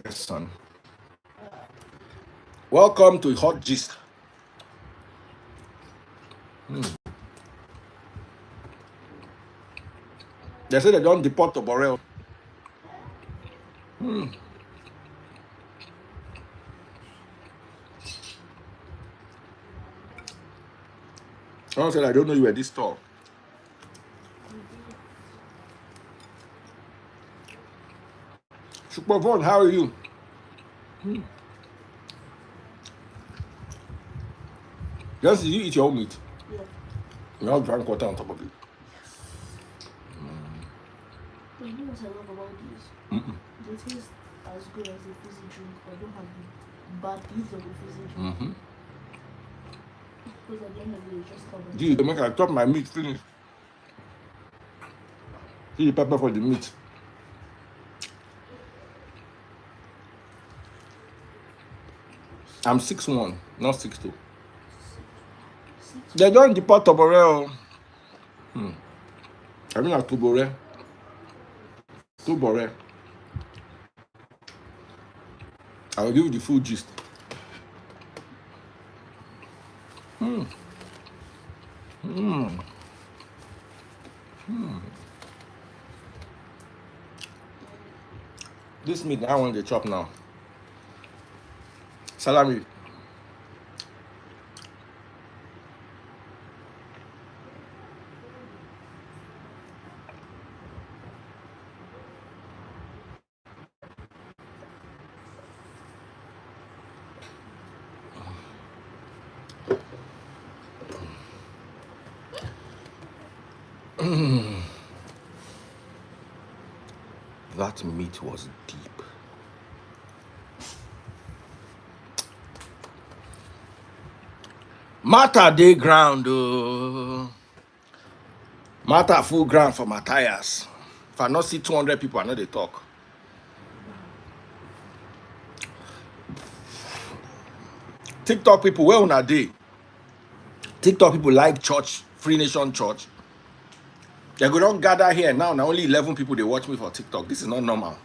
Yes, son. Welcome to Hot Gist. They say they don't deport Tobore. Someone said, I don't know you were this tall. Super Von, how are you? Yes, you eat your own meat. Yeah. You have drank water on top of it. But you know what I love about these? They taste as good as a fizzy drink, but don't have the bad taste of a fizzy drink. Because at the end of the day, it's just carbon. Dude, they make I chop my meat finish. See the pepper for the meat. I'm 6'1", not 6'2". They don't deport Tobore. I mean like Tobore. Tobore. I will give you the full gist. This meat I want to chop now. Salami. That meat was deep. Matter dey ground. Matter full ground for Matthias. If I not see 200 people, I know they talk. TikTok people, where una dey? TikTok people like church, Free Nation Church. They go don't gather here now. Now only 11 people they watch me for TikTok. This is not normal.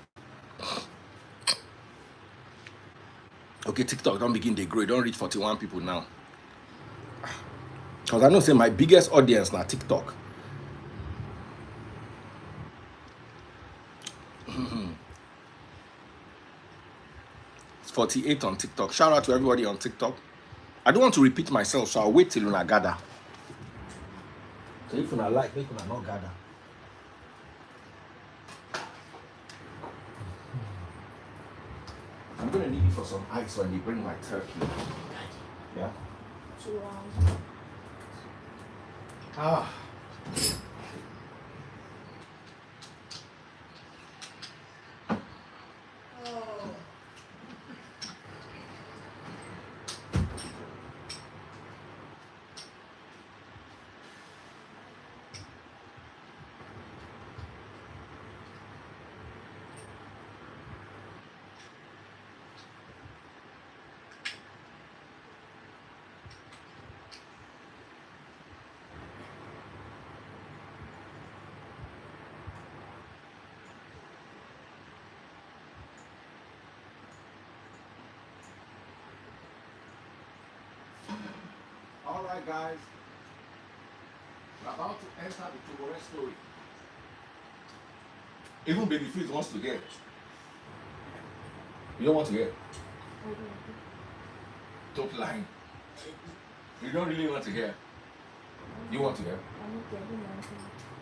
Okay, TikTok don't begin they grow. It don't reach 41 people now. Because I know say my biggest audience now TikTok. It's 48 on TikTok. Shout out to everybody on TikTok. I don't want to repeat myself, so I'll wait till una gather. So if una like, make una not gather. I'm gonna need you for some ice when they bring my turkey. Yeah. 2 rounds. Ah. All right, guys. We're about to enter the Tobore story. Even Baby Fizz wants to hear. You don't want to hear? Top line. You don't really want to hear. You want to hear?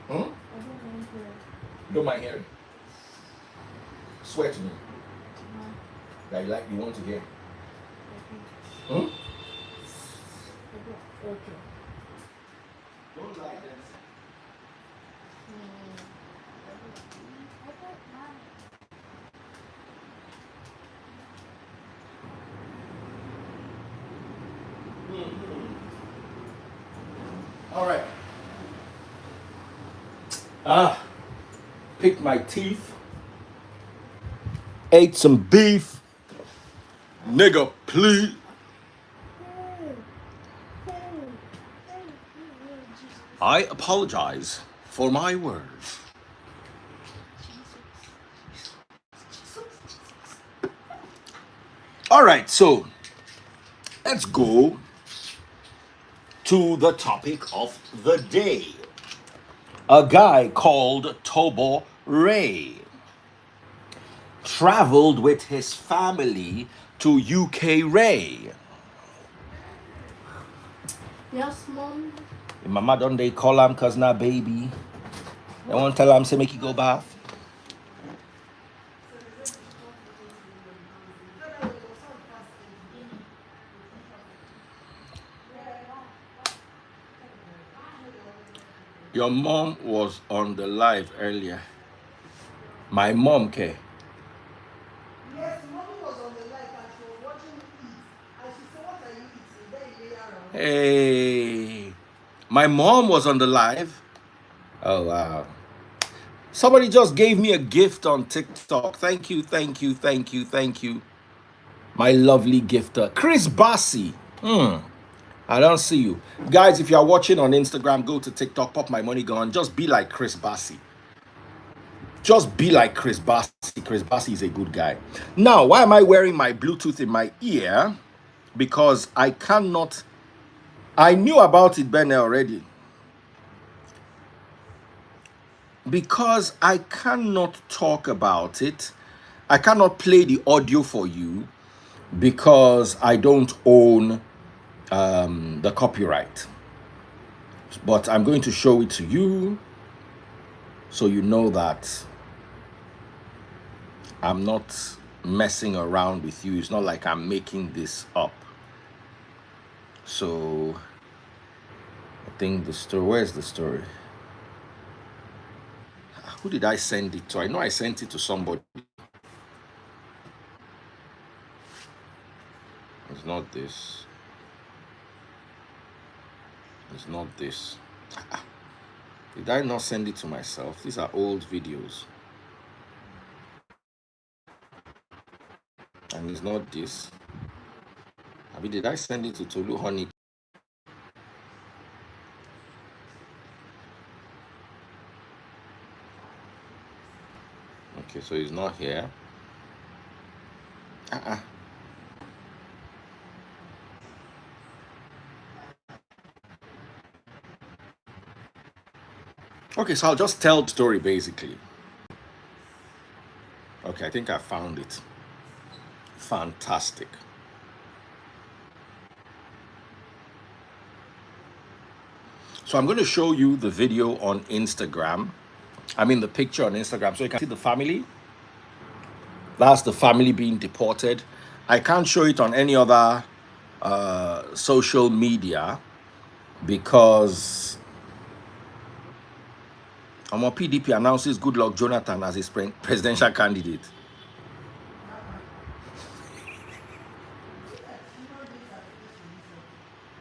Hmm? You don't mind hearing? Swear to me. That you want to hear. Hmm? Okay. Don't lie then. All right. Picked my teeth. Ate some beef. Nigga, please. I apologize for my words. All right, so let's go to the topic of the day. A guy called Tobore traveled with his family to UK Ray. Yes, mom. Mama don't they call him cause now baby. They won't tell him say make you go bath. Your mom was on the live earlier. My mom, K. Yes, mommy was on the live and she was watching me eat. And she said, "What are you eating?" Then you lay around. Hey. My mom was on the live. Oh, wow. Somebody just gave me a gift on TikTok. Thank you, thank you, thank you, thank you. My lovely gifter, Chris Bassi. I don't see you. Guys, if you are watching on Instagram, go to TikTok, pop my money gun. Just be like Chris Bassi. Just be like Chris Bassi. Chris Bassi is a good guy. Now, why am I wearing my Bluetooth in my ear? Because I cannot. I knew about it, Ben, already. Because I cannot talk about it. I cannot play the audio for you because I don't own the copyright. But I'm going to show it to you so you know that I'm not messing around with you. It's not like I'm making this up. So I think the story, where's the story? Who did I send it to? I know I sent it to somebody. It's not this. It's not this. Did I not send it to myself? These are old videos. And it's not this. I mean, did I send it to Tolu Honey? Okay, so he's not here. Okay, so I'll just tell the story basically. Okay, I think I found it. Fantastic. So I'm going to show you the video on Instagram. I mean the picture on Instagram. So you can see the family. That's the family being deported. I can't show it on any other social media because PDP announces Goodluck Jonathan as his presidential candidate.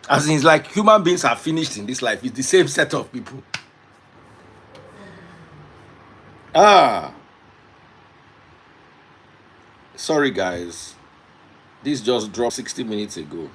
As in, it's like human beings are finished in this life. It's the same set of people. Sorry guys. This just dropped 60 minutes ago.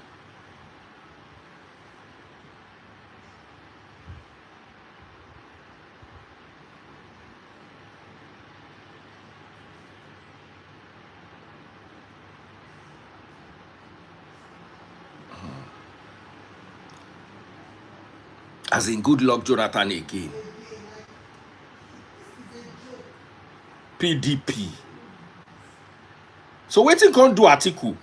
As in Goodluck Jonathan again. PDP. So wetin come do Atiku?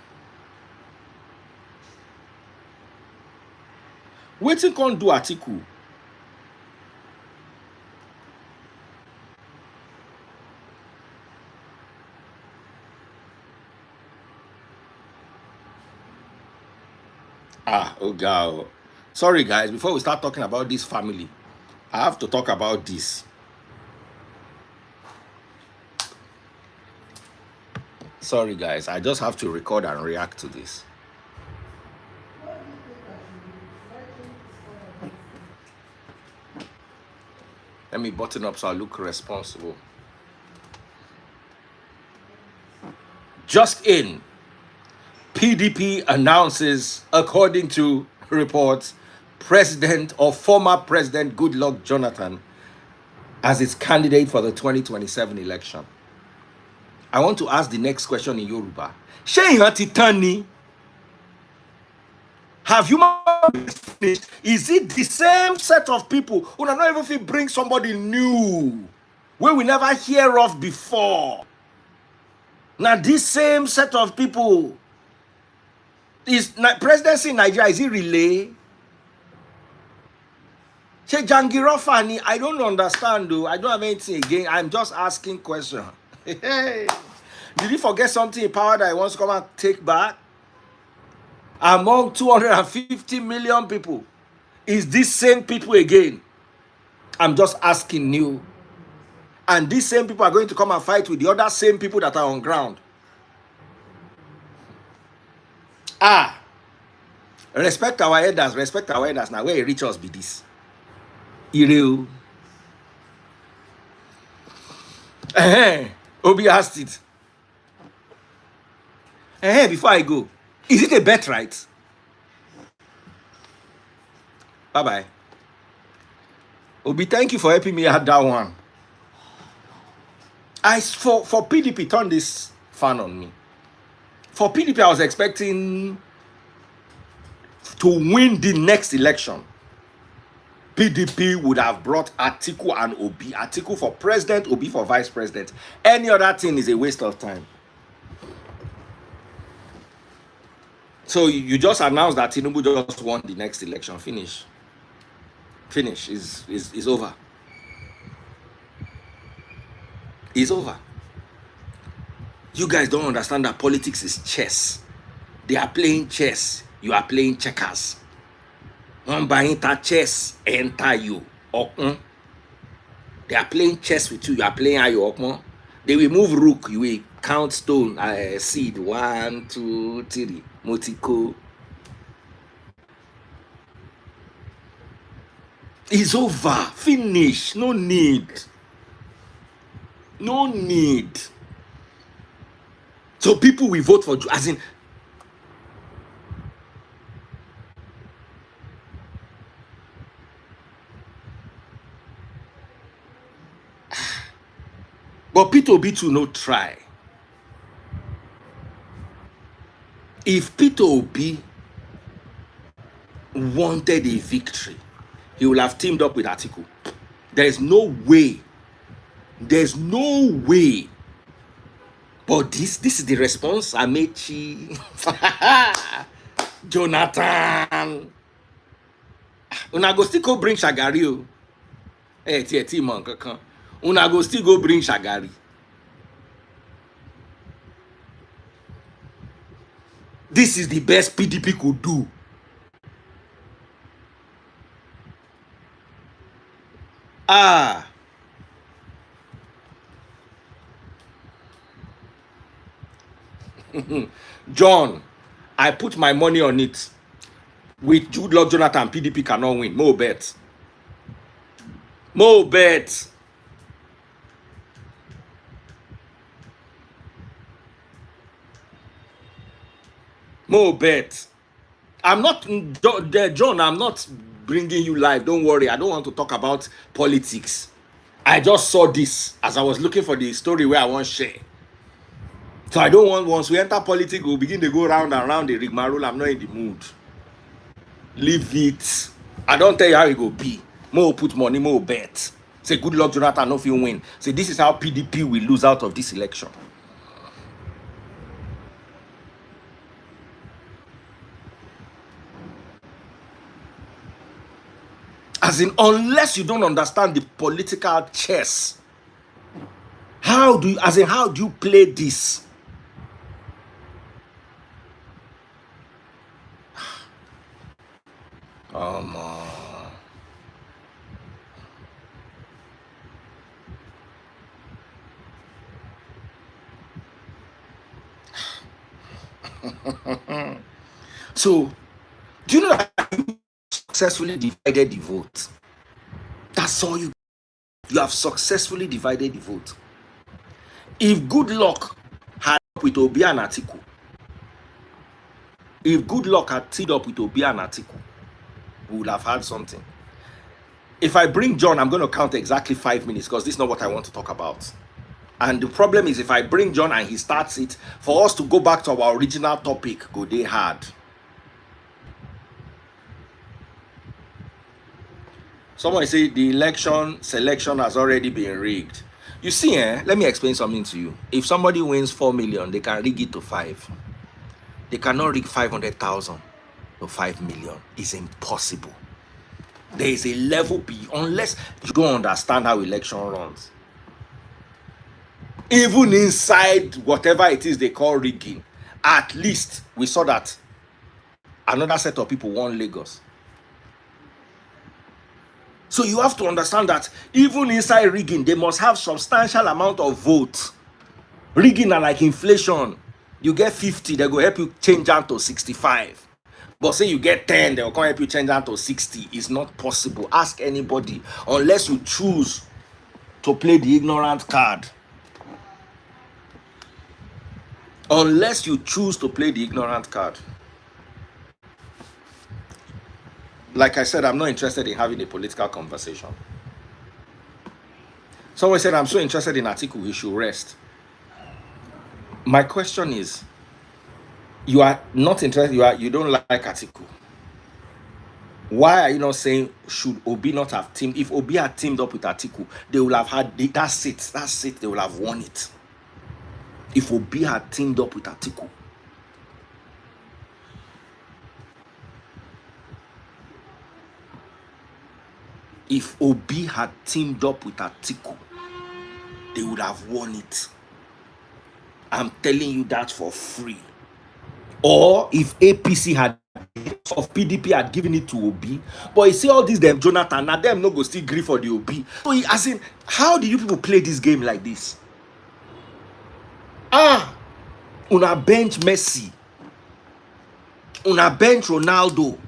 Wetin come do Atiku? Oh God. Sorry guys, before we start talking about this family, I have to talk about this. Sorry guys, I just have to record and react to this. Let me button up so I look responsible. Just in, PDP announces, according to reports, President or former President Goodluck Jonathan as its candidate for the 2027 election. I want to ask the next question in Yoruba. Ṣé ìran ti tán ni? Have human beings finished? Is it the same set of people who are not even fit bring somebody new, where we never hear of before? Now, this same set of people is presidency in Nigeria. Is it relay? Say Jangirofani, I don't understand though. I don't have anything again. I'm just asking question. Did you forget something in power that I want to come and take back? Among 250 million people, is this same people again? I'm just asking you. And these same people are going to come and fight with the other same people that are on ground. Respect our elders, respect our elders. Now, where you reach us be this. Ireu. Obi asked it. Before I go, is it a bet, right? Bye-bye. Obi, thank you for helping me add that one. For PDP, turn this fan on me. For PDP, I was expecting to win the next election. PDP would have brought Atiku and Obi. Atiku for president, Obi for vice president. Any other thing is a waste of time. So you just announced that Tinubu just won the next election. Finish. Is over. It's over. You guys don't understand that politics is chess. They are playing chess. You are playing checkers. One by enter chess, enter you. They are playing chess with you. You are playing ayo. They will move rook. You will count stone, seed. 1, 2, 3. Motiko. It's over. Finish. No need. No need. So people will vote for, as in, but Peter Obi to no try. If Peter Obi wanted a victory, he will have teamed up with Atiku. There is no way. There's no way. But this is the response. Amechi. Jonathan. Una go still go bring Shagari. Una go still go bring Shagari. This is the best PDP could do. John, I put my money on it. With Jude Law Jonathan, PDP cannot win. More bet. More bet. More bet. I'm not, John, I'm not bringing you live. Don't worry. I don't want to talk about politics. I just saw this as I was looking for the story where I want to share. So I don't want, once we enter politics, we'll begin to go round and round the rigmarole. I'm not in the mood. Leave it. I don't tell you how it will be. More put money, more bet. Say good luck, Jonathan, no if you win. Say this is how PDP will lose out of this election. As in, unless you don't understand the political chess, how do you play this? So, do you know that you successfully divided the vote? That's all you have successfully divided the vote. If good luck had with Obi and Atiku, we would have had something. If I bring John, I'm going to count exactly 5 minutes because this is not what I want to talk about. And the problem is, if I bring John and he starts it, for us to go back to our original topic, go they hard. Someone say the election selection has already been rigged. You see, let me explain something to you. If somebody wins 4 million, they can rig it to 5. They cannot rig 500,000 to 5 million. It's impossible. There is a level beyond, unless you don't understand how election runs. Even inside whatever it is they call rigging, at least we saw that another set of people won Lagos. So you have to understand that even inside rigging, they must have substantial amount of votes. Rigging are like inflation. You get 50, they go help you change down to 65. But say you get 10, they'll come help you change down to 60. It's not possible. Ask anybody, unless you choose to play the ignorant card. Unless you choose to play the ignorant card. Like I said, I'm not interested in having a political conversation. Someone said, I'm so interested in Atiku, he should rest. My question is, you are not interested, you don't like Atiku. Why are you not saying, should Obi not have teamed? If Obi had teamed up with Atiku, they will have had that seat, they will have won it. If Obi had teamed up with Atiku. If Obi had teamed up with Atiku, they would have won it. I'm telling you that for free. Or if APC had of PDP had given it to Obi, but you see all these them Jonathan, now them no go still agree for the Obi. So as in, how do you people play this game like this? Una bench Messi, una bench Ronaldo,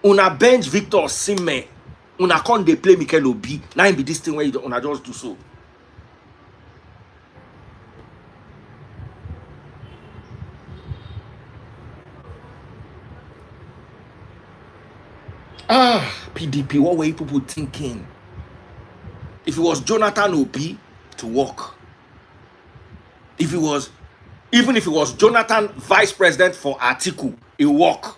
una bench Victor Osimhen, una can't they play Mikel Obi. Now be this thing where you una just do so. PDP, what were you people thinking? If it was Jonathan Obi to work, even if it was Jonathan vice president for Atiku, it work.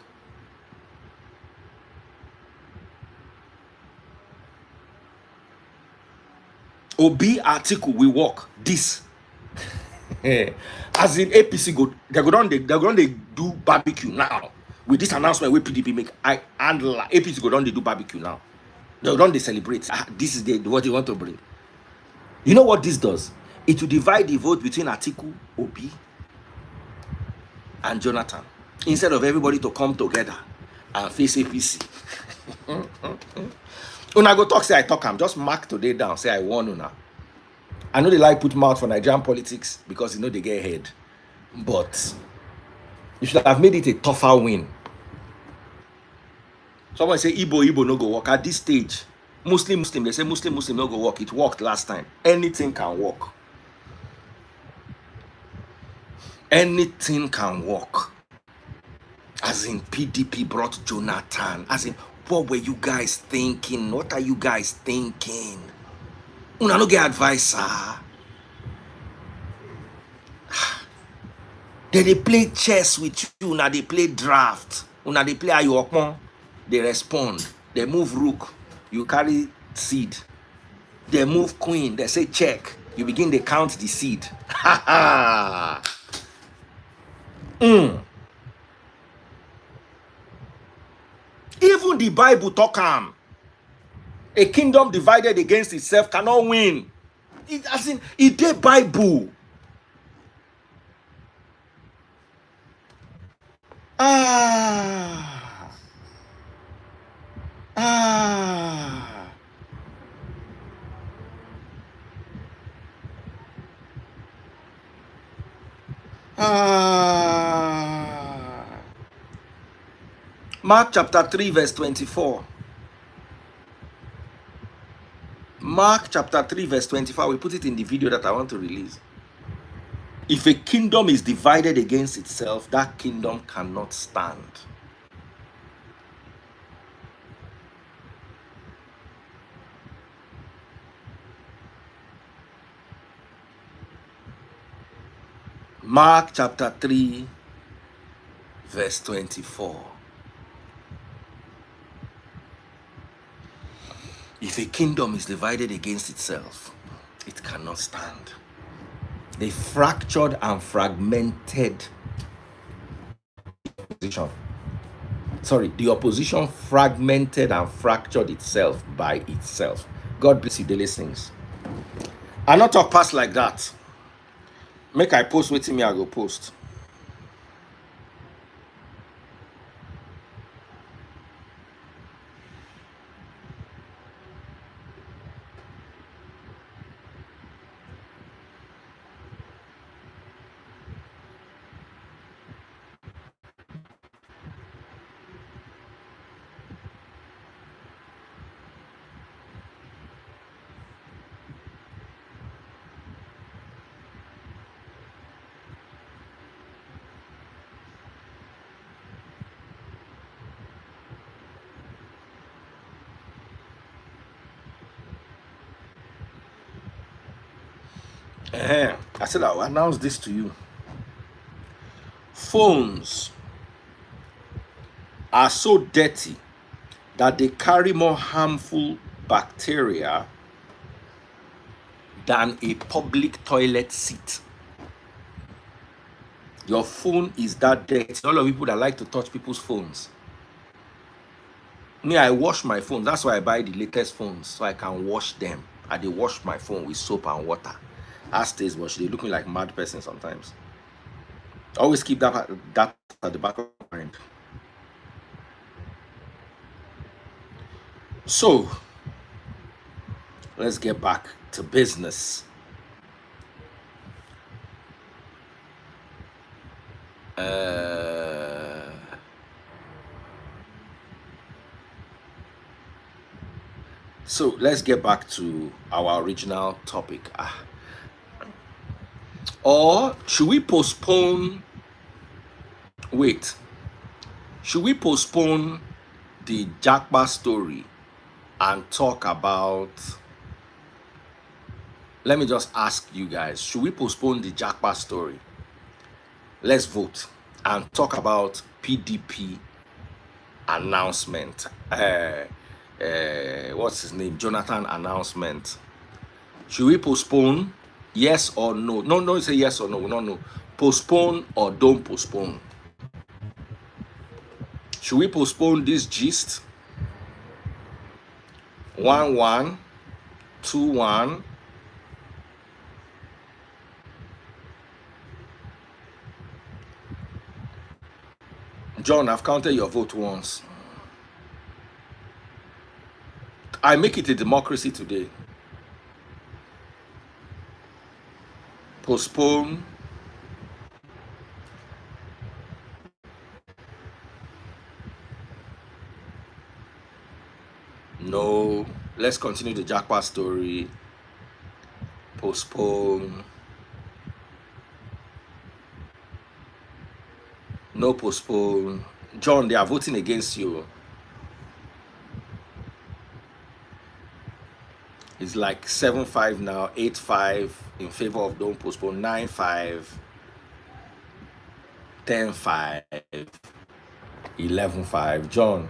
Obi Atiku will work. This. As in APC go, they're going to do barbecue now. With this announcement where PDP make, APC go down, they do barbecue now. They go down, they celebrate. This is what they want to bring. You know what this does? It will divide the vote between Atiku, Obi, and Jonathan. Instead of everybody to come together and face APC. Una go talk, say I talk, I'm just mark today down, say I won una. I know they like put mouth for Nigerian politics because you know they get ahead. But you should have made it a tougher win. Someone say Igbo no go work. At this stage, Muslim, they say Muslim no go work. It worked last time. Anything can work. Anything can work. As in PDP brought Jonathan. As in, what were you guys thinking? What are you guys thinking? Una no get advisor. They play chess with you. Now they play draft. Una they play ayokon. They respond. They move rook. You carry seed. They move queen. They say check. You begin to count the seed. Ha ha. Even the Bible talk am. A kingdom divided against itself cannot win. As in, it the Bible. Mark chapter 3 verse 24. Mark chapter 3 verse 25. We put it in the video that I want to release. If a kingdom is divided against itself, that kingdom cannot stand. Mark chapter 3, verse 24. If a kingdom is divided against itself, it cannot stand. They fractured and fragmented opposition. Sorry, the opposition fragmented and fractured itself by itself. God bless you, daily things. I not talk past like that. Make I post with me, I go post. I said I'll announce this to you. Phones are so dirty that they carry more harmful bacteria than a public toilet seat. Your phone is that dirty. All of people that like to touch people's phones. Me, I wash my phone. That's why I buy the latest phones, so I can wash them. I dey wash my phone with soap and water. As stays wash, they look me like mad person sometimes. Always keep that at the back of my mind. So let's get back to business. So let's get back to our original topic. Or should we postpone? Wait. Should we postpone the Japa story and talk about? Let me just ask you guys, should we postpone the Japa story? Let's vote and talk about PDP announcement. What's his name? Jonathan announcement. Should we postpone? Yes or no? No, say yes or no. No. Postpone or don't postpone. Should we postpone this gist? 1-1, 2-1. John, I've counted your vote once. I make it a democracy today. Postpone. No. Let's continue the Japa story. Postpone. No postpone. John, they are voting against you. It's like 7-5 now, 8-5 in favor of don't postpone, 9-5, 10-5, 11-5. John,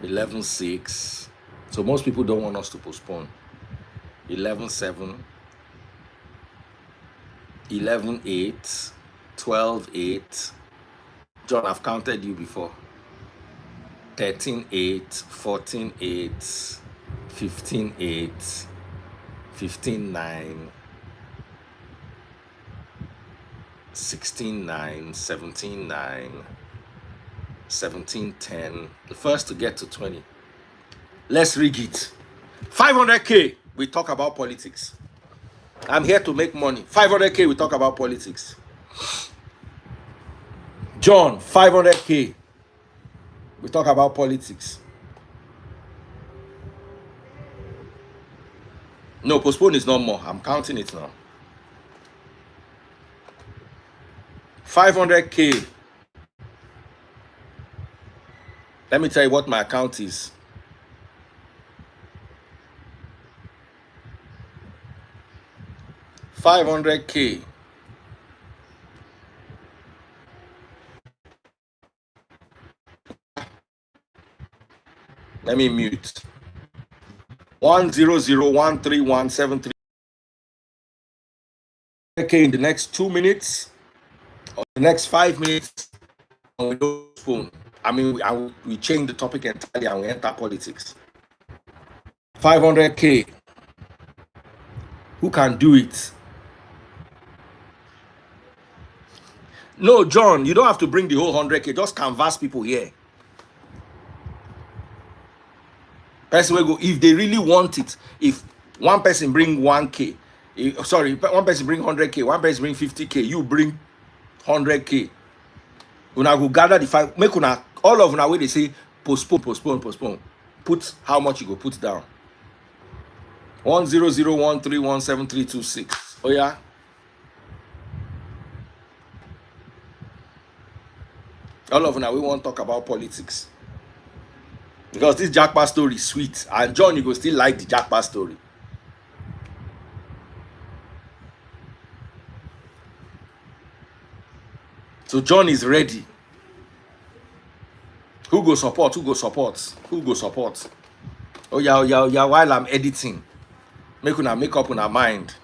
11-6. So most people don't want us to postpone. 11-7, 11-8, 12-8. John, I've counted you before. 13-8, 14-8, 15-8, 15-9, 16-9, 17-9, 17-10. The first to get to 20. Let's rig it. 500K, we talk about politics. I'm here to make money. 500K, we talk about politics. John, 500K, we talk about politics. No, postpone is not more. I'm counting it now. 500K. Let me tell you what my account is. $500K. Let me mute. 1001317. Okay, in the next 2 minutes or the next 5 minutes, we don't spoon. I mean, we change the topic entirely and we enter politics. 500K. Who can do it? No, John, you don't have to bring the whole 100K. Just canvas people here. Person will go if they really want it. If one person bring 1K, one person bring 100K, one person bring 50K, you bring 100K. Una go gather the five. Make una all of una way they say postpone. Put how much you go put down. 10013173226. Oh yeah. All of una we want to talk about politics. Because this Japa story is sweet. And John, you go still like the Japa story. So John is ready. Who go support? Oh yeah, while I'm editing. Make una make up una mind.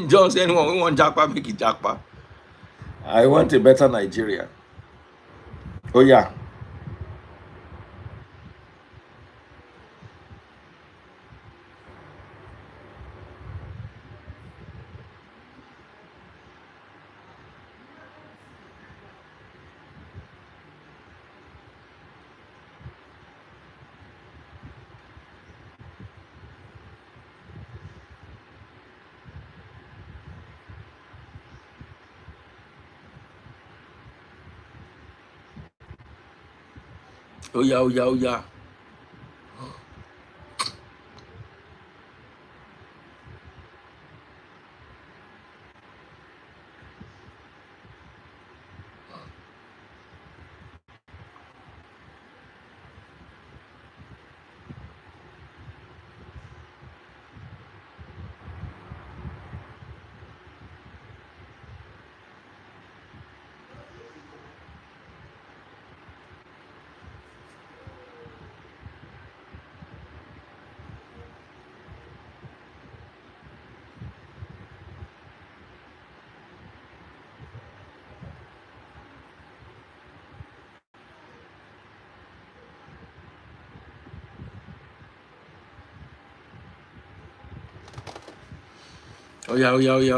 John say anyone we want Japa, make it Japa. I want a better Nigeria. Oh yeah. Oh yeah. Oh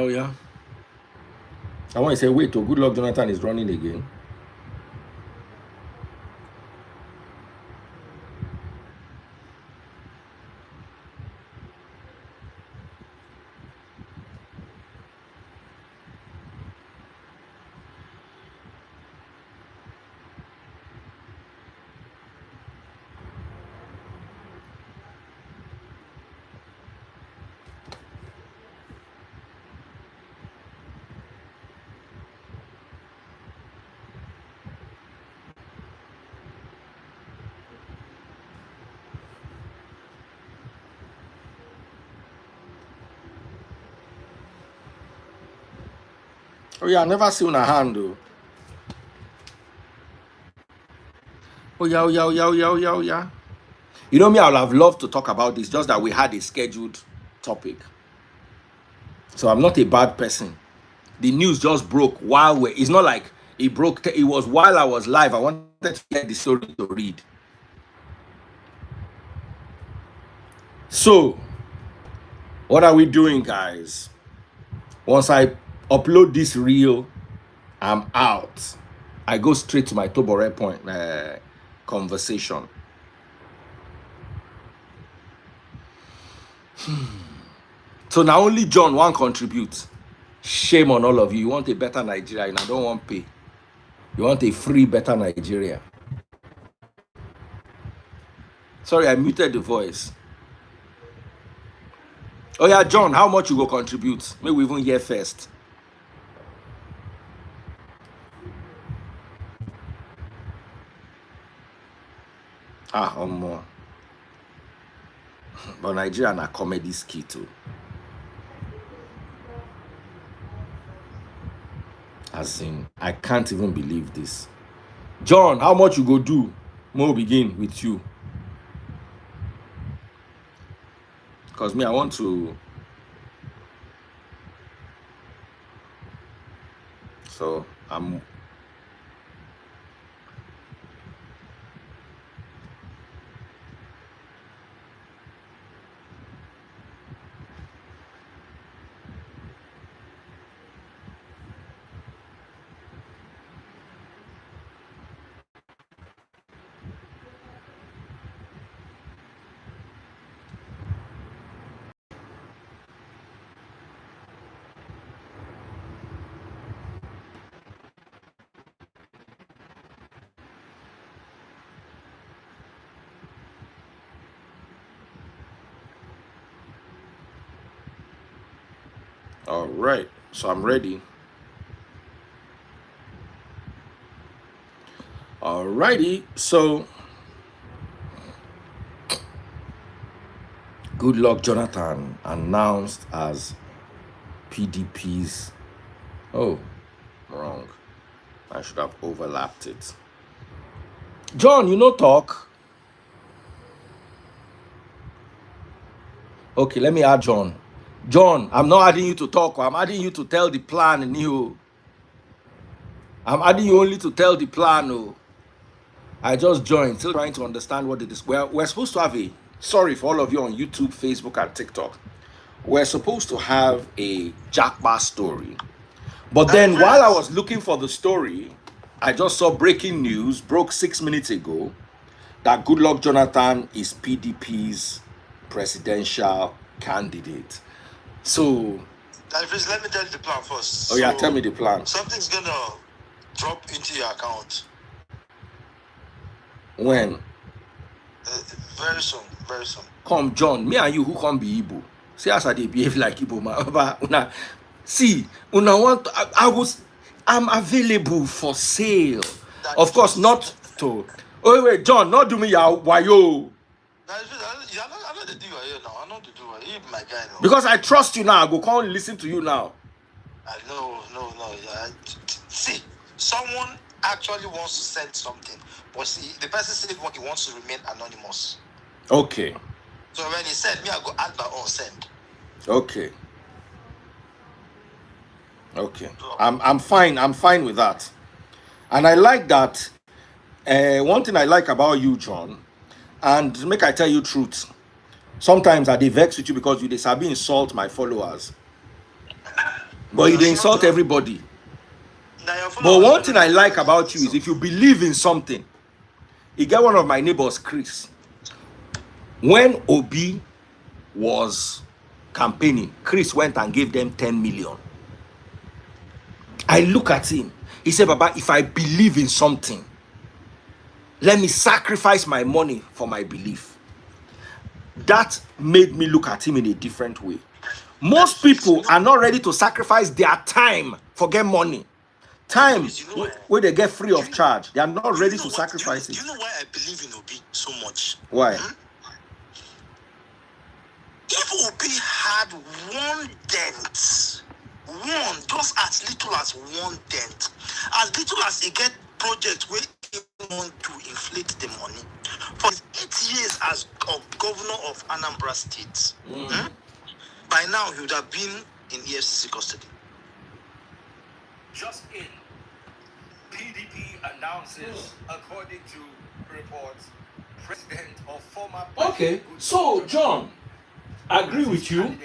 yeah. I want to say, wait, good luck Jonathan is running again. Oh yeah, I never seen a hand though. Oh yeah. You know me, I would have loved to talk about this, just that we had a scheduled topic. So I'm not a bad person. The news just broke while it's not like it broke, it was while I was live. I wanted to get the story to read. So, what are we doing, guys? Once I upload this reel, I'm out. I go straight to my Tobore point conversation. So now only John won't contribute. Shame on all of you. You want a better Nigeria and I don't want pay. You want a free, better Nigeria. Sorry, I muted the voice. Oh yeah, John, how much you go contribute? Maybe we even hear first. More. But Nigeria na comedy skit too. As in, I can't even believe this. John, how much you go do? We'll begin with you. Because me, I want to. So I'm. All right. So I'm ready. Alrighty. So Goodluck Jonathan announced as PDP's. Oh, wrong. I should have overlapped it. John, you know talk. Okay, let me add John. John, I'm not adding you to talk. I'm adding you to tell the plan, New. I'm adding you only to tell the plan. Oh. I just joined, still trying to understand what it is. We're supposed to have a, sorry for all of you on YouTube, Facebook, and TikTok. We're supposed to have a Japa story. But then while I was looking for the story, I just saw breaking news, broke 6 minutes ago, that Goodluck Jonathan is PDP's presidential candidate. So, let me tell you the plan first. Oh yeah, tell me the plan. Something's gonna drop into your account. When? Very soon, very soon. Come, John, me and you who come be Igbo. See as I dey behave like Igbo man. See, I'm available for sale. Of course, not to. Oh wait, John, not do me ya wayo. I know the do here now. I know the do. You my guy now. Because I trust you now. I go come listen to you now. No. See, someone actually wants to send something, but see, the person said he wants to remain anonymous. Okay. So when he said me, I go add my own send. Okay. I'm fine with that. And I like that. One thing I like about you, John, and make I tell you truth. Sometimes I dey vex with you because you dey sabi insult my followers. But you dey insult everybody. But one thing I like about you is if you believe in something. You get one of my neighbors, Chris. When Obi was campaigning, Chris went and gave them 10 million. I look at him. He said, Baba, if I believe in something, let me sacrifice my money for my belief. That made me look at him in a different way. Most people are not ready to sacrifice their time for get money. Time where they get free of charge. They are not ready to sacrifice it. Do you know why I believe in Obi so much? Why? If Obi had one dent, just as little as one dent, as little as he get project where he want to inflate the money, for his 8 years as governor of Anambra State, by now he would have been in EFCC custody. Just in, PDP announces, according to reports, president of former. Okay, so John, I agree with you.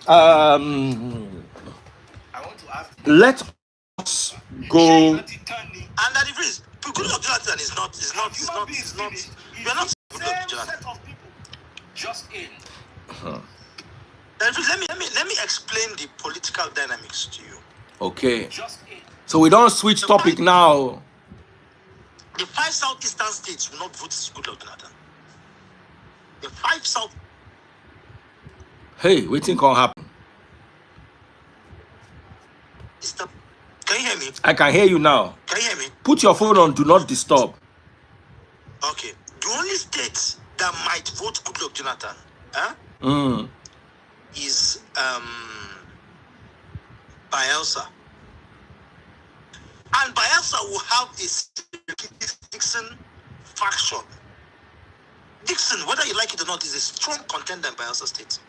I want to ask. Let us go. And that if it's Goodluck Jonathan is not. We're not Goodluck Jonathan. Just in. Let me explain the political dynamics to you. Okay. So we don't switch topic now. The 5 southeastern states will not vote Goodluck Jonathan. The 5 south. Hey, waiting can happen. Can you hear me? I can hear you now. Can you hear me? Put your phone on do not disturb. Okay. The only state that might vote Goodluck Jonathan is Bayelsa. And Bayelsa will have a Dixon faction. Dixon, whether you like it or not, is a strong contender in Bayelsa State.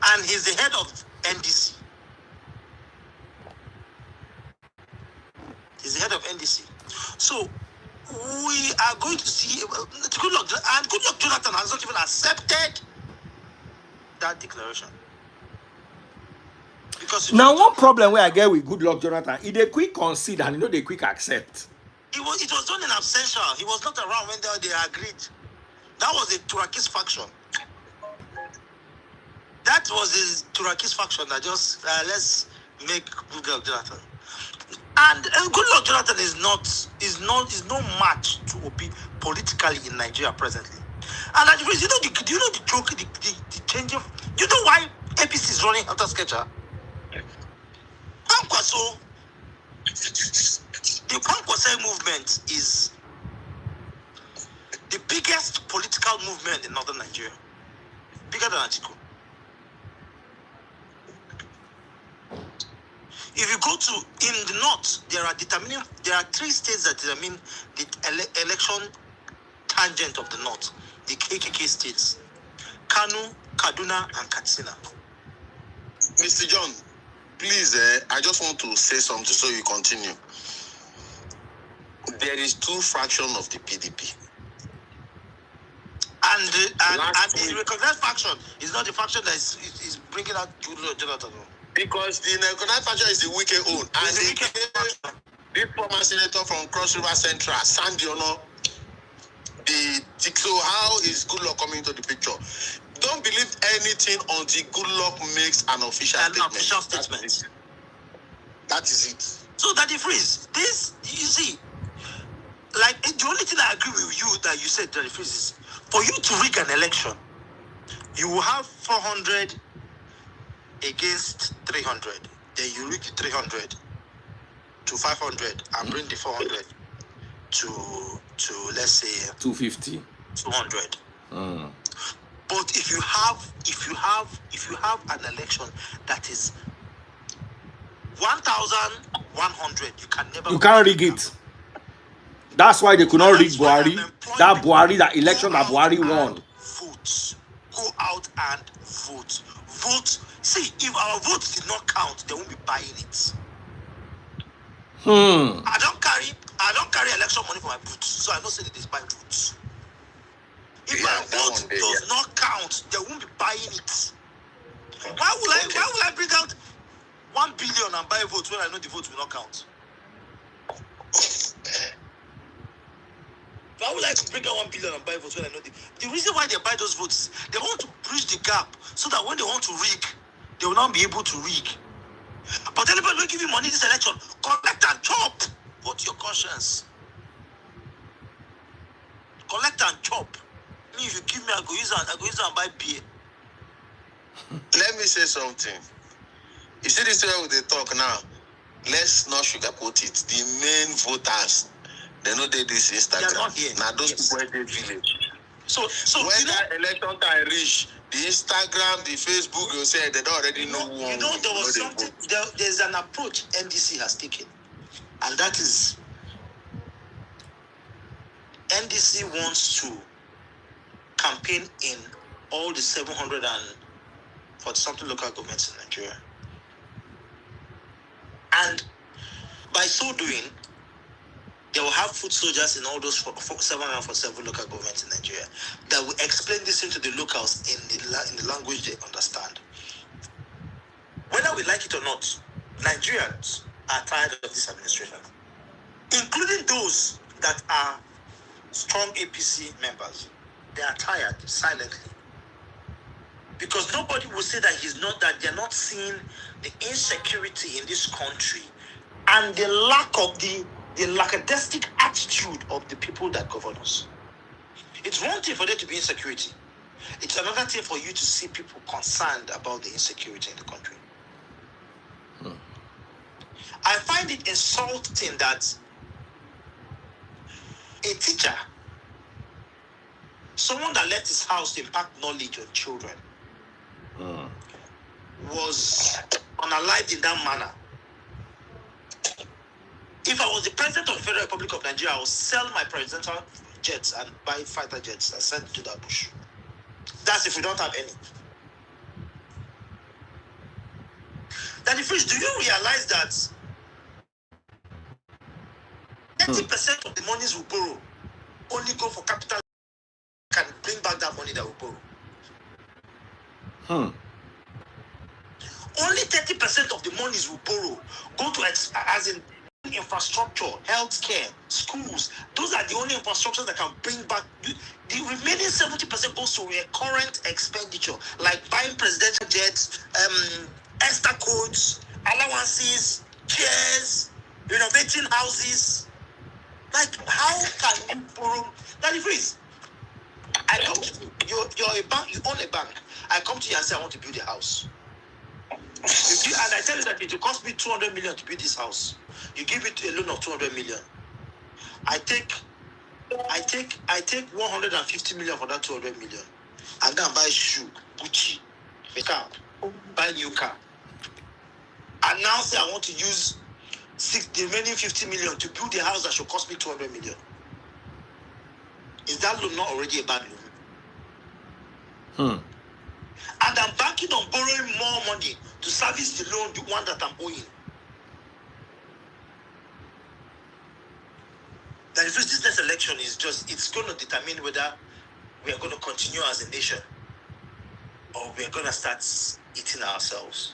And he's the head of NDC. He's the head of NDC. So we are going to see Goodluck Jonathan has not even accepted that declaration. Because now, one problem where I get with Goodluck Jonathan, he they quick concede and they quick accept. It was done in absentia. He was not around when they agreed. That was the Turakis faction. That was the Turakis faction that just let's make Goodluck Jonathan. And Goodluck Jonathan is no match to Obi politically in Nigeria presently. And do you know the joke, the change of, you know why APC is running after Sketcher? Kwankwaso, the Kwankwaso movement is the biggest political movement in northern Nigeria, bigger than Atiku. If you go to in the north, there are 3 states that determine the election tangent of the north, the KKK states: Kano, Kaduna, and Katsina. Mr. John, please, I just want to say something so you continue. There is 2 fractions of the PDP. And the recognized faction is not the faction that is bringing out Jonathan. Because the recognized faction is the wicked own. And the former senator from Cross River Central, Sandy Ono, so how is Goodluck coming into the picture? Don't believe anything until Goodluck makes an official statement. That is it. So that the freeze, this, you see, like the only thing I agree with you that you said that the freeze is for you to rig an election, you will have 400 against 300. Then you rig the 300 to 500 and bring the 400 to let's say 250, 200. But if you have an election that is 1,100, you can't rig it. That's why they could not rig Buhari. That Buhari, that election that Buhari won. Vote. Go out and vote. Vote. See, if our votes did not count, they won't be buying it. I don't carry election money for my boots, so I don't say that it's buying votes. If my vote does not count, they won't be buying it. Why will I bring out 1 billion and buy votes when I know the votes will not count? Why would I bring out 1 billion and buy votes when I know the reason why they buy those votes is they want to bridge the gap so that when they want to rig, they will not be able to rig. But anybody will give you money this election, collect and chop. Vote your conscience. Collect and chop. Me, if you give me, I go use it and buy beer. Let me say something. You see this way with the talk now. Let's not sugarcoat it. The main voters, they know they this Instagram. They are not here. Now those people in the village. So when that election time reach, the Instagram, the Facebook, you say they don't already know who. You know there was something. There's an approach NDC has taken, and that is NDC wants to campaign in all the 740 something local governments in Nigeria, and by so doing, they will have foot soldiers in all those 747 local governments in Nigeria that will explain this into the locals in the language they understand. Whether we like it or not, Nigerians are tired of this administration, including those that are strong APC members. They are tired silently because nobody will say that they're not seeing the insecurity in this country and the lack of the lackadaistic attitude of the people that govern us. It's one thing for there to be insecurity. It's another thing for you to see people concerned about the insecurity in the country. I find it insulting that a teacher, someone that let his house impact knowledge on children, was unalived in that manner. If I was the president of the Federal Republic of Nigeria, I would sell my presidential jets and buy fighter jets and send to that bush. That's if we don't have any. Then if do you realize that 30% of the monies we borrow only go for capital can bring back that money that we borrow? Only 30% of the monies we borrow go to as in infrastructure, healthcare, schools. Those are the only infrastructures that can bring back. The remaining 70% goes to recurrent expenditure, like buying presidential jets, extra codes, allowances, chairs, renovating houses. Like, how can you borrow? That is, I come to you, you're a bank, you own a bank. I come to you and say I want to build a house. And I tell you that it will cost me 200 million to build this house. You give it a loan of 200 million. I take 150 million for that 200 million. And then buy shoe, Gucci, a car, buy new car. And now say I want to use the remaining 50 million to build a house that should cost me 200 million. Is that loan not already a bad loan? And I'm banking on borrowing more money to service the loan, the one that I'm owing. That if this next election is it's going to determine whether we are going to continue as a nation or we are going to start eating ourselves.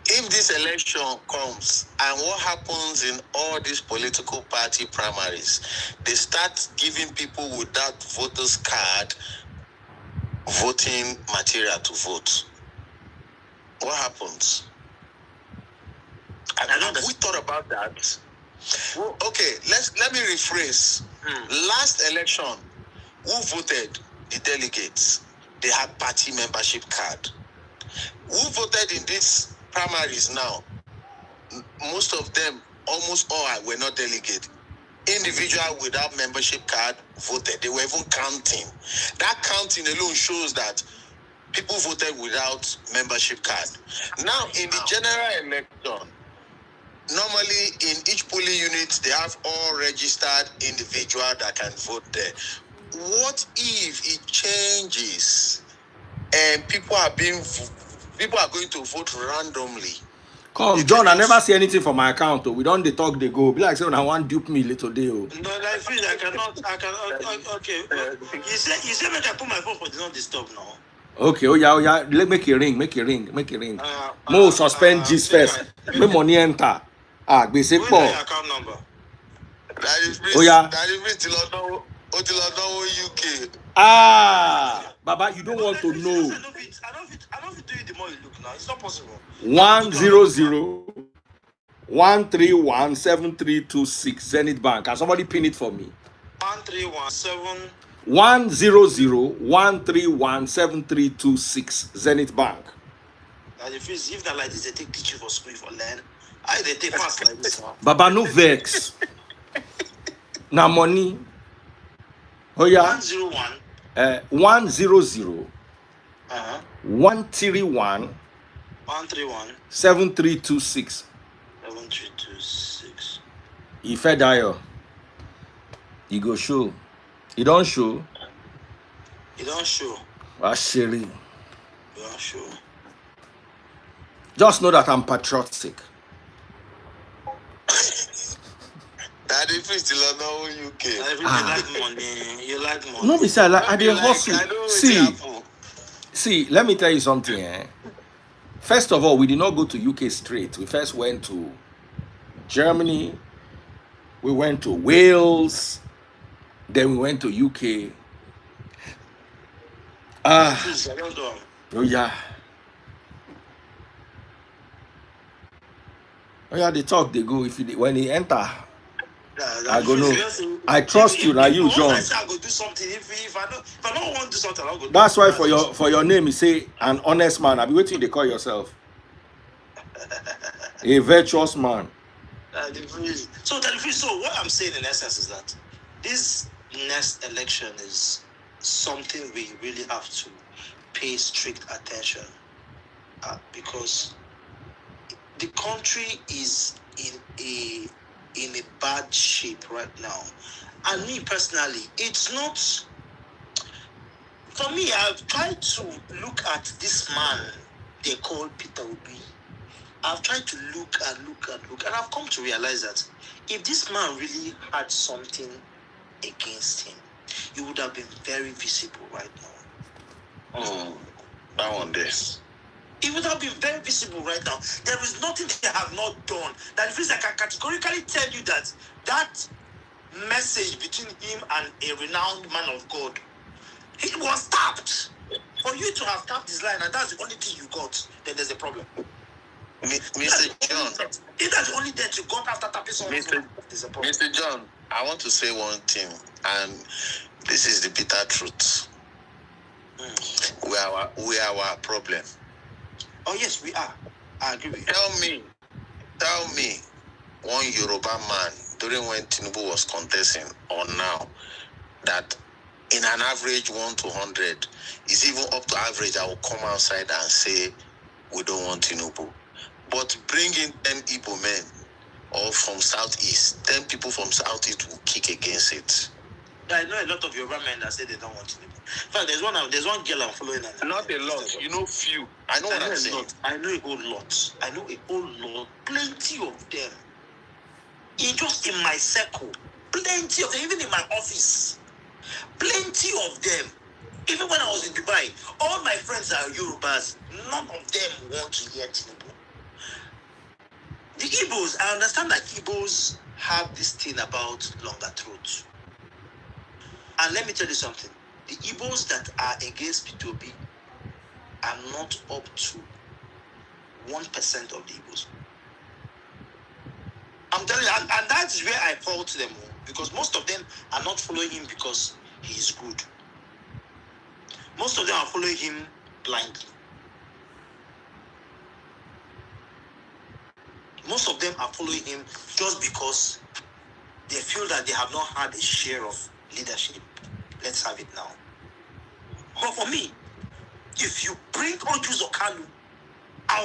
If this election comes and what happens in all these political party primaries, they start giving people with that voters card voting material to vote, what happens? And we thought about that. Okay, let me rephrase. Last election, who voted the delegates? They had party membership card. Who voted in these primaries now? Most of them, almost all, were not delegates. Individual without membership card voted. They were even counting. That counting alone shows that people voted without membership card. Now, in the general election, normally in each polling unit, they have all registered individual that can vote there. What if it changes and people are going to vote randomly? Cause John, I never see anything from my account. We don't they talk, they go. Be like saying I want dupe me little day. No, I feel I cannot. Okay. You say make I put my phone for the not disturb now. Okay, oh yeah. Let make it ring. More suspend G's first. Make money enter. Be say Where's Paul. your account number? That is Oh yeah. That is till UK. Baba, you don't want to know. I don't do it the more you look now. It's not possible. 100-131-7326 Zenith Bank. Can somebody pin it for me? 1317 100-131-7326 Zenith Bank. And if that like this, they take teaching for school for learn. They take fast like this. Baba, no vex. Now money. Oh yeah. 101 100 131 7326 7326. If I die, you go show. You don't show. You don't show. Asheri. You don't show. Just know that I'm patriotic. That if it's still UK. You like money. No, besides, like, I didn't hustle. See, let me tell you something. First of all, we did not go to UK straight. We first went to Germany. We went to Wales. Then we went to UK. Oh yeah. Oh yeah, they talk, they go. When they enter, I go no. I trust you. Now you, John. I go do something. If I don't want to do something, I'll go. That's why for your name, you say an honest man. I be waiting to call yourself a virtuous man. So what I'm saying in essence is that this next election is something we really have to pay strict attention because the country is in a bad shape right now. And me personally, it's not for me. I've tried to look at this man they call Peter Obi. I've tried to look, and I've come to realize that if this man really had something against him, he would have been very visible right now. That one this. It would have been very visible right now. There is nothing they have not done. That feels like I categorically tell you that message between him and a renowned man of God, it was tapped. For you to have tapped his line, and that's the only thing you got, then there's a problem. Mr. John, if that's the only that you got after tapping someone, there's a problem. Mr. John, I want to say one thing, and this is the bitter truth. We are our problem. Oh yes, we are. I agree with you. Tell me, one Yoruba man during when Tinubu was contesting or now that in an average 1 to 100 is even up to average. I will come outside and say we don't want Tinubu, but bring in 10 Igbo men or from Southeast, 10 people from Southeast will kick against it. I know a lot of Yoruba men that say they don't want Tinubu. In fact, there's one girl I'm following. Not a lot, few. I know what I'm saying. I know a whole lot. Plenty of them. Just in my circle, plenty of them. Even in my office, plenty of them. Even when I was in Dubai, all my friends are Yorubas. None of them want to hear Tinubu. The Igbos, I understand that Igbos have this thing about longer throats. And let me tell you something. The Igbos that are against P2B are not up to 1% of the Igbos. I'm telling you, and that's where I fault them, because most of them are not following him because he is good. Most of them are following him blindly. Most of them are following him just because they feel that they have not had a share of leadership. Let's have it now. But for me, if you bring Ojus Okalu, I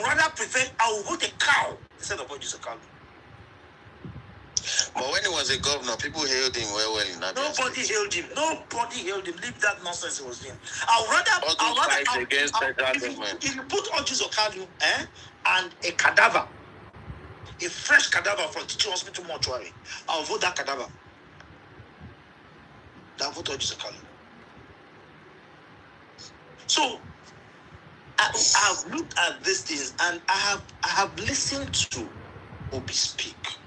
will vote a cow instead of Ojus Okalu. But when he was a governor, people hailed him well in that. Nobody hailed him. Leave that nonsense he was doing. If you put Ojus Okalu and a cadaver, a fresh cadaver from teaching hospital mortuary, I'll vote that cadaver. I'll vote Ojus Okalu. So I have looked at these things and I have listened to Obi speak.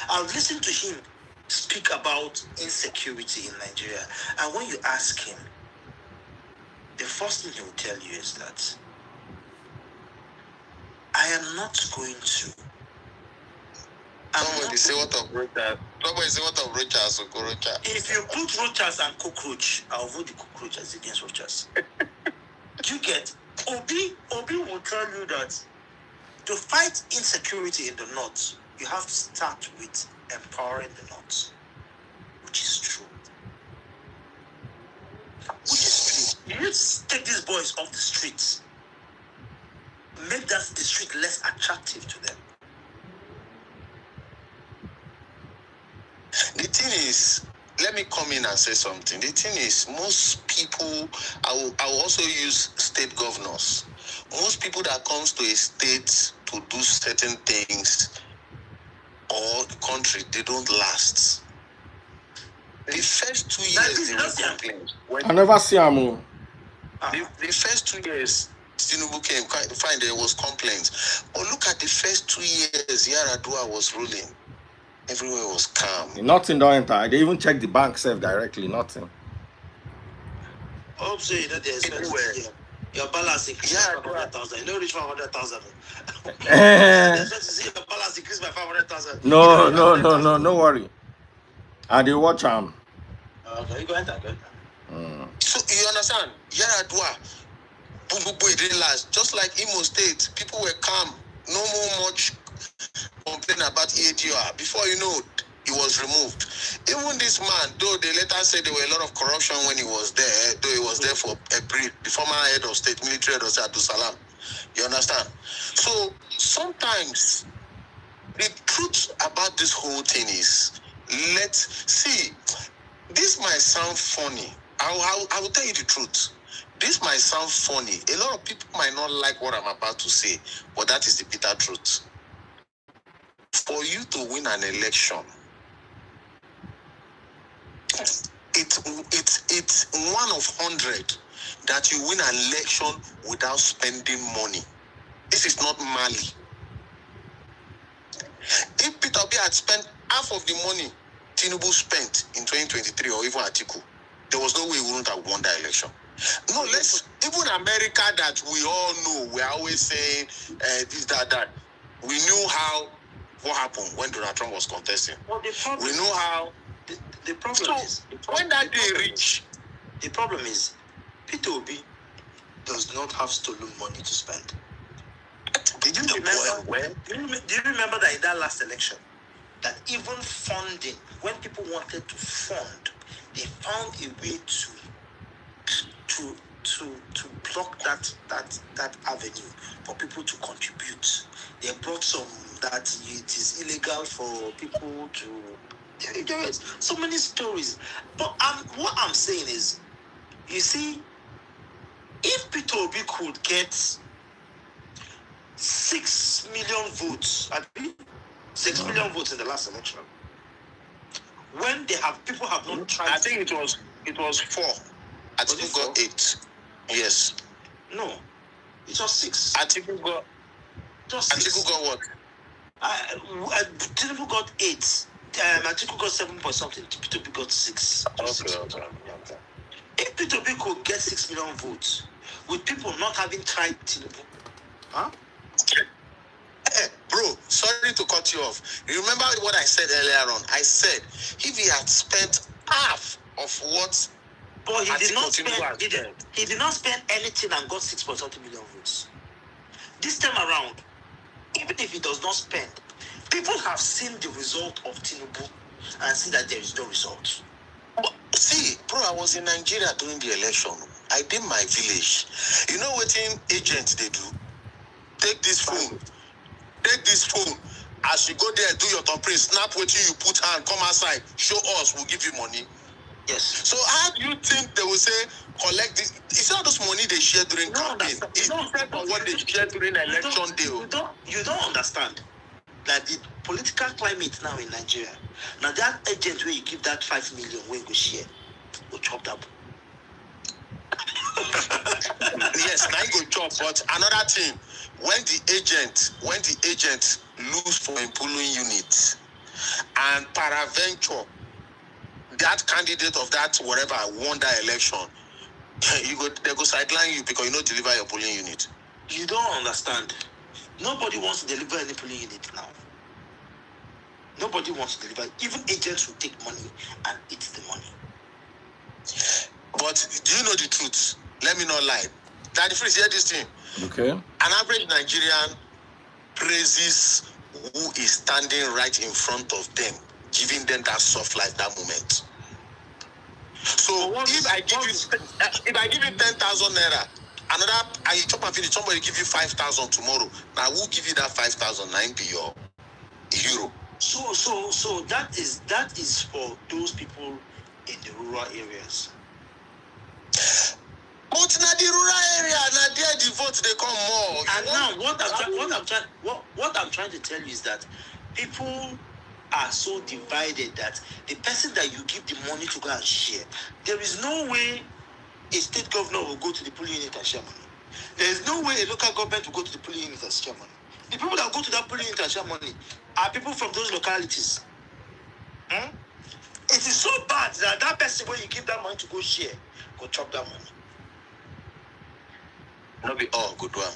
I've listened to him speak about insecurity in Nigeria. And when you ask him, the first thing he will tell you is that I am not going to. Somebody say what of Rochas or Rocha. If you put Rochas and cockroach, I'll vote the cockroaches against Rochas. Do you get? Obi will tell you that to fight insecurity in the north, you have to start with empowering the north, which is true. You need to take these boys off the streets, make the street less attractive to them. The thing is, let me come in and say something. The thing is, most people, I will also use state governors. Most people that comes to a state to do certain things or the country, they don't last. The first 2 years, they will complain. I never see him. The first 2 years, Tinubu came, fine, there was complaints. But look at the first 2 years, Yaradua was ruling. Everywhere was calm. Nothing don't enter. They even check the bank self directly. Nothing. I hope so. You know there's everywhere. Your balance increased by 500,000. You know, reach 500,000. Your balance increased by 500,000. No worry. I did watch Okay, go ahead. So you understand? Yaradua, it didn't last. Just like Imo State, people were calm. No more much complain about EADR. Before you know, he was removed. Even this man, though they later said there were a lot of corruption when he was there, though he was there for a brief, the former head of state, military head of state, Abdul Salam. You understand? So sometimes the truth about this whole thing is, let's see, this might sound funny. I will tell you the truth. This might sound funny. A lot of people might not like what I'm about to say, but that is the bitter truth. For you to win an election, it's 1 of 100 that you win an election without spending money. This is not Mali. If Peter Obi had spent half of the money Tinubu spent in 2023 or even Atiku, there was no way he wouldn't have won that election. No, even America that we all know, we're always saying this, that. We knew what happened when Donald Trump was contesting. Well, we know how. The problem is, when that day reach, the problem is, Peter Obi does not have stolen money to spend. Do you remember that in that last election, that even funding, when people wanted to fund, they found a way to block that avenue for people to contribute. They brought some that it is illegal for people to. There is so many stories, but what I'm saying is, you see, if Peter Obi could get 6 million votes, 6 million votes in the last election, when people have not tried. I think it was 4. I think we got 8. Yes. No, it was 6. Atiku got. Atiku got what? Atiku got 8. Atiku got 7 point something. Peter Obi got 6. Okay. If Peter Obi could get 6 million votes, with people not having tried Tinubu, huh? Bro, sorry to cut you off. You remember what I said earlier on? I said if he had spent half of what. But he did not spend. He did not spend anything and got 6.something million votes. This time around, even if he does not spend, people have seen the result of Tinubu and see that there is no result. But see, bro, I was in Nigeria during the election. I did my village. You know what agents they do? Take this phone. As you go there, do your thumbprint, snap what you put hand, come outside, show us, we'll give you money. Yes. So how do you think they will say collect this? It's not those money they share during campaign. It's different from what they share during election day. You don't understand that the political climate now in Nigeria. Now that agent where you give that 5 million where you go share, go chop that. Yes, now you go chop. But another thing, when the agent lose for a polling unit and paraventure that candidate of that whatever won that election, they go sideline you because you don't deliver your polling unit. You don't understand. Nobody wants to deliver any polling unit now. Nobody wants to deliver. Even agents will take money and eat the money. But do you know the truth? Let me not lie. Daddy Freeze, hear this thing. Okay. An average Nigerian praises who is standing right in front of them, giving them that soft life, that moment. So if I give you 10,000 naira, and you chop and finish, somebody give you 5,000 tomorrow. Now who give you that 5,000? 9 be your euro. So that is for those people in the rural areas. But in the rural area, now there the votes they come more. And now what I'm trying to tell you is that people are so divided that the person that you give the money to go and share, there is no way a state governor will go to the polling unit and share money. There is no way a local government will go to the polling unit and share money. The people that go to that polling unit and share money are people from those localities. It is so bad that that person when you give that money to go share, go chop that money. Not be all good one.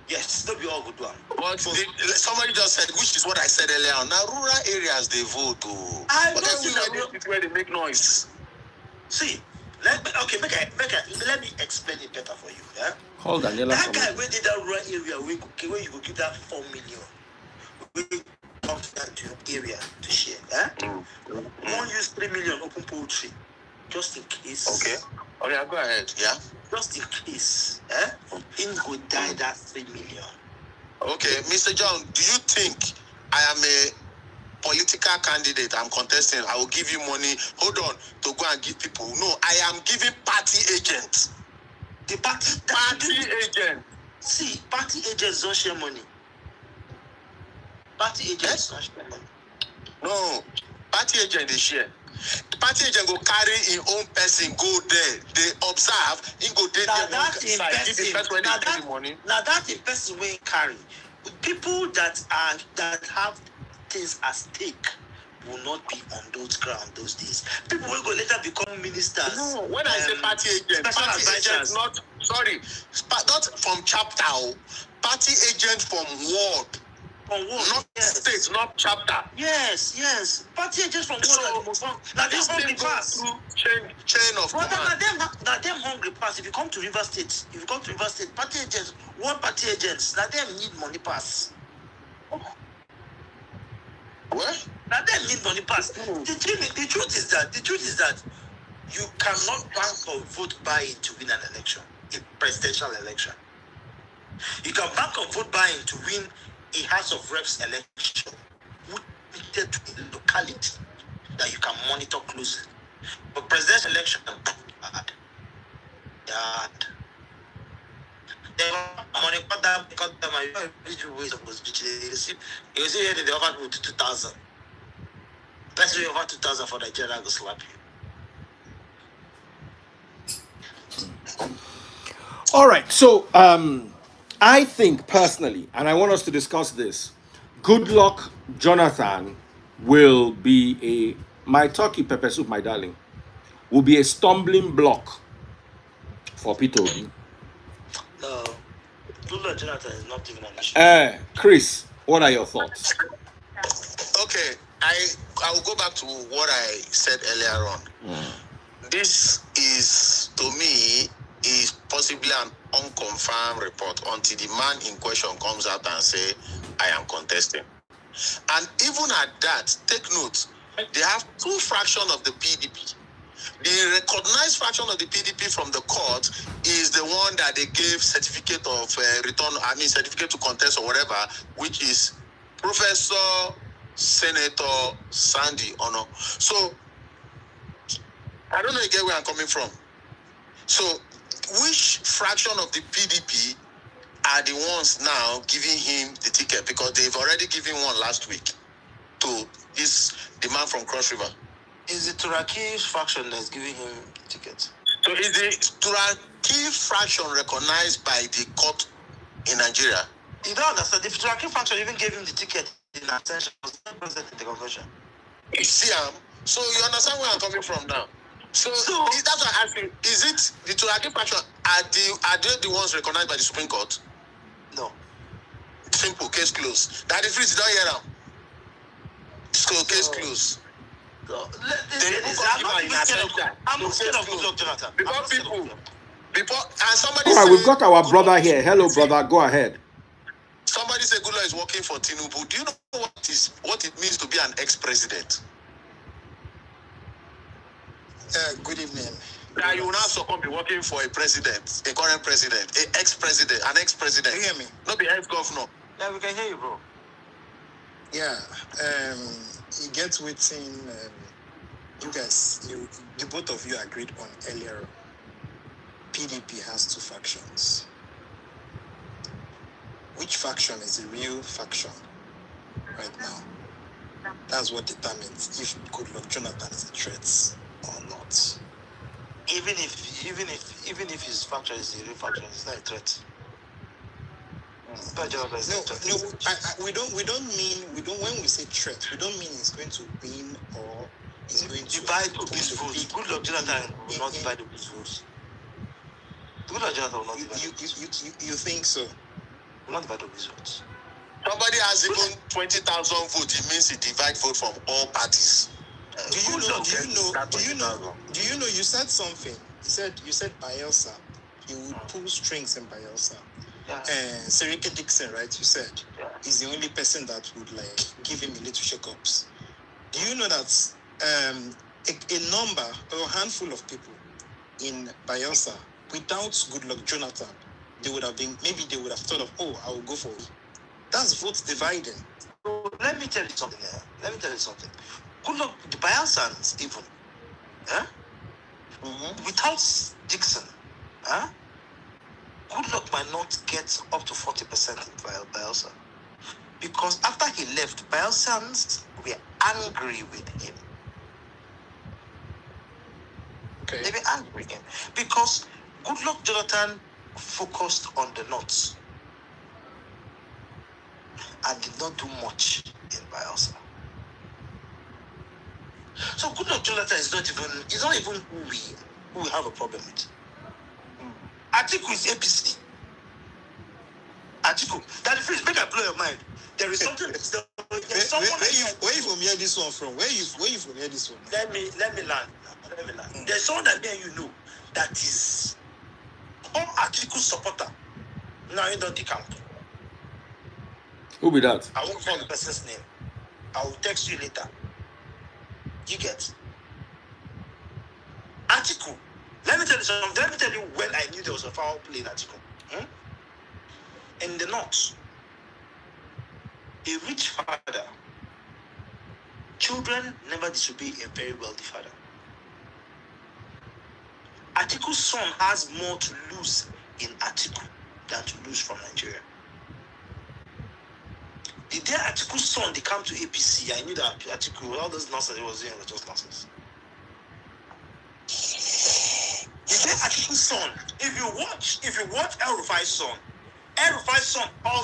Yes, don't be all good one. But somebody just said, which is what I said earlier on. Now, rural areas they vote. Oh. I But don't then see that. where they make noise. See, let me explain it better for you. Yeah? Call Daniela. That guy went in that rural area where you go give that 4 million. We come to that area to share. Yeah? One use 3 million open poultry. Just in case. Okay, go ahead. Yeah. Just in case. Him go die that 3 million. Okay, Mr. John, do you think I am a political candidate? I'm contesting. I will give you money. Hold on, to go and give people. No, I am giving party agents. The party agent. See, party agents don't share money. Party agents don't share money. No, party agent they share. The party agent go carry his own person, go there. They observe, he go there. Now that in person will carry. People that have things at stake will not be on those ground those days. People will go later become ministers. No, when I say party agent, not from chapter, party agent from ward. Not state, not chapter. Yes. Party agents from ward. Now this hungry pass. Chain of command. Now them hungry pass. If you come to River State, party agents, ward party agents, now them need money pass. What? Now them need money pass. The truth is that you cannot bank on vote buying to win an election, a presidential election. You can bank on vote buying to win a House of Reps election, limited to a locality that you can monitor closely. But presidential election, hard. Money cut them. You ways of those bitches. You see here they offer people to 2,000. Let's say you offer 2,000 for Nigeria, I go slap you. All right. So I think personally, and I want us to discuss this, Goodluck Jonathan will be my turkey pepper soup, my darling, will be a stumbling block for Peter Obi. No, Goodluck Jonathan is not even an issue. Chris, what are your thoughts? Okay, I will go back to what I said earlier on. This is, to me, is possibly an unconfirmed report until the man in question comes out and say, I am contesting. And even at that, take note, they have two fractions of the PDP. The recognized fraction of the PDP from the court is the one that they gave certificate of certificate to contest or whatever, which is Professor Senator Sandy Ono. So, I don't know again where I'm coming from. So, which fraction of the PDP are the ones now giving him the ticket? Because they've already given one last week to the man from Cross River. Is the Turaki faction that's giving him tickets? So is the Turaki faction recognized by the court in Nigeria? You don't understand. The Turaki faction even gave him the ticket in absentia. He was not present in the convention. See, so you understand where I'm coming from now? So that's what I'm asking. Is it the Turaki faction? Are they the ones recognized by the Supreme Court? No. Simple, case closed. That is free, you don't hear now. So case closed. I'm not scared of Goodluck Jonathan. And somebody all right, we've got our brother here. Hello, brother. Go ahead. Somebody said Goodluck is working for Tinubu. Do you know what it means to be an ex-president? Good evening. Now you will now be working for a president, a current president, an ex-president. You hear me? Not the ex-governor. Yeah, we can hear you, bro. Yeah. You get waiting. You guys, the both of you agreed on earlier. PDP has two factions. Which faction is the real faction right now? That's what determines if Goodluck Jonathan is a threat or not. Even if his faction is the real faction, it's not a threat. We don't mean when we say threat, we don't mean it's going to win or it's going to divide Obi's votes. Goodluck Jonathan will not divide Obi's votes. Goodluck Jonathan will not divide. You think so? will not divide Obi's votes. Somebody has even 20,000 votes. It means he divide vote from all parties. Do you know? You said something. You said Bielsa. He would pull strings in Bielsa. Yeah. Serike Dixon, right? You said is the only person that would like give him a little shake-ups. Do you know that a number or a handful of people in Bielsa, without Goodluck Jonathan, they would have thought of, oh, I will go for it. That's vote dividing. So let me tell you something here. Goodluck, the Bielsans even, without Dixon, Goodluck might not get up to 40% in Bielsa. Because after he left, Bielsans were angry with him. Okay. They were angry with him. Because Goodluck Jonathan focused on the north and did not do much in Bielsa. So Goodluck Jonathan is not even who we have a problem with. Atiku is APC. Atiku, that is make I blow your mind. There is something. Where you from hear this one from? Where you from hear this one? Let me land. There's someone that you know that is all Atiku supporter. Now you don't count. Who be that? I won't call the person's name. I will text you later. You get Atiku. Let me tell you something. Let me tell you when I knew there was a foul play in Atiku. In the north, a rich father, children never disobey a very wealthy father. Atiku's son has more to lose in Atiku than to lose from Nigeria. The day Atiku's son they come to APC, I knew that Atiku, all those nonsense he was doing was just nonsense. The day Atiku's son, if you watch El Rufai's son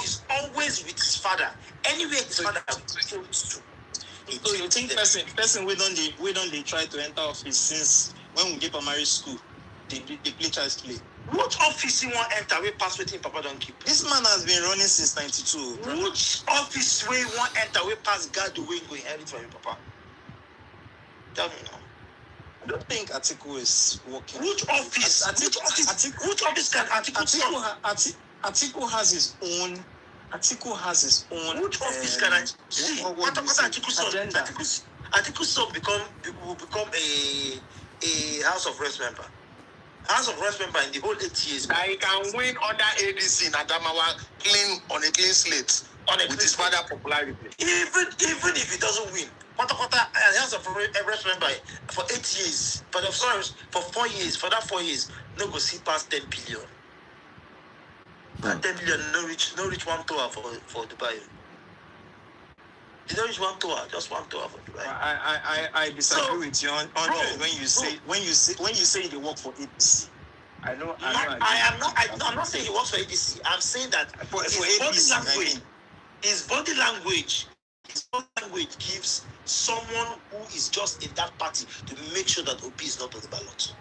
is always with his father. Anywhere his father goes to. So you think person we don't try to enter office since when we get primary school, they play child's play. Which office you want enter? We pass waiting Papa don't keep. This man has been running since 92. Bro. Which office we want enter? We pass God the way go inherit from him, Papa. Tell me now. I don't think Atiku is working. Which office? Which office can Atiku? Atiku has his own. Which office can I see? What Atiku's son? Atiku's son will become a House of Reps member. House of Reps member in the whole 8 years. I can win under ADC in Adamawa on a clean slate with his father popularity. Even if he doesn't win, House of Reps member for 8 years, for 4 years, for that 4 years, no go see past 10 billion. And 10 million no reach 1 tour for Dubai. They don't reach 1 tour, just 1 tour for Dubai. I disagree with you on when you say they work for APC. I'm not saying he works for APC. I'm saying that his body language gives someone who is just in that party to make sure that OP is not on the ballot.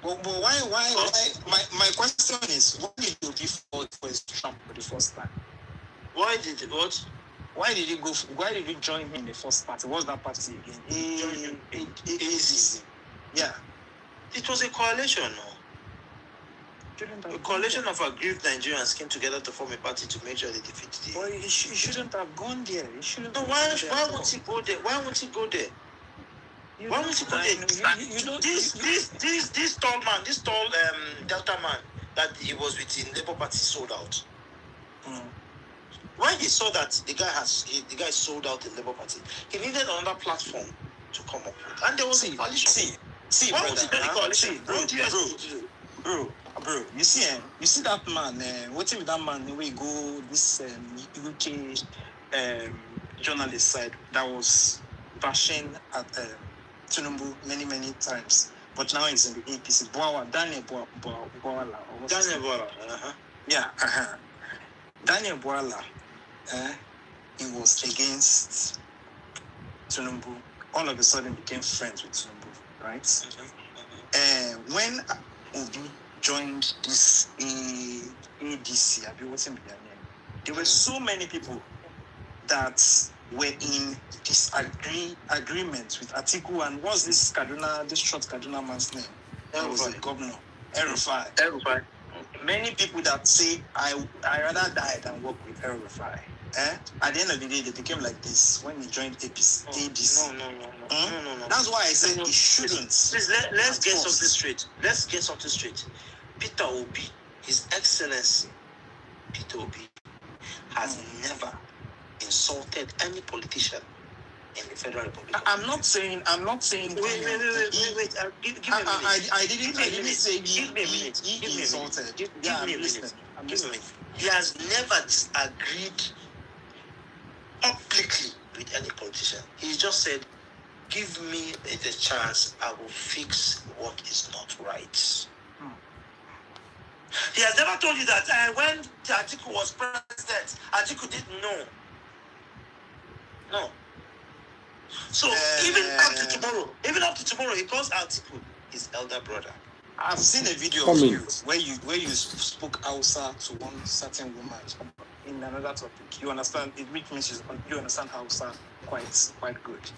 But why? My question is, why did you vote for Trump for the first time? Why did he vote? Why did you join him in the first party? What's that party again? ACC. Yeah. It was a coalition, no? A coalition of aggrieved Nigerians came together to form a party to make sure they defeat the... Well, he shouldn't have gone there. No, why won't he go there? Why won't he go there? Why won't he go there? This tall Delta man that he was with in Labour Party sold out. When he saw that the guy sold out in Labour Party, he needed another platform to come up with. And there was a coalition. Bro, you see that man, what's with that man we go this UK journalist side that was bashing at Tinubu many times, but now he's in the APC. Daniel Boala. Yeah. Daniel Boala, he was against Tinubu. All of a sudden became friends with Tinubu, right? When Obi joined this ADC, I what's in their name? There were so many people that were in agreement with Atiku, and what's this short Kaduna man's name? That was the governor, El-Rufai. Many people that say I rather die than work with El-Rufai. At the end of the day, they became like this when he joined ADC. No. That's why I said he shouldn't. Please, let's get something straight. Let's get something straight. Peter Obi, His Excellency Peter Obi, has never insulted any politician in the Federal Republic. I'm not saying. Wait. Give me a minute. I didn't say he insulted. Give me a minute. He has never disagreed publicly with any politician. He just said, give me the chance, I will fix what is not right. He has never told you that when Atiku was president, Atiku didn't know. No. So even up to tomorrow, he calls Atiku his elder brother. I've seen a video of you where you spoke Hausa to one certain woman in another topic. You understand? It means you understand Hausa quite good.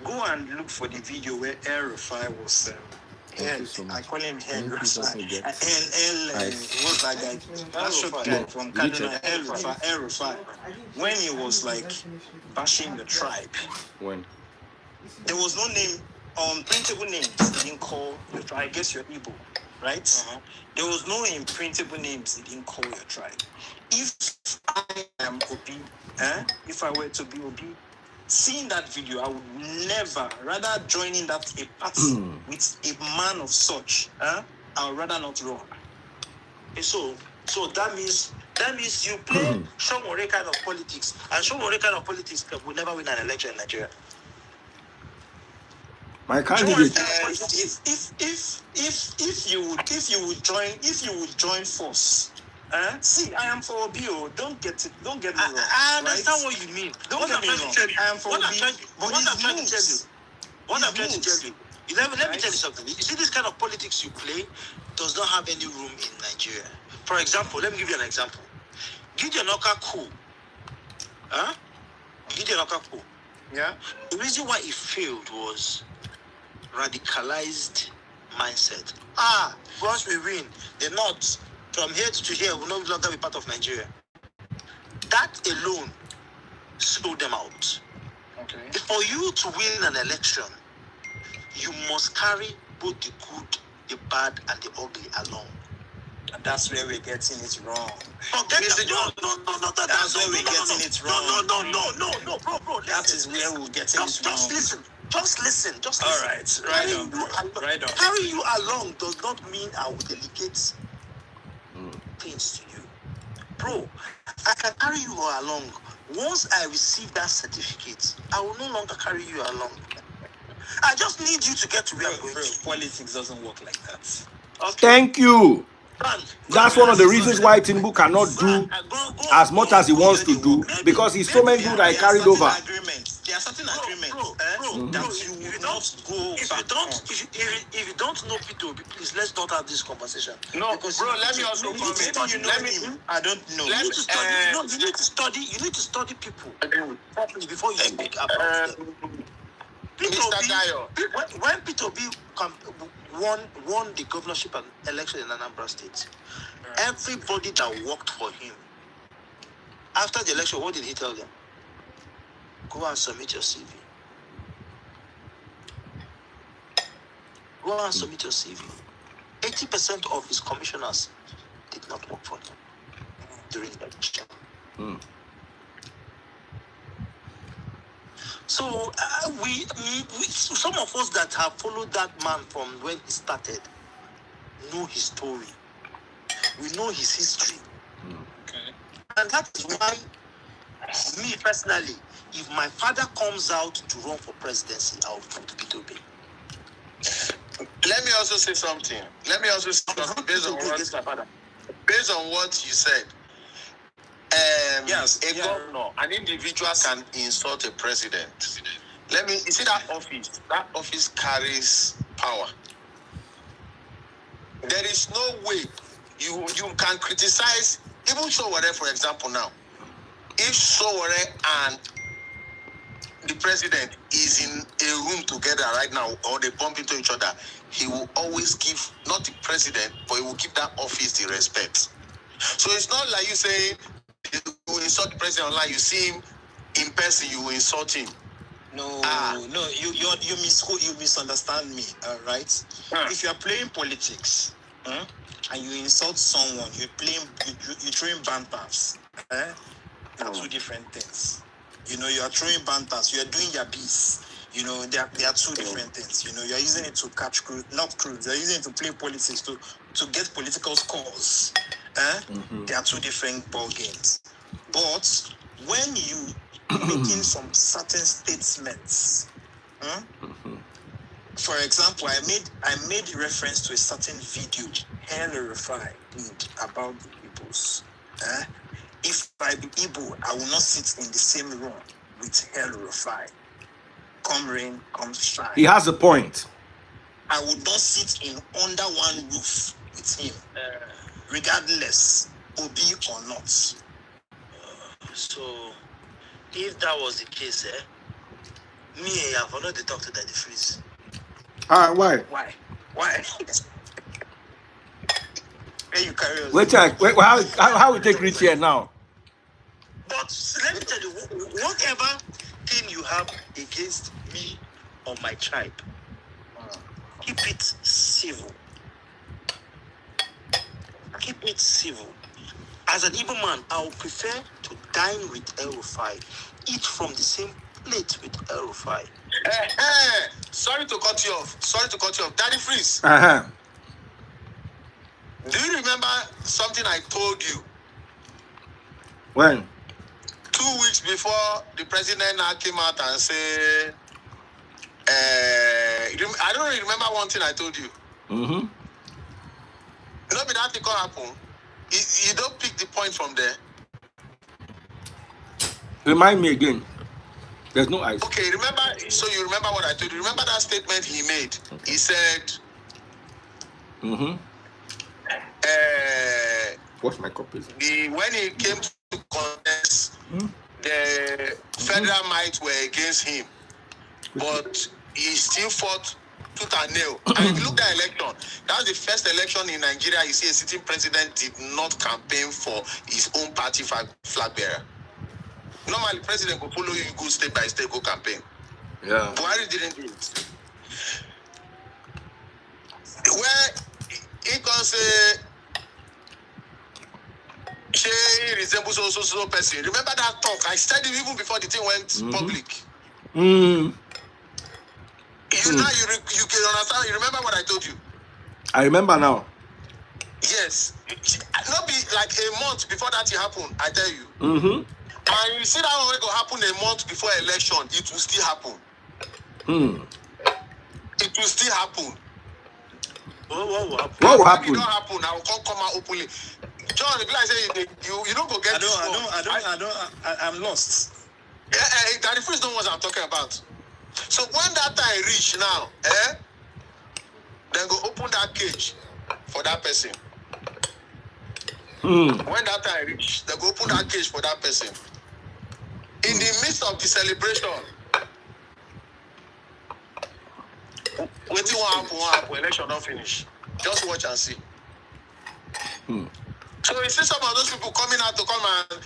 Go and look for the video where El-Rufai was. I call him El-Rufai. What's that guy? That short guy from Kaduna. El-Rufai. When he was like bashing the tribe. When? There was no name, printable names. He didn't call your tribe. I guess you're Igbo, right? There was no imprintable names. He didn't call your tribe. If I am Obi, if I were to be Obi, seeing that video, I would never, rather joining that a party with a man of such, I would rather not run. So that means you play Shomore kind of politics, and Shomore kind of politics will never win an election in Nigeria. My candidate. If you would join force. See, I am for Obio. Don't get me wrong. I understand what you mean. Don't get me wrong. I am for Obio. What I'm trying to tell you. Let me tell you something. You see, this kind of politics you play does not have any room in Nigeria. For example, let me give you an example. Gideon Okaku. Gideon Okaku. Yeah. The reason why he failed was radicalized mindset. Once we win, the North, from here to here, will no longer be part of Nigeria. That alone slowed them out. Okay. For you to win an election, you must carry both the good, the bad, and the ugly along. And that's where we're getting it wrong. No, that's where we're getting it wrong. No, bro. That is where we're getting it wrong. Just listen. All right, right on. Carry you along does not mean I will delegate things to you. Bro, I can carry you along. Once I receive that certificate, I will no longer carry you along. I just need you to get to where I'm going. Politics doesn't work like that. Okay. Thank you. That's one of the reasons why Tinubu cannot do as much as he wants to do, because he's so many people that he carried over. There are certain agreements that you will not go back. If you don't know Peter, please let's not have this conversation. No, because bro, let me also comment. I don't know. You need to study people properly before you speak about them. When Peter Obi won the governorship election in Anambra State, everybody that worked for him, after the election, what did he tell them? Go and submit your CV. Go and submit your CV. 80% of his commissioners did not work for him during the election. So we some of us that have followed that man from when he started know his story. We know his history. Okay. And that is why, me personally, if my father comes out to run for presidency, I'll vote Peter Obi. Let me also say something. Based on what you said. Yes, a governor, an individual can insult a president. You see that office? That office carries power. There is no way you can criticize even Tobore, for example. Now, if Tobore and the president is in a room together right now, or they bump into each other, he will always give, not the president, but he will give that office the respect. So it's not like you say you insult the president online, you see him in person, you will insult him. No, you misunderstand me, all right? If you are playing politics, and you insult someone, you throwing banters, two different things. You know, you are throwing banters, you are doing your beats. You know, they are two different things. You know, you are using it to catch crew, not crews. You are using it to play politics to get political scores. They are two different ball games. But when you making some certain statements, for example, I made reference to a certain video Hellify did about the Igbos. If I be Igbo, I will not sit in the same room with Hellify. Come rain, come shine. He has a point. I would not sit in under one roof with him, regardless, Obi or not. So, if that was the case, me, I have already talked to Daddy Freeze. Why? Hey, you carry us. Wait, how we take reach here now? But let me tell you, whatever thing you have against me or my tribe, keep it civil. Keep it civil. As an Igbo man, I would prefer to dine with El-Rufai, eat from the same plate with El-Rufai. Sorry to cut you off. Daddy Freeze. Do you remember something I told you? When? 2 weeks before the president now came out and said, I don't really remember one thing I told you. Mm-hmm. You know, that thing can happen. You don't pick the point from there. Remind me again. There's no ice. Okay, remember, so you remember what I told you. Remember that statement he made? He said, What's my copies? When he came to contest, the federal might were against him, but he still fought tooth and nail. And if you look at the election, that was the first election in Nigeria. You see a sitting president did not campaign for his own party flag bearer. Normally, president will follow you, go state by state, go campaign. Yeah. Buhari didn't do it. Where he can say, she resembles so person. Remember that talk? I said it even before the thing went public. You now you can understand. You remember what I told you? I remember now. Yes. Not be like a month before that thing happened, I tell you. And you see that one will happen a month before election, it will still happen. It will still happen. What will happen? What will happen? If it don't happen, I will come out openly. John, if I say you don't go get this phone. I'm lost. Daddy Freeze knows what I'm talking about. So when that time reach now, then go open that cage for that person. When that time reach, they go open that cage for that person. In the midst of the celebration, waiting what happen, election don't finish. Just watch and see. So you see some of those people coming out to come and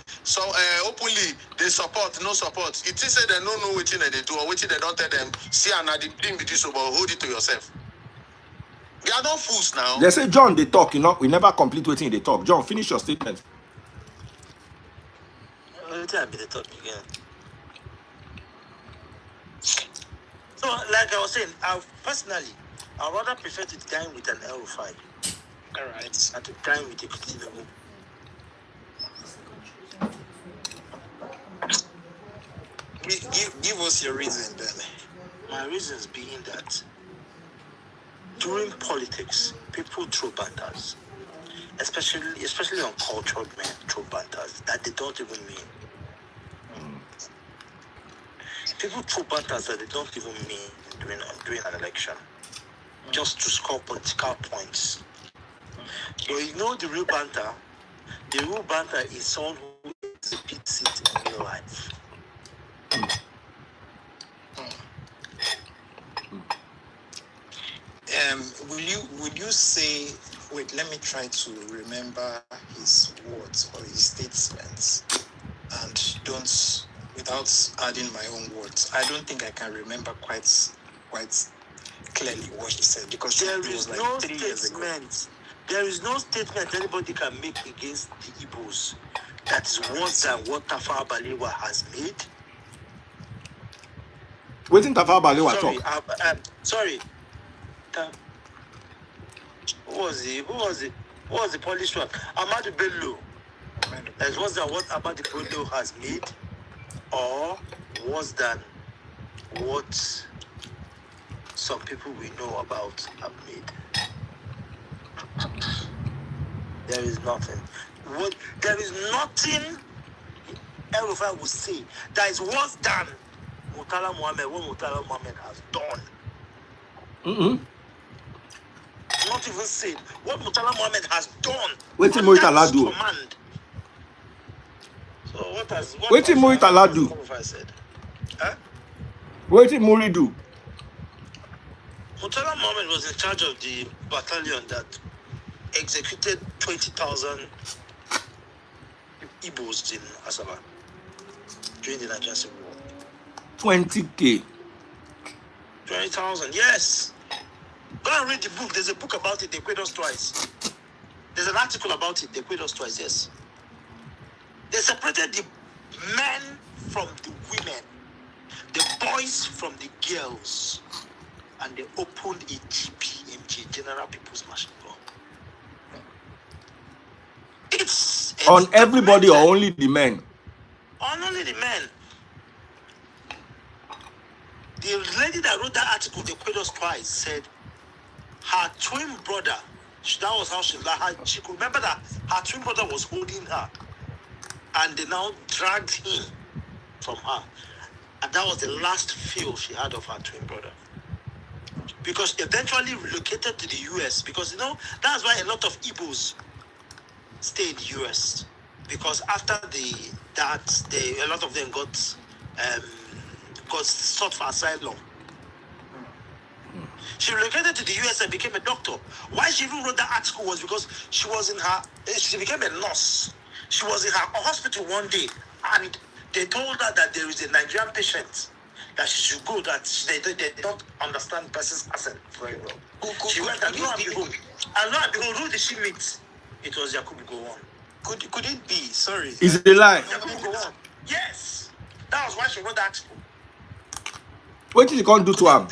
openly they support, no support. It is said they don't know what they do or what they don't tell them. See another thing with this, but hold it to yourself. They are not fools now. They say, John, they talk, we never complete waiting they talk. John, finish your statement. I'll be the talk again. So, like I was saying, I'd rather prefer to dine with an El-Rufai. Alright. And to dine with a Kutibu. Give us your reason then. My reasons being that during politics, people throw banters, especially uncultured men throw banters that they don't even mean. People throw banters that they don't even mean during an election, just to score political points. But you know the real banter? The real banter is someone who exhibits it in real life. Would you say, wait, let me try to remember his words or his statements, and don't, without adding my own words, I don't think I can remember quite clearly what he said, because There it is was like no 3 years ago. statement. There is no statement anybody can make against the Igbos that is worse than what Tafawa Balewa has made. Waiting Tafawa Balewa Sorry, talk. sorry. Who was the Polish one? Ahmadu Bello. That is worse than what Ahmadu Bello has made, or worse than what some people we know about have made. There is nothing. There is nothing El-Rufai would say that is worse than Murtala Muhammad, what Murtala Muhammad has done. Not even said what Murtala Muhammad has done. Wait till Murtala do. Command. So Wait till Murtala do. El-Rufai said? Huh? Wait till Muri do. Murtala Muhammad was in charge of the battalion that executed 20,000 Igbos in Asaba during the Nigerian Civil War. 20K. 20,000, yes. Go and read the book. There's a book about it. They paid us twice. There's an article about it. They paid us twice, yes. They separated the men from the women, the boys from the girls, and they opened a GPMG, General People's Machine Gun. It's On everybody or only the men? On only the men. The lady that wrote that article, they paid us twice, said her twin brother, that was how she could remember that her twin brother was holding her, and they now dragged him from her, and that was the last feel she had of her twin brother, because eventually relocated to the US, because that's why a lot of Igbos stay in the US, because after a lot of them got sought for asylum. She relocated to the US and became a doctor. Why she even wrote that article was because she became a nurse. She was in her hospital one day, and they told her that there is a Nigerian patient that she should go, that they don't understand the person's accent very well. She went and lo and behold, who did she meet? It was Yakubu Gowon. Could it be? Sorry. Is it a lie? Yakubu Gowon. Yes. That was why she wrote the article. What did you can't do to him?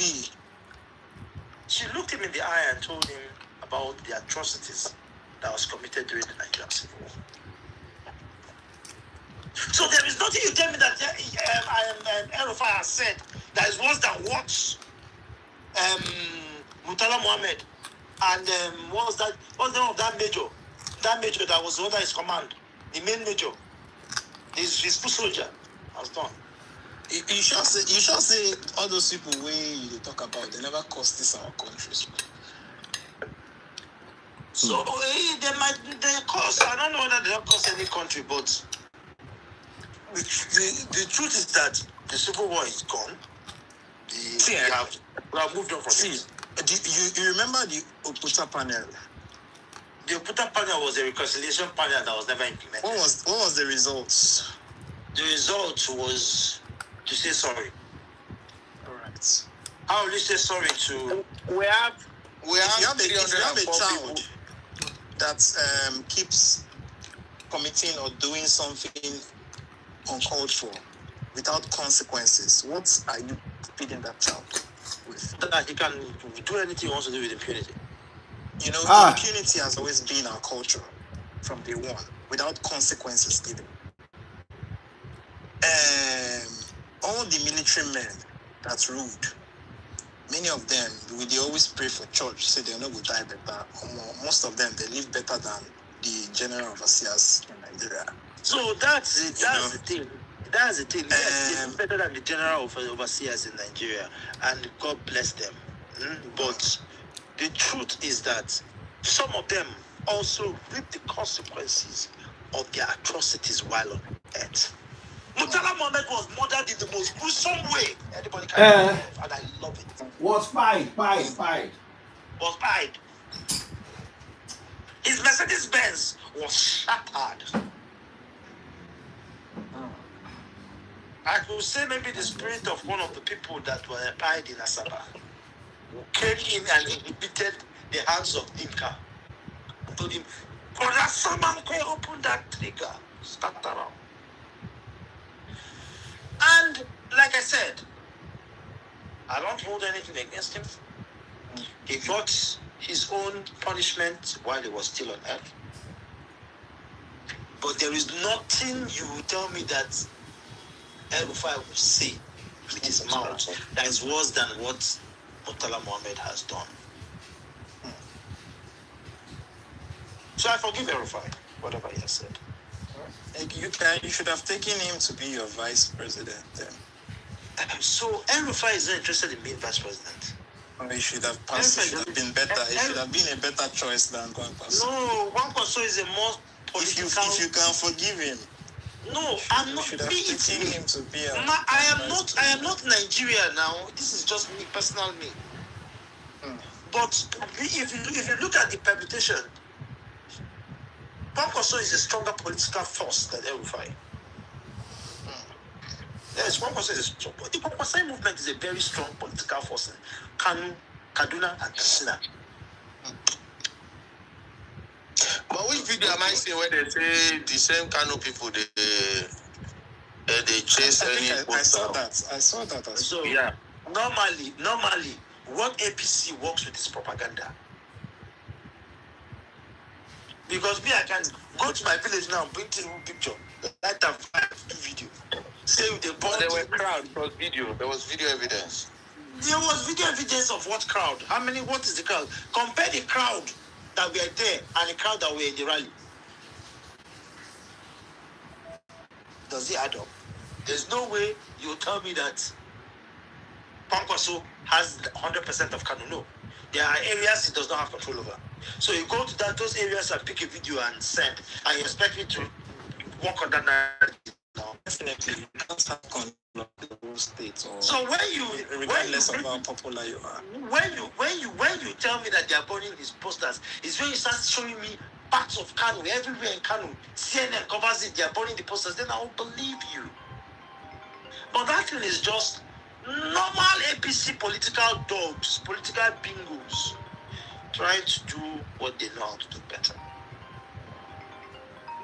She looked him in the eye and told him about the atrocities that was committed during the Nigerian Civil War. So there is nothing you tell me that El-Rufai has said that is worse than what Murtala Muhammad and what was the name of that major? That major that was under his command, the main major, his foot soldier, has done. You shall say all those people you talk about, they never cost this our countries. So they cost. I don't know whether they don't cost any country, but the truth is that the Civil War is gone. We have moved on from it. You remember the Oputa panel? The Oputa panel was a reconciliation panel that was never implemented. What was the results? The result was to say sorry. All right. How will you say sorry to? We have If you have a 304 child people that keeps committing or doing something uncalled for without consequences, what are you feeding that child with? That he can do anything he wants to do with impunity. Impunity has always been our culture from day one, without consequences given. All the military men that ruled, many of them, they always pray for church, say they're not going to die better. Most of them, they live better than the general overseers in Nigeria. So that's it. That's the thing. That's the thing. Yes, it's better than the general overseers in Nigeria, and God bless them. But the truth is that some of them also reap the consequences of their atrocities while on earth. Murtala Mohammed was murdered in the most gruesome way anybody can think of, and I love it. Was pied. Was pied. His Mercedes Benz was shattered. I could say maybe the spirit of one of the people that were pied in Asaba came in and inhibited the hands of Inca. Told him, "Brother Saman, open that trigger. Start around." And like I said, I don't hold anything against him. He got his own punishment while he was still on earth. But there is nothing you will tell me that El-Rufai will say with his mouth that is worse than what Murtala Mohammed has done. So I forgive El-Rufai, whatever he has said. You should have taken him to be your vice president then. So El-Rufai is not interested in being vice president. He should have passed. It should have been better. It should have been a better choice than Kwankwaso. No, Kwankwaso is a more political. If you can forgive him. No, I'm not. Should have taken him to be I am not Nigeria now. This is just me, personal me. But if you look at the permutation, Kwankwaso is a stronger political force than El-Rufai. Yes, Kwankwaso is a strong. The Kwankwaso movement is a very strong political force in Kanu, Kaduna, and Katsina. But which video am I seeing where they say the same Kano people they chase any? I saw that as well. So yeah, normally, what APC works with is propaganda. Because me, I can go to my village now, bring to a picture, light and do video. Say with the But there were crowd. There was video evidence. There was video evidence of what crowd? What is the crowd? Compare the crowd that were there and the crowd that were in the rally. Does it add up? There's no way you tell me that Kwankwaso has 100% of Kano. No. There are areas it does not have control over. So you go to those areas and pick a video and send, and you expect me to work on that narrative. No, definitely you can't have control of the whole state. So regardless of how popular you are. When you tell me that they are burning these posters, it's when you start showing me parts of Kano, everywhere in Kano, CNN covers it, they are burning the posters, then I will believe you. But that thing is just normal APC political dogs, political bingos, trying to do what they know how to do better.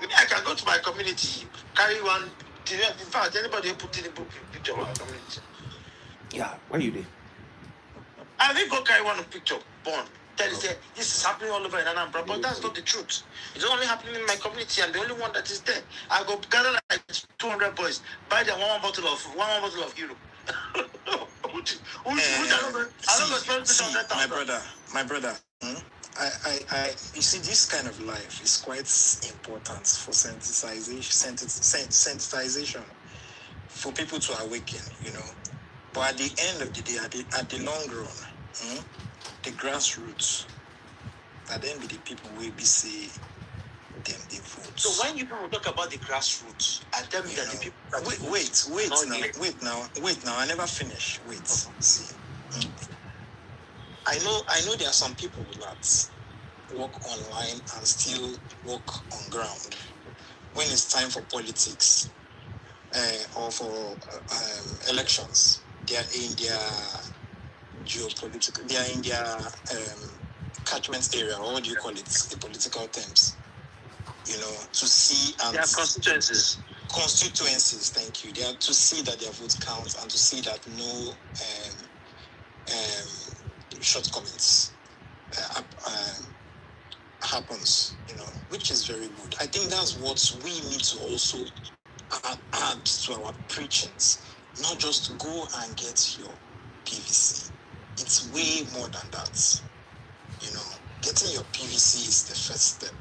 Maybe I can go to my community, carry one. In fact, anybody who put in a picture of our community. Yeah, where you did? I will go carry one picture, born. Tell you, say, this is happening all over in Anambra, but that's not the truth. It's only happening in my community, and the only one that is there. I go gather like 200 boys, buy them one bottle of Hero. My brother. You see, this kind of life is quite important for sensitization, for people to awaken, But at the end of the day, at the long run, the grassroots, at the end of the people will be say them the votes. So when you people talk about the grassroots, I tell me that the people. Wait now. I never finish. Wait. See. I know there are some people that work online and still work on ground. When it's time for politics or for elections, they are in their geopolitical, they are in their catchment area, or what do you call it, the political terms, to see and... Their constituencies. Constituencies, thank you. They are to see that their votes count and to see that no shortcomings happens, which is very good. I think that's what we need to also add to our preachings, not just to go and get your PVC. It's way more than that. Getting your PVC is the first step,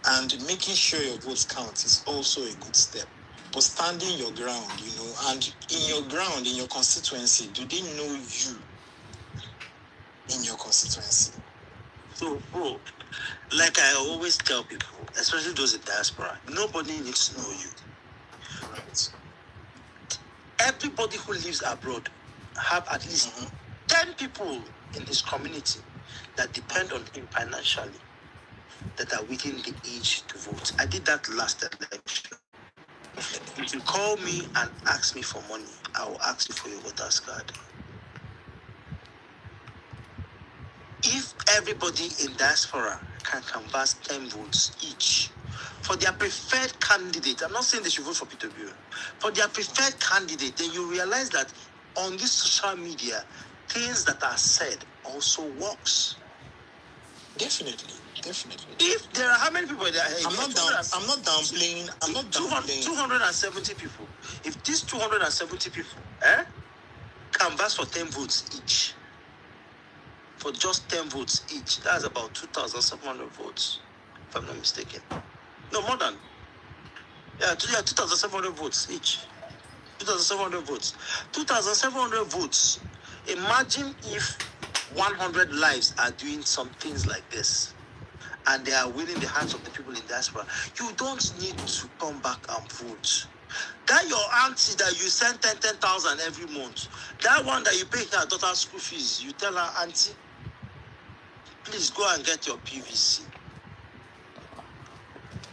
and making sure your votes count is also a good step. But standing your ground, and in your ground, in your constituency, do they know you in your constituency? So, bro, like I always tell people, especially those in diaspora, nobody needs to know you. Right? Everybody who lives abroad have at least 10 people in his community that depend on him financially that are within the age to vote. I did that last election. If you call me and ask me for money, I will ask you for your voter's card. If everybody in diaspora can canvass 10 votes each for their preferred candidate, I'm not saying they should vote for Peter Buell, for their preferred candidate, then you realize that on this social media, things that are said also works. Definitely. If there are how many people there? I'm not downplaying. 270 people. If these 270 people canvass for 10 votes each, for just 10 votes each, that's about 2,700 votes, if I'm not mistaken. No, more than. 2,700 votes each. 2,700 votes. 2,700 votes. Imagine if 100 lives are doing some things like this, and they are winning the hearts of the people in diaspora. You don't need to come back and vote. That your auntie that you send 10,000 every month, that one that you pay her daughter's school fees, you tell her, auntie, please go and get your PVC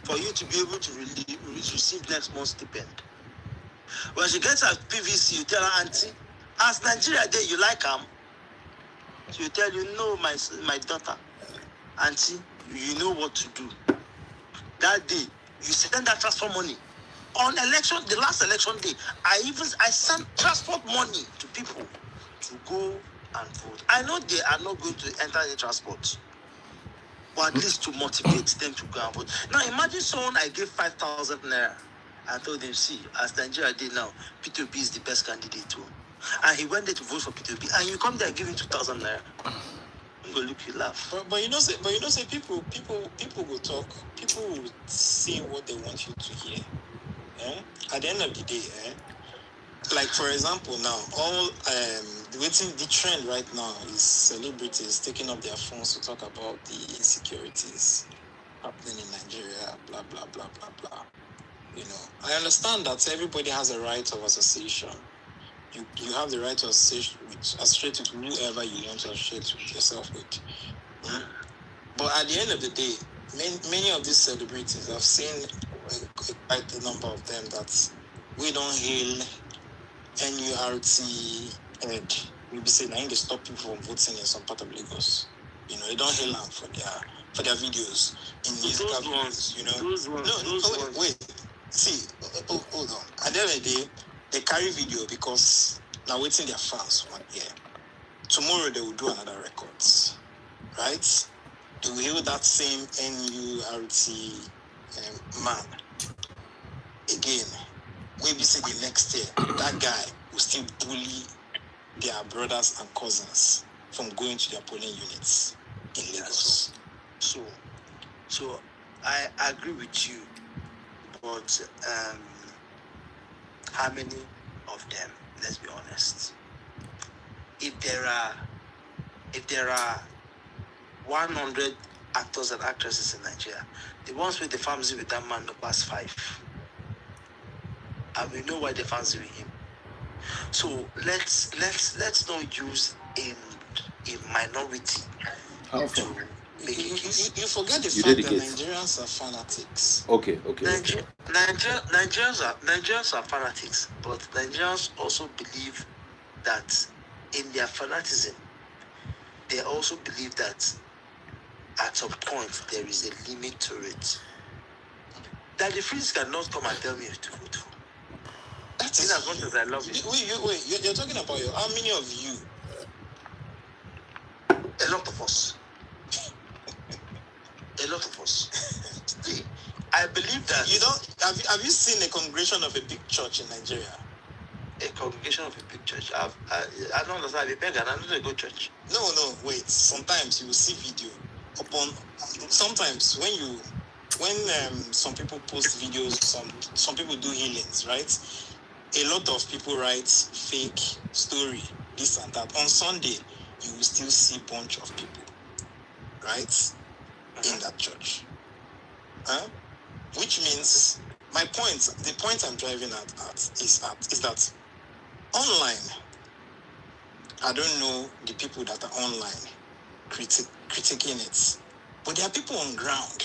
for you to be able to receive next month's stipend. When she gets her PVC, you tell her, auntie, as Nigeria Day, you like them? She will tell you, no, my daughter, auntie, you know what to do. That day, you send that transfer money. On election, the last election day, I sent transport money to people to go and vote. I know they are not going to enter the transport, but at least to motivate them to go and vote. Now imagine someone I gave 5,000 naira and told them, see, as Nigeria did now, P2B is the best candidate too. And he went there to vote for P2B, and you come there and give him 2,000 naira. I'm gonna look, you laugh. But you know, say people will talk. People will say what they want you to hear. At the end of the day, like for example, now all the trend right now is celebrities taking up their phones to talk about the insecurities happening in Nigeria, blah blah blah blah blah. You know, I understand that everybody has a right of association. You have the right to associate with whoever you want to associate with yourself with. But at the end of the day, many of these celebrities, I've seen quite a number of them that we don't hail NURT and we be saying they stop people from voting in some part of Lagos. You know, they don't hail them for their videos in musical videos. You know, wait. See, hold on. At the end of the day, they carry video because now waiting their fans one year. Tomorrow they will do another records, right? They will hear that same NURT man again. Maybe say the next year that guy will still bully their brothers and cousins from going to their polling units in Lagos. So I agree with you, but how many of them? Let's be honest. If there are 100 actors and actresses in Nigeria, the ones with the fancy with that man no pass 5. And we know why they fancy with him. So let's not use a minority to make a case. You forget the fact that Nigerians are fanatics. Okay. Nigerians are fanatics, but Nigerians also believe that in their fanaticism, they also believe that at some point there is a limit to it. That the Freeds cannot come and tell me to vote for. That's as much as I love it. Wait, you're talking about how many of you? A lot of us. A lot of us. I believe that you don't have you seen a congregation of a big church in Nigeria? A congregation of a big church. I don't understand. I'm a pagan. I don't go to church. No, wait. Sometimes you will see video upon. Sometimes when some people post videos, some people do healings, right? A lot of people write fake story, this and that. On Sunday, you will still see a bunch of people. right? In that church. Which means the point I'm driving at is that online, I don't know the people that are online critiquing it, but there are people on ground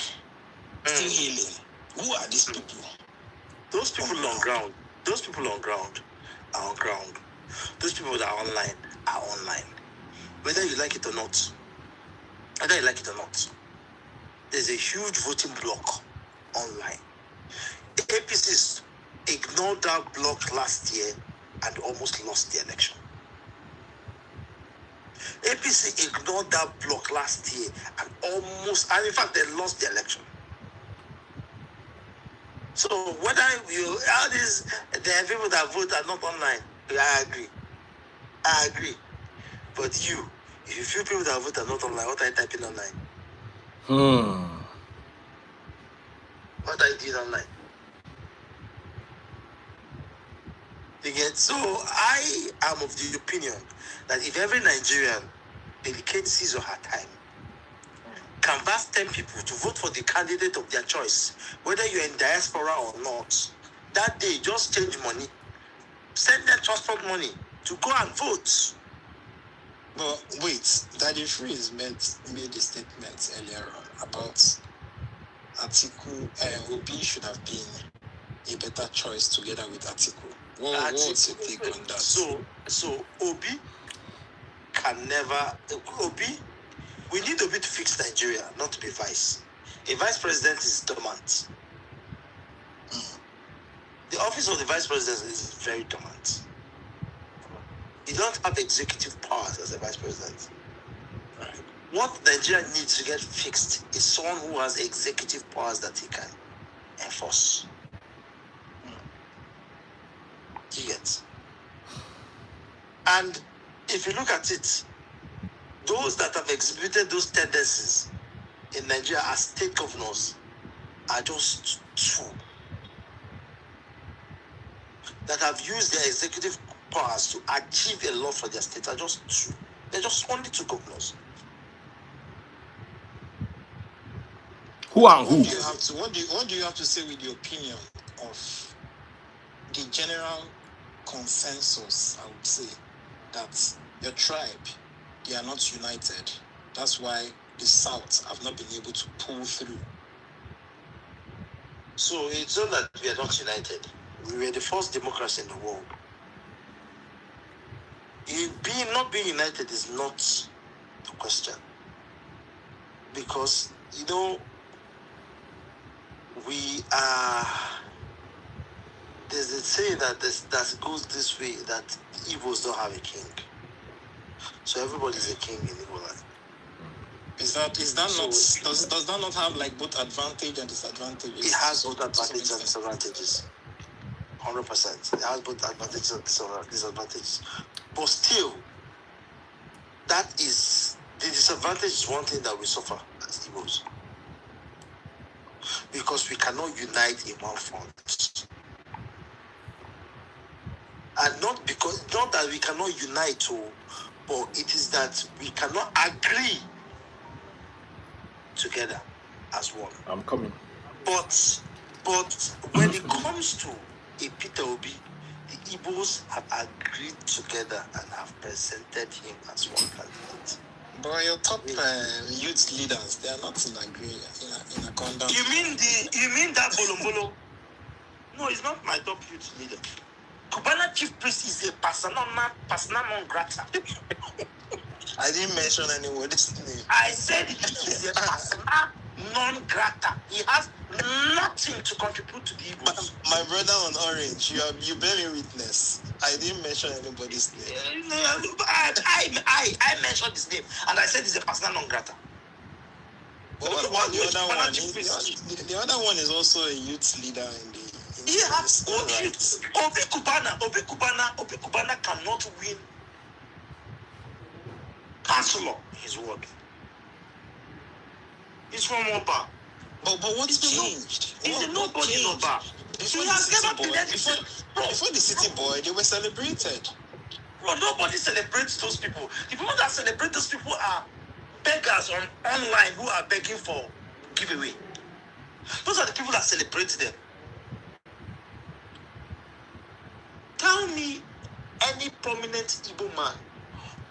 still hailing. Who are these people? Those people on ground are on ground. Those people that are online. Whether you like it or not, there's a huge voting bloc online. The APCs ignored that bloc last year and almost lost the election. APC ignored that bloc last year and in fact, they lost the election. So whether there are people that vote are not online, I agree. But if you feel people that vote are not online, what are you typing online? What are you doing online? You get? So I am of the opinion that if every Nigerian dedicates his or her time, canvass 10 people to vote for the candidate of their choice, whether you're in diaspora or not, that day just change money, send them transport money to go and vote. But wait, Daddy Freeze made a statement earlier on about Atiku. Obi should have been a better choice together with Atiku. What's your take on that? So Obi can never. We need Obi to fix Nigeria, not to be vice. A vice president is dormant. The office of the vice president is very dormant. You don't have executive powers as a vice president. Right. What Nigeria needs to get fixed is someone who has executive powers that he can enforce. You get? And if you look at it, those that have exhibited those tendencies in Nigeria as state governors are just two. That have used their executive powers to achieve a lot for their state are just two. They're just only two governors. Who and who? What do you have to say with your opinion of the general consensus? I would say that your tribe, they are not united. That's why the South have not been able to pull through. So it's not that we are not united. We were the first democracy in the world. Not being united is not the question. Because, we are... There's a saying that goes this way, that Igbos don't have a king. So everybody's a king in Igbo land. Does that not have like both advantage and disadvantages? It has both advantages and disadvantages. 100%. It has both advantages and disadvantages. But still, that is the disadvantage is one thing that we suffer as Igbos. Because we cannot unite in one front. And not that we cannot unite, but it is that we cannot agree together as one. I'm coming. But when it comes to a Peter Obi, the Igbos have agreed together and have presented him as one candidate. But your top youth leaders, they are not in agreement, in a conduct. You mean that Bolombolo? No, it's not my top youth leader. Cubana chief priest is a persona non grata. I didn't mention anybody's name. I said he is a persona non grata. He has nothing to contribute to the Igbos. My brother on Orange, you bear me witness. I didn't mention anybody's name. I mentioned his name, and I said he's a persona non grata. The other one is also a youth leader in the. He has old youth. Obi Kubana cannot win councillor in his ward. He's from Oba. But what's changed? He's a nobody in Oba. He has never been anything. Before the city boy, they were celebrated. Bro, nobody celebrates those people. The people that celebrate those people are beggars online who are begging for giveaway. Those are the people that celebrate them. Tell me any prominent Igbo man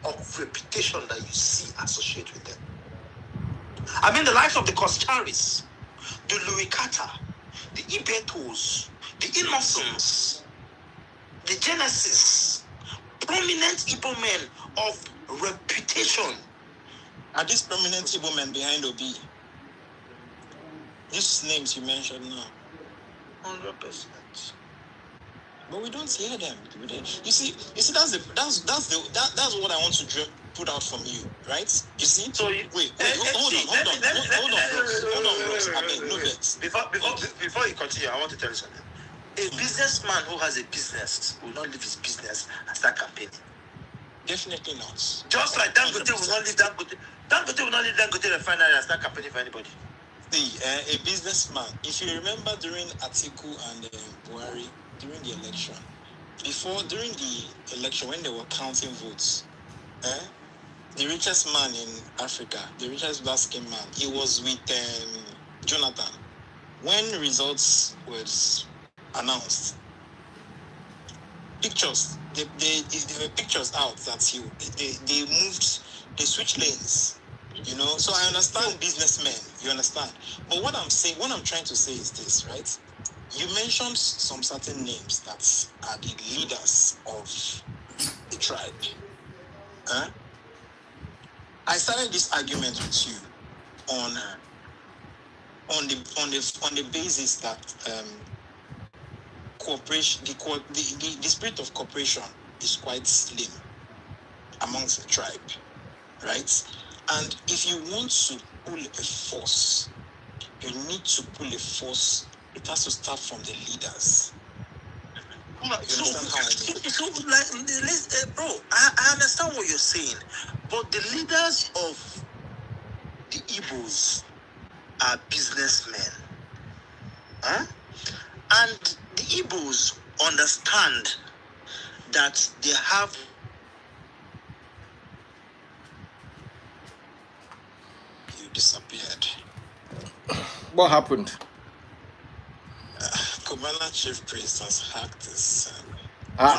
of reputation that you see associate with them. I mean, the likes of the Kostaris, the Louis Carter, the Ibetos, the Innocents, the Genesis, prominent Igbo men of reputation. Are these prominent Igbo men behind Obi? These names you mentioned now. 100%. But we don't hear them. You see, that's what I want to put out from you, right? You see? So wait, hold on, bros. I mean, no bets. Before you continue, I want to tell you something. A businessman who has a business will not leave his business and start campaigning. Definitely not. Just like Dangote will not leave Dangote will not leave Dangote refinery and start campaigning for anybody. See, a businessman. If you remember during Atiku and Buhari, during the election, during the election when they were counting votes, the richest man in Africa, the richest black-skinned man, he was with Jonathan. When results was announced, pictures, there were pictures out that they switched lanes, you know. So I understand businessmen, you understand. But what I'm trying to say is this, right? You mentioned some certain names that are the leaders of the tribe. I started this argument with you on the basis that cooperation, the spirit of cooperation is quite slim amongst the tribe, right? And if you want to pull a force, you need to pull a force. It has to start from the leaders. Bro, I understand what you're saying, but the leaders of the Igbos are businessmen, and the Igbos understand that they have. You disappeared. What happened? Cubana chief priest has hacked his.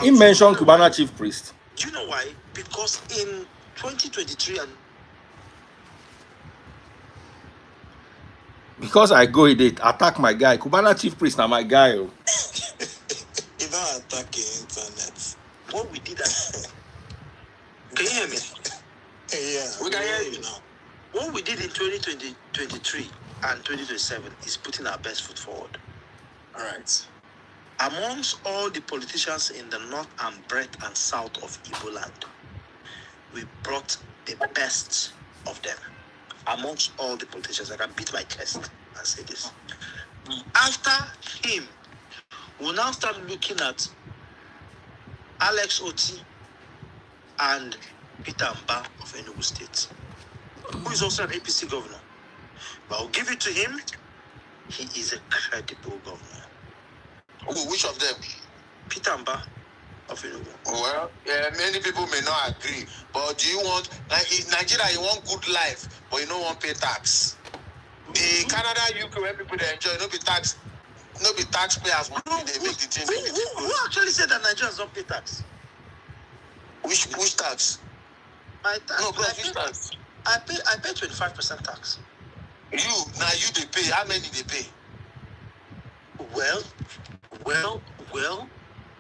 He mentioned Cubana chief priest. Do you know why? Because in 2023 and Because I go with it, attack my guy. Cubana chief priest, now my guy. You don't attack the internet. what we did, can you hear me? Yeah, We can hear you now. What we did in 2023 and 2027 is putting our best foot forward. All right. Amongst all the politicians in the north and breadth and south of Igbo land, we brought the best of them. Amongst all the politicians, I can beat my chest and say this. After him, we'll now start looking at Alex Oti and Peter Mba of Enugu State, who is also an APC governor. But I'll give it to him. He is a credible governor. Which of them? Peter Mba of Enugu. Well, many people may not agree, but do you want, like in Nigeria, you want good life, but you don't want to pay tax. The Canada, UK, where people they enjoy, no be taxpayers money they make the thing. Who actually said that Nigerians don't pay tax? Which tax? My tax. No, bro, which tax? I pay 25% tax. You they pay. How many they pay? Well,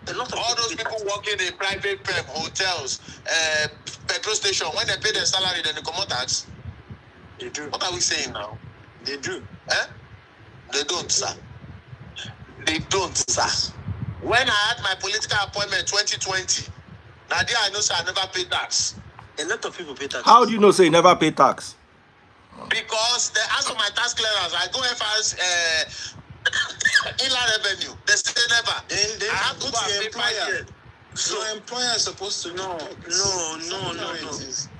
a lot of all those people working in private hotels, petrol station, when they pay their salary, then they come out tax. They do. What are we saying now? They do. They don't, sir. They don't, sir. When I had my political appointment 2020, now there I know, sir, I never paid tax. A lot of people pay tax. How do you know say you never pay tax? Because they ask for my tax clearance. I go FRS inland revenue. They say never. Then I have to put go the and pay my employer. year. So your employer is supposed to No.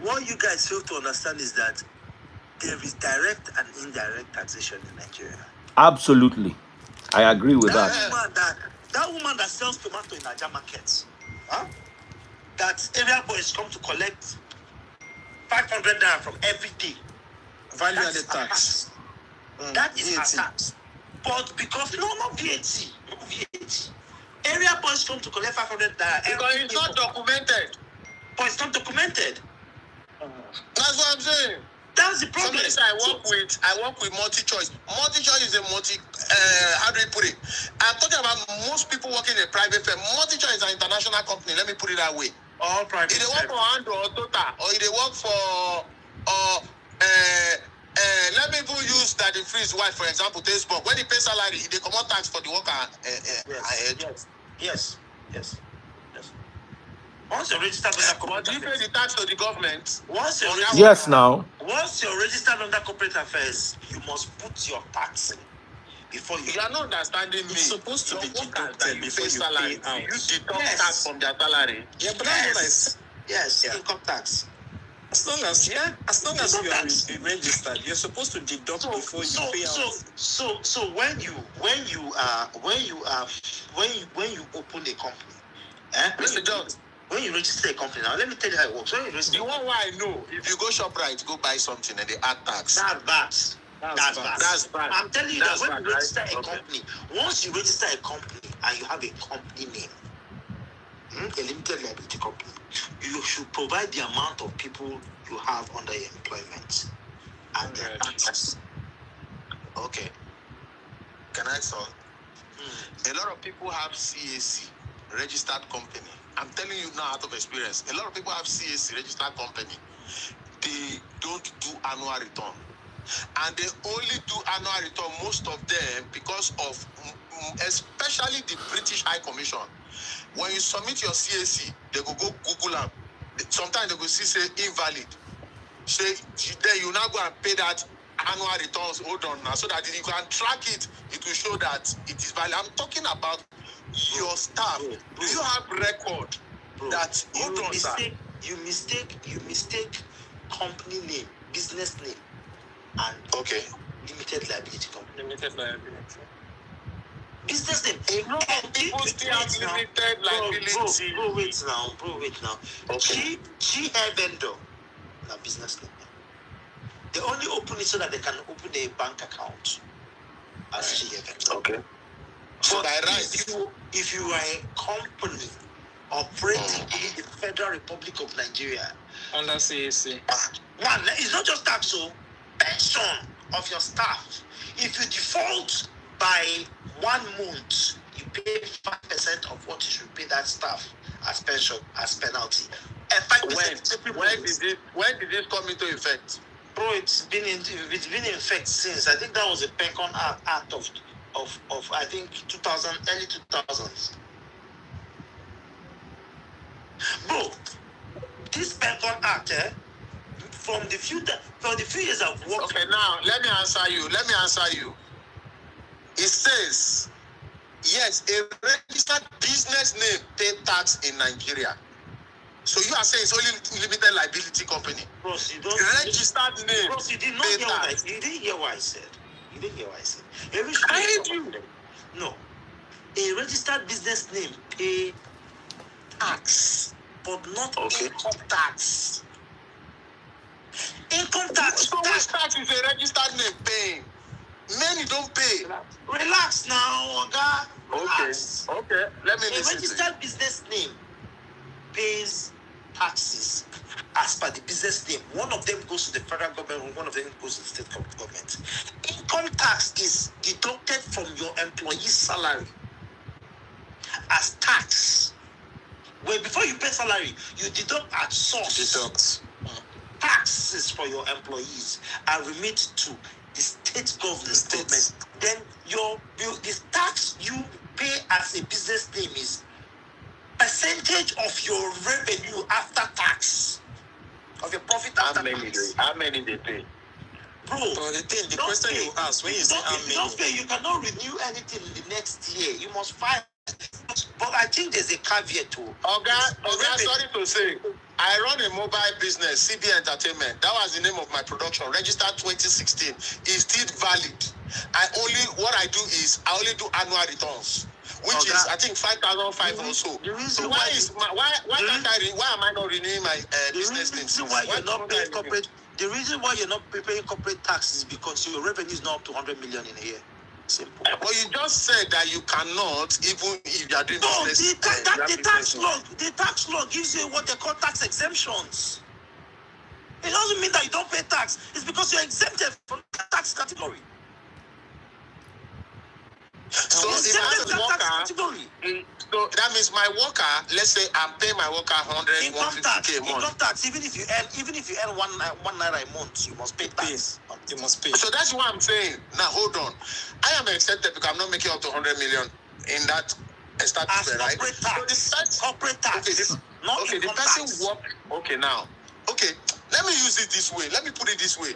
What you guys fail to understand is that there is direct and indirect taxation in Nigeria. Absolutely. I agree with that. That woman that sells tomato in Naija markets, that area boys come to collect 500 naira from every day. Value added tax. That is VAT. a tax. But because not VAT, not VAT. Area boys come to collect 500 naira. Because it's not documented. But it's not documented. That's what I'm saying. That's the problem. Somebody said I work with multi-choice. Multi-choice is a how do you put it? I'm talking about most people working in a private firm. Multi-choice is an international company. Let me put it that way. All private. If they work for Andro or Tota, or if they work for let me even use that the freeze wife for example, Facebook. When they pay salary, they come out tax for the worker Yes. Once you're registered under corporate do you pay the tax to the government? Once you're Yes, now. Once you're registered under corporate affairs, you must put your tax in before you. You are not understanding me. It's supposed to be Your workers deducted that you before pay you salary, pay out. you deduct Yes. tax from their salary. Yeah, but that's what I said. Yes, Yeah. income tax. As long as you are registered, you're supposed to deduct before you pay out. So when you open a company, Mr. Jones, when you register a company, now let me tell you how it works. When you register, the one why I know, if you go ShopRite, go buy something and they add tax. that's bad. That's bad. I'm telling you That's that when bad, you register right? a Okay. company, once you register a company and you have a company name, a limited liability company, you should provide the amount of people you have under your employment and their taxes. Okay. Can I talk? A lot of people have CAC, registered company. I'm telling you now out of experience. A lot of people have CAC, registered company. They don't do annual return. And they only do annual return, most of them, because of, especially the British High Commission. When you submit your CAC, they go Google them. Sometimes they go say invalid. Say, then you now go and pay that annual returns, hold on now, so that if you can track it, it will show that it is valid. I'm talking about your staff. Do you have record that you mistake company name, business name, and limited liability company. Limited liability. Business name. A lot of people still have limited liability. Bro, wait now. Okay. G hair vendor, na business name. They only open it so that they can open a bank account as G hair vendor. Okay. So But by right, if you are a company operating in the Federal Republic of Nigeria, Under CAC. one, it's not just tax, so pension of your staff. If you default by 1 month, you pay 5% of what you should pay that staff as pension, as penalty. And 5% when did this come into effect? Bro, it's been in effect since, I think that was a Pencon Act of I think 2000, early 2000s. Bro, this Pencon Act, from the few years I've worked. Okay, now let me answer you. It says, yes, a registered business name pay tax in Nigeria. So you are saying it's only limited liability company. Bros, you don't. Registered name. Bros, you did not hear what I said. You didn't hear what I said. I heard you. No. A registered business name pay tax, but not income tax. Income tax. So which tax is a registered name paying? Many don't pay. Relax now, Oga. Relax. Okay. Let me listen to you. A registered business name pays taxes as per the business name. One of them goes to the federal government, one of them goes to the state government. Income tax is deducted from your employee's salary as tax. Well, before you pay salary, you deduct at source. Taxes for your employees are remit to the state government. Then the tax you pay as a business name is percentage of your revenue after tax, of your profit after tax. How many they pay? Bro, The question you ask when you say how many, don't pay, you cannot renew anything in the next year. You must file. But I think there's a caveat to. Oga, sorry to say, I run a mobile business, CB Entertainment. That was the name of my production, registered 2016. It's still valid. What I do is I only do annual returns. which is I think 5,500 or so. So why am I not renewing my business name? The reason why you're not paying corporate tax is because your revenue is not up to 100 million in a year. Simple. But you just said that you cannot, even if you are doing business. The tax law gives you what they call tax exemptions. It doesn't mean that you don't pay tax. It's because you're exempted from the tax category. So if I'm a worker, so that means my worker, let's say I'm paying my worker 100, 150K a month. Income tax, even if you earn one naira a month, you must pay tax. You must pay. So that's what I'm saying. Now hold on. I am exempted because I'm not making up to 100 million in that establishment, right? Corporate tax. Okay, the person work. Okay, now. Okay, let me use it this way. Let me put it this way.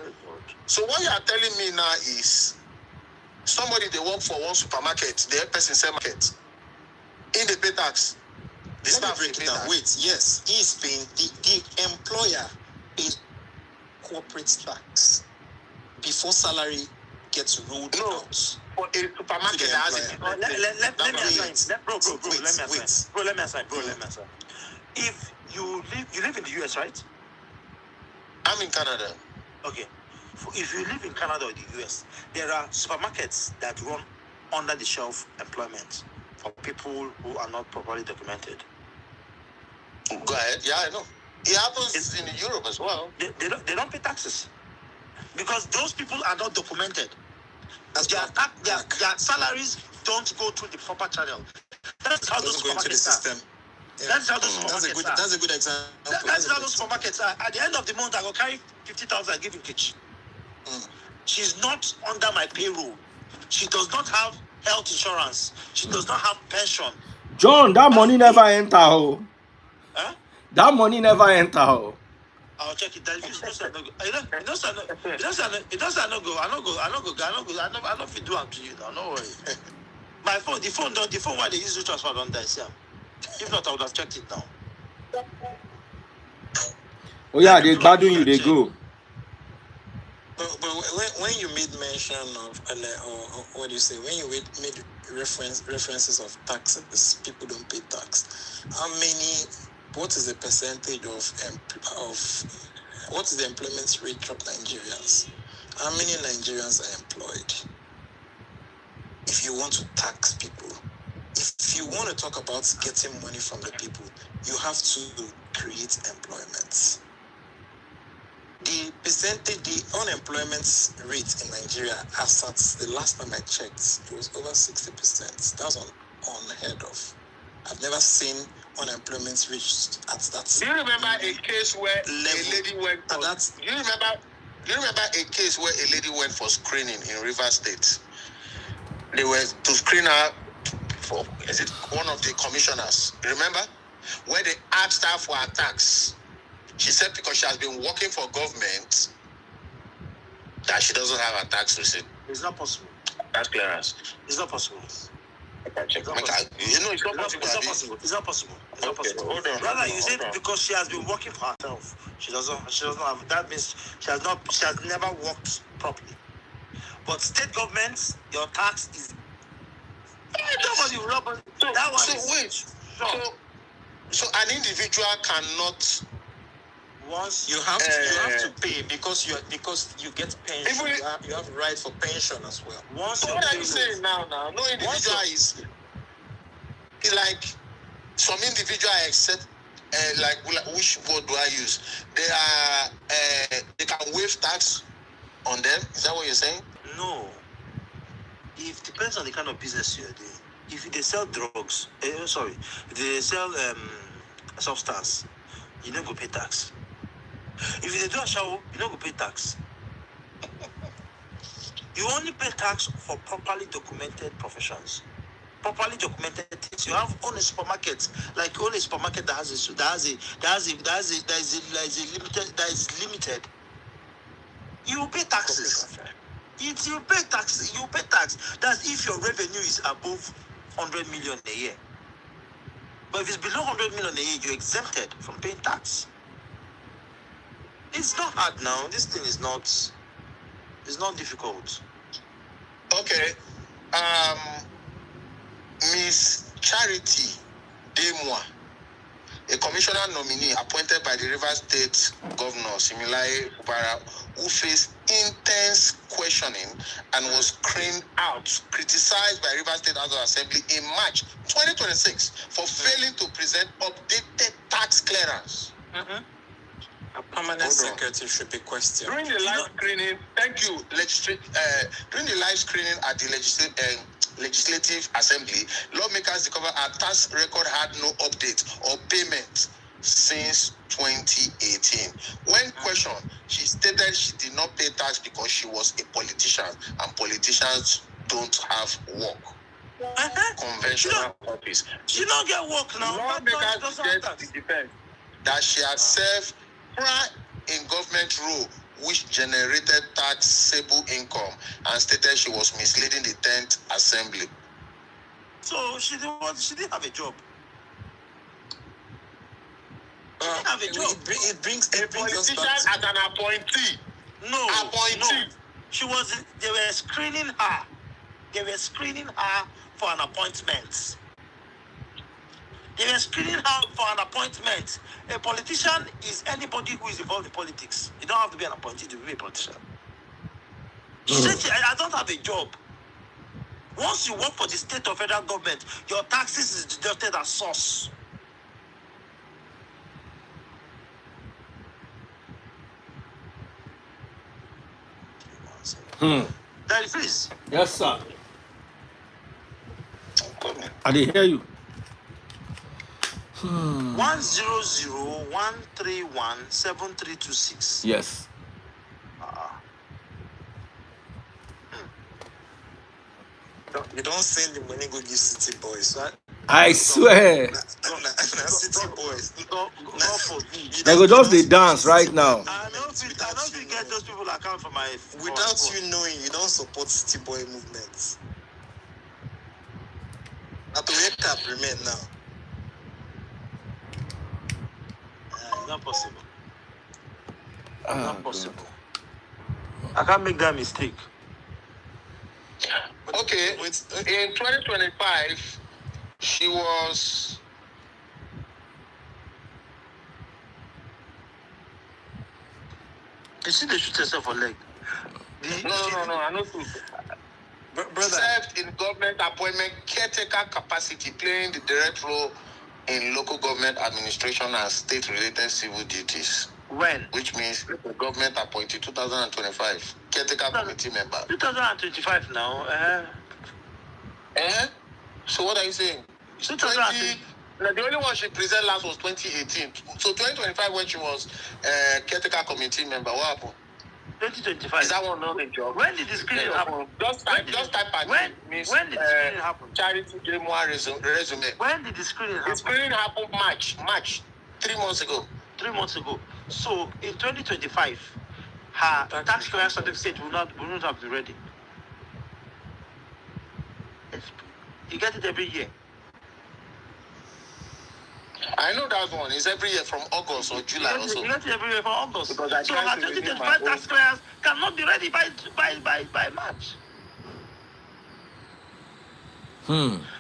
So what you are telling me now is somebody they work for one supermarket, the person sell market. In the pay tax. The staff pay tax. Wait, yes, he is paying the employer pays corporate tax before salary gets rolled out. For a supermarket that has it. Let me assign. If you live in the US, right? I'm in Canada. Okay. If you live in Canada or the US, there are supermarkets that run under the shelf employment for people who are not properly documented. Go ahead. Yeah, I know. It happens in Europe as well. They don't pay taxes because those people are not documented. Their salaries don't go through the proper channel. That's how those supermarkets are. Yeah. That's how those supermarkets are. That's a good example. That's how those supermarkets are. At the end of the month, I will carry 50,000 and give you kitchen. She's not under my payroll. She does not have health insurance. She does not have pension. John, that money never enter. Huh? That money never enter. I'll check it. That if you know, I don't go. I don't feel do am to you now. No worry. My phone, the phone why they use to transfer don't die. If not, I would have checked it now. Oh yeah, they gbadun you, they go. But when you made mention of, or what do you say? When you made references of taxes, people don't pay tax. What is the percentage of what is the employment rate of Nigerians? How many Nigerians are employed? If you want to tax people, if you want to talk about getting money from the people, you have to create employment. The unemployment rate in Nigeria, as at the last time I checked, it was over 60%. That's unheard of. I've never seen unemployment reached at that. Do you remember a case where a lady went for Do you remember a case where a lady went for screening in Rivers State? They were to screen her for one of the commissioners. Remember? Where they asked her for her tax. She said because she has been working for government that she doesn't have a tax receipt. It's not possible. That's clearance. It's not possible. It's not possible. It's not possible. Hold on. Rather, you said because she has been working for herself. She doesn't have. That means she has never worked properly. But state governments, your tax is. So an individual cannot. Once you have to pay because you get pension. You have right for pension as well. What are you saying now? No individual is like some individual except which word do I use? They can waive tax on them. Is that what you're saying? No. It depends on the kind of business you're doing. If they sell drugs, if they sell substance, you don't go pay tax. If they do a shower, you don't go pay tax. You only pay tax for properly documented professions. Properly documented things. You have own a supermarket, like own a supermarket that is limited. You pay taxes. You pay tax. That's if your revenue is above 100 million a year. But if it's below 100 million a year, you're exempted from paying tax. It's not hard now. This thing is not. It's not difficult. Okay. Miss Charity Demwa, a commissioner nominee appointed by the Rivers State Governor Similaye Ubara, who faced intense questioning and was screened out, criticized by Rivers State House of Assembly in March 2026 for failing to present updated tax clearance. A permanent secretary should be questioned. During the live screening, thank you, during the live screening at the Legislative Assembly, lawmakers discovered her tax record had no update or payment since 2018. When questioned, she stated she did not pay tax because she was a politician and politicians don't have work. Conventional office. She don't get work now. Lawmakers get the defense that she had served prior in government role which generated taxable income and stated she was misleading the 10th Assembly. So she didn't have a job. It brings politician as an appointee. No. Appointee. They were screening her. They were screening her for an appointment. A politician is anybody who is involved in politics. You don't have to be an appointee to be a politician. She said, I don't have a job. Once you work for the state or federal government, your taxes is deducted as source. Daddy, please. Yes, sir. I didn't hear you. 100-131-7326. Yes. You don't send the money go give city boys, right? I swear. City boys. They go just they dance right now. I don't get those people account for my phone. Without you knowing, you don't support city boy movements. At the wake up remain now. It's not possible. Not possible. I can't make that mistake. Okay, in 2025, she was. You see, they shoot herself for leg. No, I know. Brother, Served in government appointment caretaker capacity, playing the direct role in local government administration and state-related civil duties. When? Which means the government appointed 2025 caretaker committee member. 2025 now. So what are you saying? 2020. The only one she presented last was 2018. So 2025 when she was caretaker committee member, what happened? 2025. Is that one not the job? When did the screening happen? Just type when did the screening happen? Charity Demwa resume. When did the screening happen? The screening happened March, 3 months ago. 3 months ago. So in 2025, her tax clearance certificate will not have been ready. You get it every year. I know that one. It's every year from August or July also. You get it every year from August. Because so her 2025 tax clearance cannot be ready by March.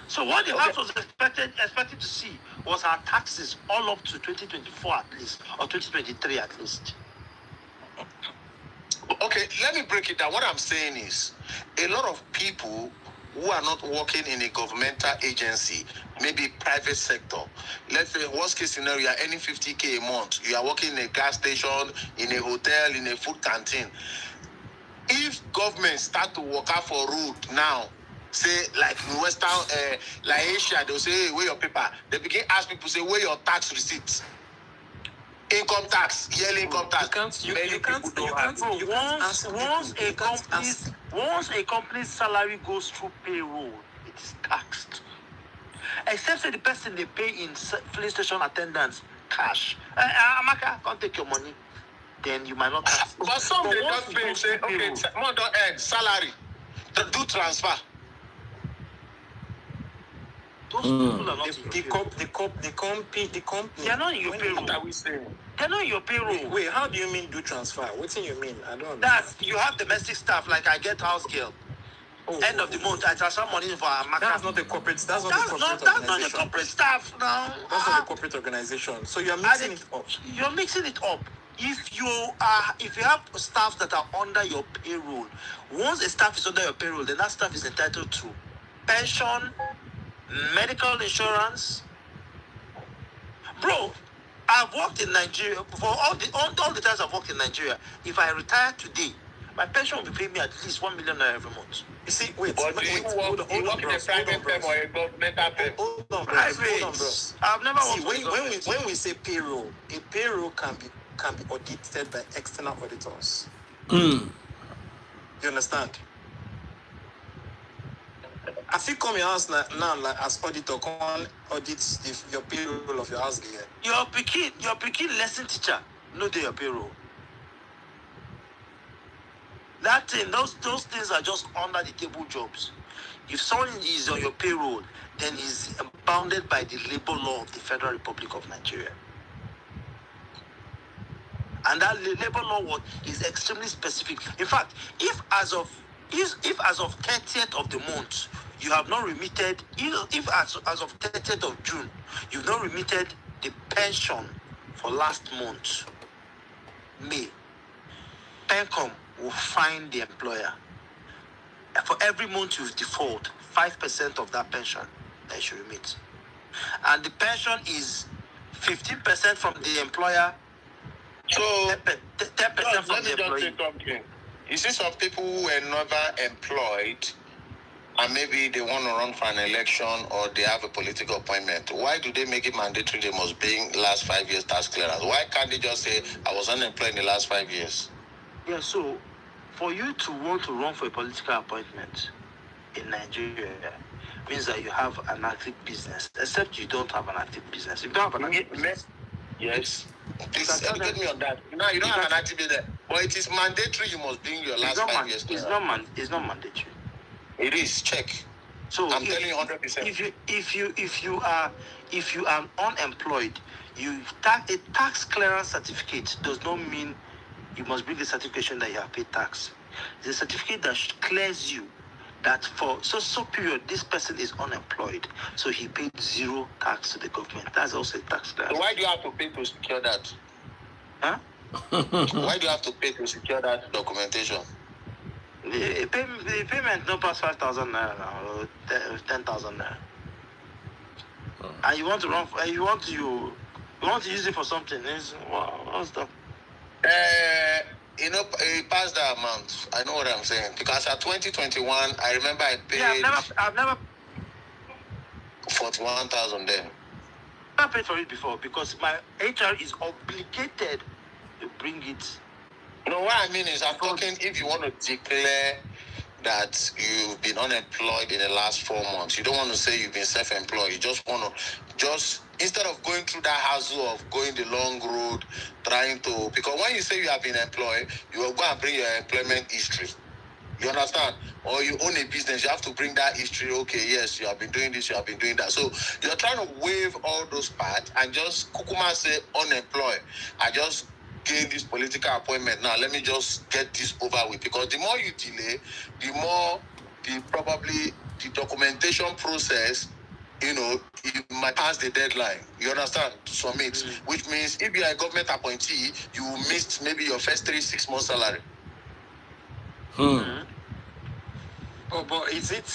So what the House was expected to see was her taxes all up to 2024 at least, or 2023 at least. Okay, let me break it down. What I'm saying is, a lot of people who are not working in a governmental agency, maybe private sector. Let's say worst case scenario, you are earning 50K a month. You are working in a gas station, in a hotel, in a food canteen. If government start to work out for road now, say like in Western, like Asia, they'll say, hey, where your paper? They begin ask people, say, where your tax receipts? Income tax, yearly income tax. Once a company's salary goes through payroll, it is taxed. Except for the person they pay in filling station attendants cash. Amaka, can't take your money. Then you might not tax. But some they just pay, say, okay, more don't earn salary. Do transfer. Those people are not the company. They're not in your payroll. What are we saying? They're not in your payroll. Wait, how do you mean do transfer? What do you mean? I don't know. That's you have domestic staff like I get house girl. End of the month, I transfer money for our market. That's not the corporate. That's not the corporate That's organization. not the corporate staff now. That's not the corporate organization. So you're mixing it up. You're mixing it up. If you have staff that are under your payroll, once a staff is under your payroll, then that staff is entitled to pension, medical insurance. Bro, I've worked in Nigeria for all the times I've worked in Nigeria. If I retire today, my pension will be paying me at least 1 million naira every month. You see, wait, But do you work in a private firm or a governmental firm? Hold on, Private. I've never See, worked when we say payroll, a payroll can be audited by external auditors. You understand? If you come your house now like as auditor, come audit your payroll of your house here. Your picking lesson teacher, no do your payroll. That thing, those things are just under the table jobs. If someone is on your payroll, then he's bounded by the labor law of the Federal Republic of Nigeria. And that labor law is extremely specific. In fact, if as of 30th of the month, you have not remitted, if as of 30th of June, you've not remitted the pension for last month, May, PENCOM will fine the employer. And for every month you default, 5% of that pension that you should remit. And the pension is 15% from the employer, So 10% from the employee. You see some people who were never employed and maybe they want to run for an election or they have a political appointment. Why do they make it mandatory they must bring last 5 years tax clearance? Why can't they just say, I was unemployed in the last 5 years? Yeah, so for you to want to run for a political appointment in Nigeria means that you have an active business, except you don't have an active business. If you don't have an active business, yes. Please educate me on that. No, you don't have an active business, but it is mandatory you must bring your last 5 years. It's not mandatory. It is. Check. So I'm telling you 100%. If you are unemployed, a tax clearance certificate does not mean you must bring the certification that you have paid tax. It's a certificate that clears you that for so period this person is unemployed, so he paid zero tax to the government. That's also a tax clearance. So why do you have to pay to secure that? Huh? Why do you have to pay to secure that documentation? The payment no pass 5,000 naira now, or 10,000 naira. And you want to run for, you want to use it for something. What's that? Past that amount. I know what I'm saying. Because at 2021, I remember I paid. Yeah, I've never 41,000 then. I paid for it before because my HR is obligated to bring it. No, what I mean is I'm talking if you want to declare that you've been unemployed in the last 4 months. You don't want to say you've been self-employed. You just want to instead of going through that hassle of going the long road, trying to, because when you say you have been employed, you will go and bring your employment history. You understand? Or you own a business, you have to bring that history. Okay, yes, you have been doing this, you have been doing that. So you're trying to waive all those parts and just kukuma say unemployed. I just gain this political appointment now. Let me just get this over with. Because the more you delay, the more probably the documentation process, it might pass the deadline. You understand? To submit. Mm-hmm. Which means if you are a government appointee, you missed maybe your first 3-6 months salary. Mm-hmm. Oh, but is it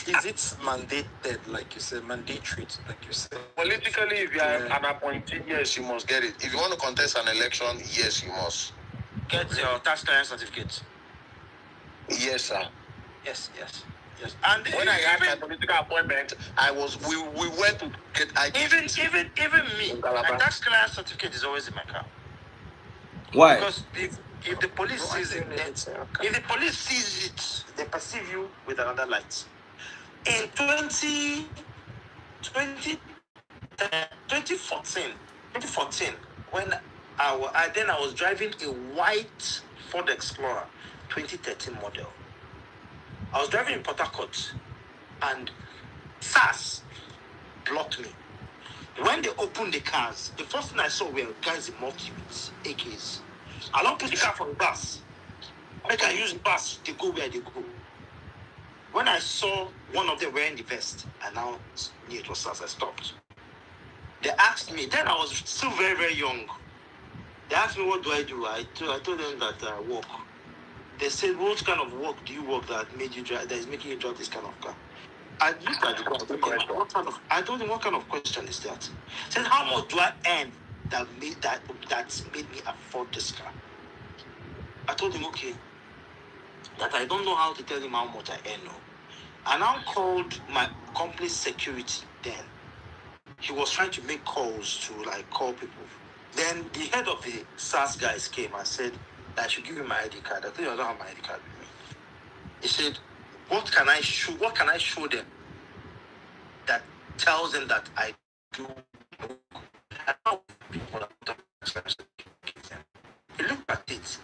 mandated, like you said, mandatory, like you said? Politically, if you are an appointee, yes, you must get it. If you want to contest an election, yes, you must. Get your tax clearance certificate. Yes, sir. Yes. And when I had my political appointment, we went to get. Even me, my tax clearance certificate is always in my car. Why? Because if the police sees it, they perceive you with another light. In 2014, when I was driving a white Ford Explorer, 2013 model. I was driving in Port Harcourt, and SARS blocked me. When they opened the cars, the first thing I saw were guys in multi with AKs. I don't put the car from the bus. I can use the bus to go where they go. When I saw one of them wearing the vest, I now knew it was SARS. I stopped. They asked me, then I was still very, very young. They asked me, what do? I told them that I work. They said, what kind of work do you work that made you drive, that is making you drive this kind of car? I looked at the question. I told him, what kind of question is that? He said, how much do I earn that made me afford this car? I told him, okay, that I don't know how to tell him how much I earn. No. I now called my company's security then. He was trying to make calls to call people. Then the head of the SARS guys came and said that I should give him my ID card. I told him I don't have my ID card with me. He said, what can I show them that tells them that I do? He looked at it.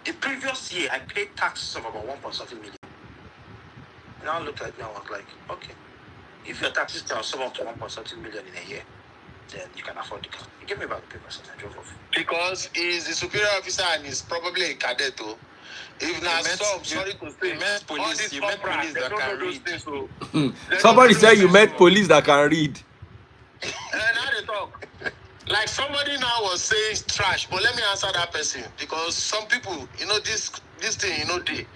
The previous year, I paid taxes of about 1.something million. And I looked at me and I was like, okay, if your taxes can sum up to 1.something million in a year, then you can afford the car. He gave me back the papers and I drove off. Because he's the superior officer and he's probably a cadet. If not some, sorry to say, you met police that can read. Somebody said you met police that can read. And now they talk. Like somebody now was saying trash, but let me answer that person because some people, this thing, they.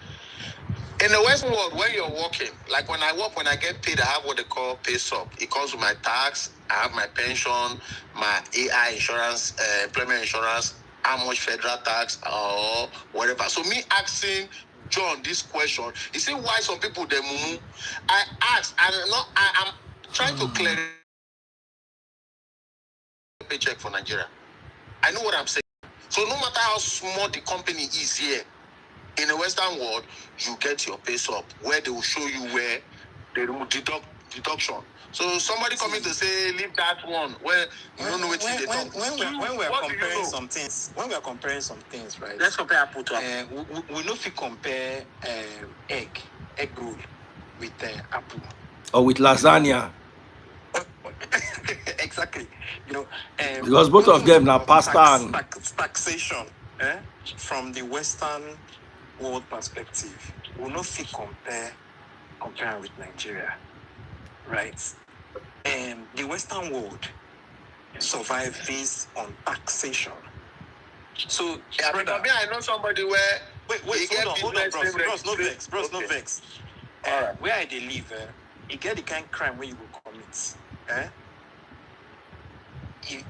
In the Western world, when you're working, like when I work, when I get paid, I have what they call pay sub. It comes with my tax, I have my pension, my AI insurance, employment insurance, how much federal tax or whatever. So me asking John this question, you see why some people they mumu? I ask, I'm trying to clear paycheck for Nigeria. I know what I'm saying. So no matter how small the company is here, in the Western world, you get your pay stub where they will show you where they will deduction. So somebody coming to say, leave that one where you don't know what they talk. When we are comparing some things, right? Let's compare apple to apple. We know if you compare egg roll with apple. Or with lasagna. Exactly. Because both of them are pasta and taxation. From the Western world perspective, we no fit compare with Nigeria, right? The Western world survive based on taxation. So, brother, I know somebody where wait, hold on, bros, no vex. Right. Where they live, you get the kind of crime where you will commit.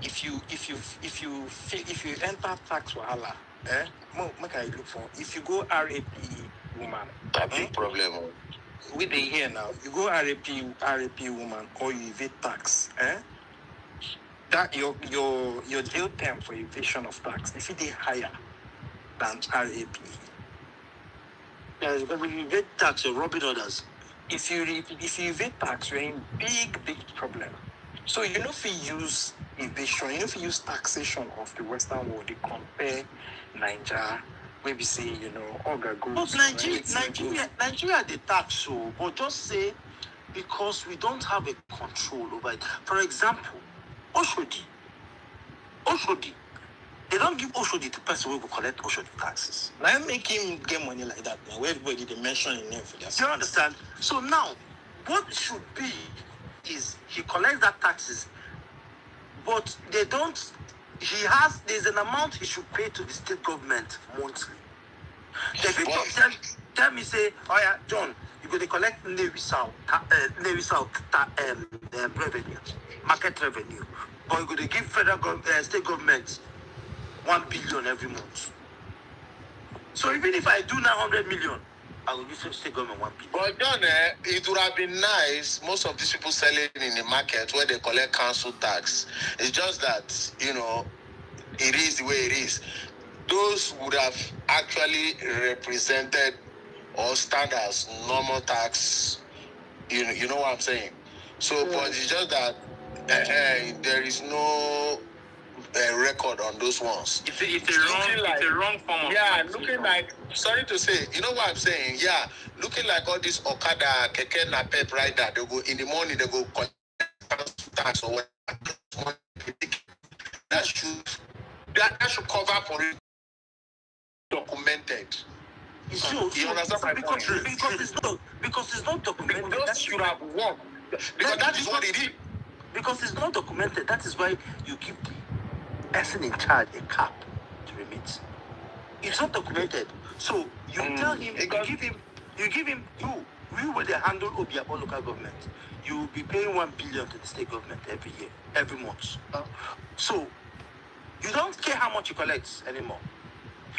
If you enter tax wahala, make I look for. If you go RAP woman, that big problem. We dey here now. You go RAP woman or you evade tax, that your jail term for evasion of tax, if it is higher than RAP. Yeah, because when you evade tax, you're robbing others. If you evade tax, you're in big problem. So you know if you use evasion, you know if you use taxation of the Western world, they compare Nigeria, maybe say, Oga goes. But Nigeria they tax so, but just say because we don't have a control over it. For example, Oshodi. They don't give Oshodi to person who will collect Oshodi taxes. Now make him get money like that now. Where everybody they mention in name for that. Do you understand? So now, what should be is he collects that taxes, but they don't. There's an amount he should pay to the state government monthly. The people tell me say, oh yeah, John, you go to collect Navy South revenue, market revenue, or you go to give state government 1 billion every month. So even if I do 900 million, I will give state government 1 billion. But John, it would have been nice. Most of these people selling in the market where they collect council tax. It's just that it is the way it is. Those would have actually represented or stand as normal tax. You know what I'm saying? So, but it's just that there is no record on those ones. It's a wrong form of tax. Looking like, sorry to say, you know what I'm saying? Yeah, looking like all this Okada, Keke, Napep rider, they go in the morning, they go collect tax or whatever. That should cover for it. Documented. So That's not my point. Because it's not documented. Those should have worked. Because that is what it is. Because it's not documented. That is why you give the person in charge a cap to remit. It's not documented. So you tell him, you give him, you will handle Obiabo local government. You will be paying 1 billion to the state government every year, every month. So you don't care how much you collect anymore.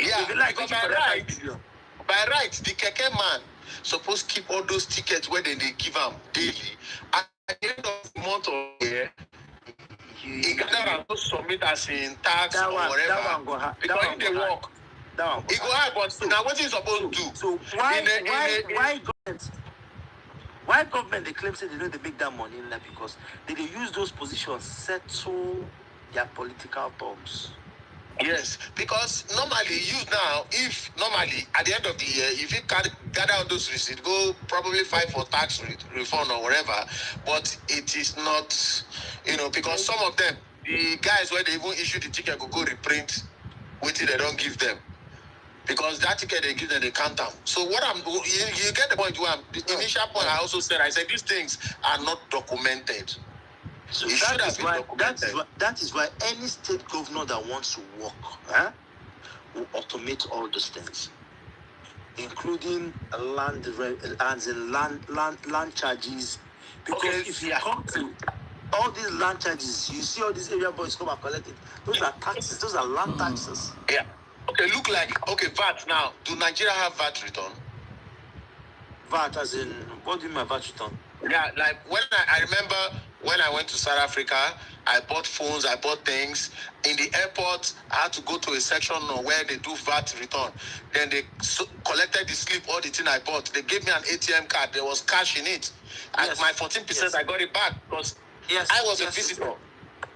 Yeah, if you like, because by right, the keke man supposed to keep all those tickets where they give them daily. At the end of the month or year, he gather and submit as in tax or whatever. Because if they work, it go hard, but now what is supposed to do? So why government they claim say they know they make that money in that because they use those positions settle their political terms. Yes, because normally you now, if normally at the end of the year, if you gather all those receipts, go probably file for tax refund or whatever, but it is not, because some of them, the guys where they even issue the ticket go reprint, waiting they don't give them. Because that ticket they give them, they count them. So what you get the point where the initial point I also said, I said these things are not documented. So that is why any state governor that wants to work will automate all those things, including land charges. Because if you come to all these land charges, you see all these area boys come and collect it. Those are taxes. Those are land taxes. Yeah. Okay. VAT now. Do Nigeria have VAT return? VAT as in what do you mean by VAT return? Yeah, like when I remember when I went to South Africa, I bought phones, I bought things. In the airport, I had to go to a section where they do VAT return. Then they collected the slip, all the thing I bought. They gave me an ATM card. There was cash in it. Yes. My 14%, I got it back because I was a visitor.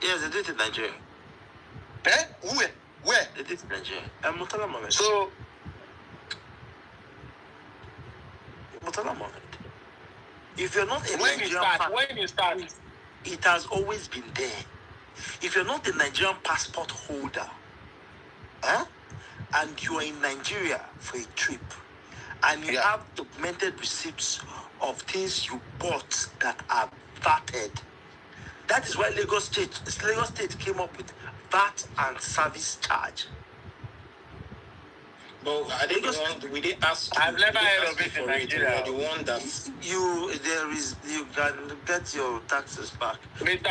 Yes, they did it in Nigeria. Eh? Where? They did it in Nigeria. So, if you're not a when you start, it has always been there. If you're not a Nigerian passport holder, and you are in Nigeria for a trip, and you have documented receipts of things you bought that are VATed, that is why Lagos State came up with VAT and service charge. But are they the one we didn't ask? I've never heard of it in Nigeria. The one that you can get your taxes back. Mr.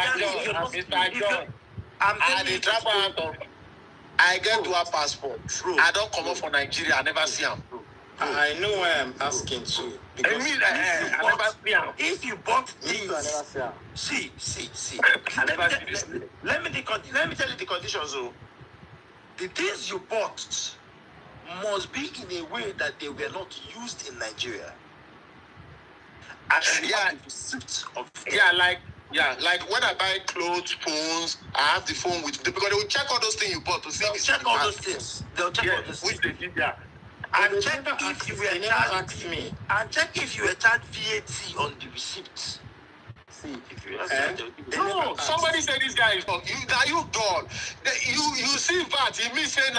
John, I get dual passport. I don't come up for Nigeria. I never see him. I know why I'm asking too. Because if you bought things, see. Let me tell you the conditions. The things you bought must be in a way that they were not used in Nigeria. Like when I buy clothes, phones, I have the phone with because they will check all those things you bought to see. They'll check all those things. They'll check all those things. Which they did, yeah. And check if you were charged me. And check if you were charged VAT on the receipt. See, if you no, somebody said this guy is not. Are you dull? You see VAT. It means saying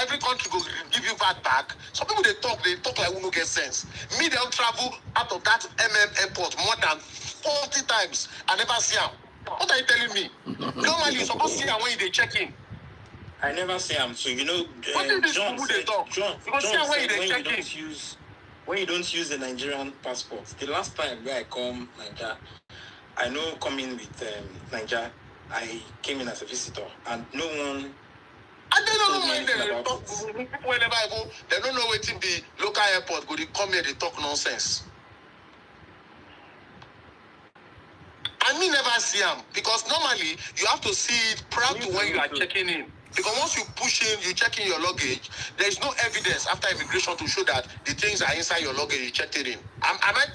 every country will give you VAT back. Some people they talk like we no get sense. Me, they'll travel out of that airport more than 40 times. I never see them. What are you telling me? Normally, you're supposed to see them when they check in. I never see them. So John said, when you don't use the Nigerian passport. The last time where I come Nigeria, I know coming with Nigeria, I came in as a visitor, and no one. I don't know when they talk. Whenever I go, they don't know what in the local airport. Go, they come here, they talk nonsense. I mean, never see them because normally you have to see it prior to when you are checking in. Because once you push in, you check in your luggage, there is no evidence after immigration to show that the things are inside your luggage, you checked it in. Am I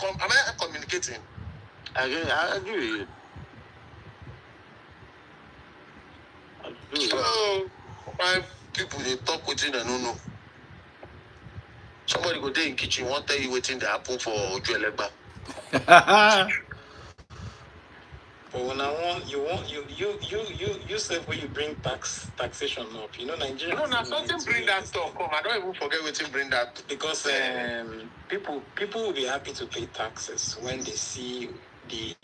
communicating? I agree with you. So, why people they talk within and no. Somebody go there in kitchen, won't tell you waiting they happen for Ojuelegba. But when you say when you bring taxation up, Nigeria. No, now something bring that stuff come. I don't even forget what to bring that. Because people will be happy to pay taxes when they see the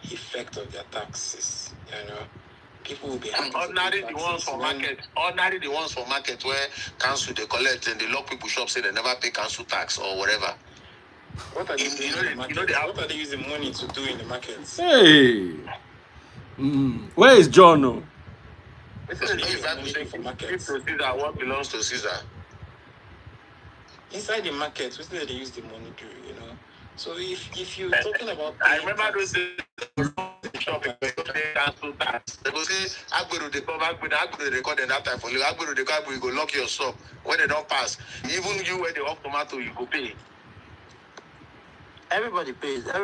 effect of their taxes. People will be happy Ordinary to pay the ones for market. Ordinary the ones for market where council they collect and they lock people shop say they never pay council tax or whatever. What are they doing in the market? What are they using money to do in the markets? Hey. Where is John? No? If Caesar, what belongs to Caesar? Inside the market, what do they use the money to, So if you're talking about, I remember those days. Shopping, they cancel tax. They go say, Agbero they come, Agbero they record in that time for you. Agbero they come, you go lock your shop when they don't pass. Even you when they off tomato, you go pay. Everybody pays that,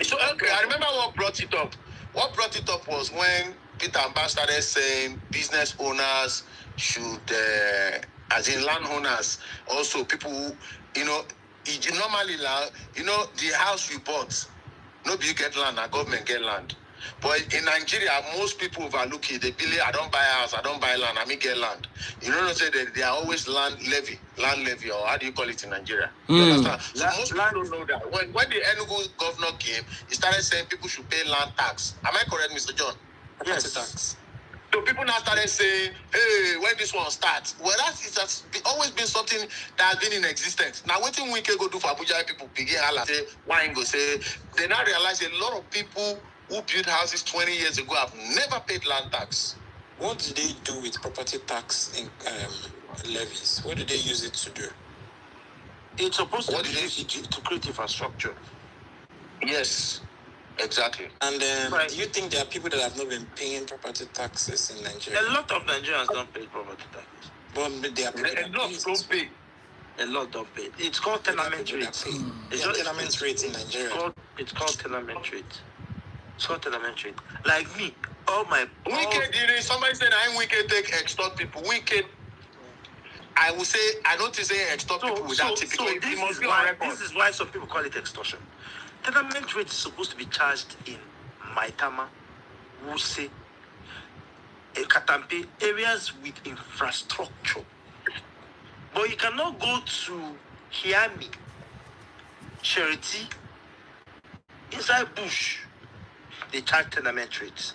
So okay, I remember what brought it up. What brought it up was when Peter and Bas started saying business owners should, as in landowners, also people who, normally, the house we bought, nobody you get land, and government get land. But in Nigeria, most people overlook it. They believe I don't buy a house, I don't buy land, I may get land. You know what I'm saying? They are always land levy, or how do you call it in Nigeria? You understand? So most people don't know that. When the Enugu governor came, he started saying people should pay land tax. Am I correct, Mr. John? yes, tax. So people now started saying, hey, when this one starts? Well, it has always been something that has been in existence. Now, what we can go do for Abuja people begin say, why go say, they now realize a lot of people who built houses 20 years ago have never paid land tax. What do they do with property tax in levies? What do they use it to do? it's supposed to be used to create infrastructure. Yes, exactly. And do you think there are people that have not been paying property taxes in Nigeria? A lot of Nigerians don't pay property taxes. But they are people A lot don't pay. A lot don't pay. It's called tenement rate. It's not tenement rate in Nigeria. It's called tenement rate. It's called tenement rate. Like me, Somebody said I'm wicked, take extort people. Wicked. I would say I don't say extort people without typical. This is why some people call it extortion. Tenement rate is supposed to be charged in Maitama, Wuse, Katampe, areas with infrastructure. But you cannot go to Hiami, Charity, inside bush. They charge tenement rates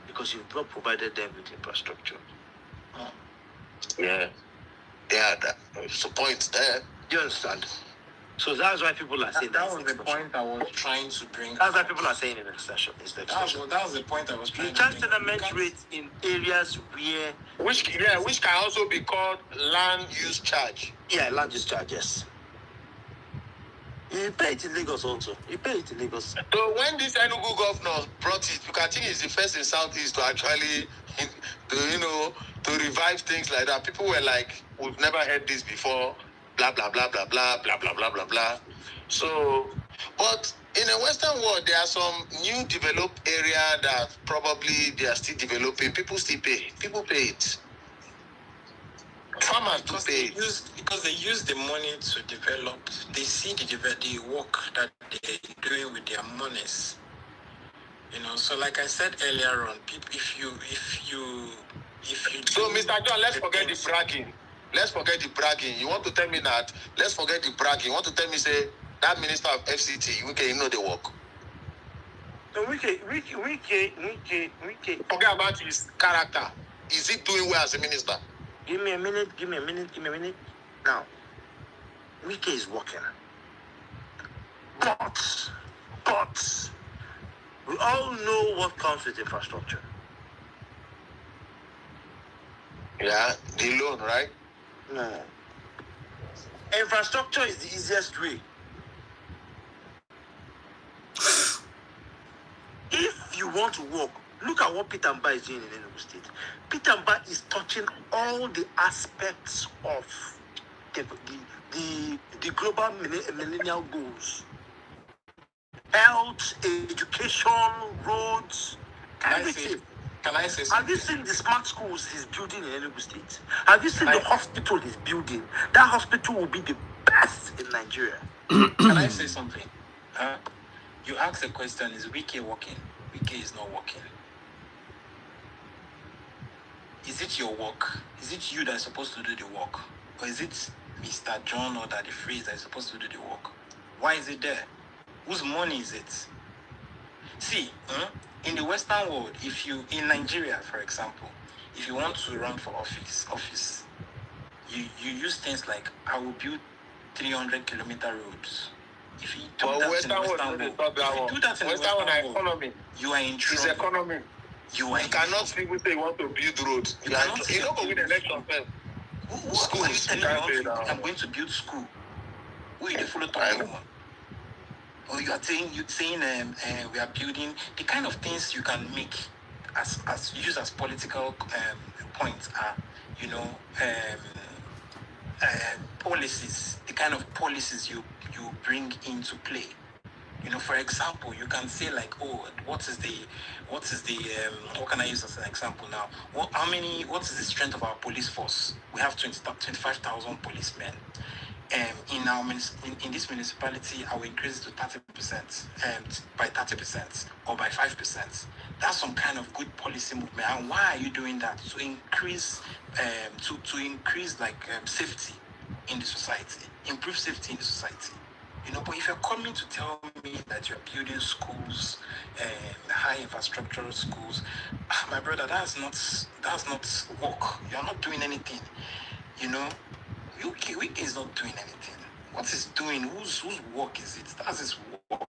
because you've not provided them with infrastructure. Yeah, that's the point there. Do you understand? So that's why people are saying that was the point I was trying to bring. That's why people are saying in extension. That was the point I was trying to bring. You charge tenement rates in areas where which can also be called land use charge. Yeah, land use charge, yes. You pay it in Lagos also. You pay it in Lagos. So when this Enugu governor brought it, I think he's the first in Southeast to actually, to revive things like that. People were like, we've never heard this before, blah, blah, blah, blah, blah, blah, blah, blah, blah, blah. So, but in the Western world, there are some new developed area that probably they are still developing. People still pay. People pay it. Farmers do pay. Because they use the money to develop. They see the work that they're doing with their monies. So like I said earlier on, if you. So Mr. John, let's forget the bragging. Let's forget the bragging. You want to tell me that? Let's forget the bragging. You want to tell me, say, that minister of FCT, we know the work. So we can. Forget about his character. Is he doing well as a minister? Give me a minute. Now, Wike is working. But, we all know what comes with infrastructure. Yeah, the loan, right? No. Infrastructure is the easiest way. If you want to work, look at what Peter Mba is doing in Enugu State. Peter Mba is touching all the aspects of the global millennial goals. Health, education, roads, everything. Can I say something? Have you seen the smart schools he's building in Enugu State? Have you seen the hospital he's building? That hospital will be the best in Nigeria. Can I say something? You ask the question, is Wike working? Wike is not working. Is it your work? Is it you that is supposed to do the work? Or is it Mr. John or Daddy Freeze that is supposed to do the work? Why is it there? Whose money is it? See, in the Western world, if you, in Nigeria, for example, if you want to run for office, you use things like, I will build 300-kilometer roads. If you do that in the Western world, economy. You are in trouble. It's economy. You cannot people say you want to build roads. You don't go with election first. Who are you telling me I'm going to build school? Who are you follow talking about? Or you are saying we are building the kind of things you can make as use as political points are, policies, the kind of policies you bring into play. For example, you can say like, oh, what can I use as an example now? What is the strength of our police force? We have 25,000 policemen. In this municipality, I will increase it to 30%, by 30% or by 5%. That's some kind of good policy movement. And why are you doing that? To increase, safety in the society, improve safety in the society. But if you're coming to tell me that you're building schools, high infrastructural schools, my brother, that's not work. You're not doing anything. Wiki is not doing anything. What he's doing, whose work is it? That's his work.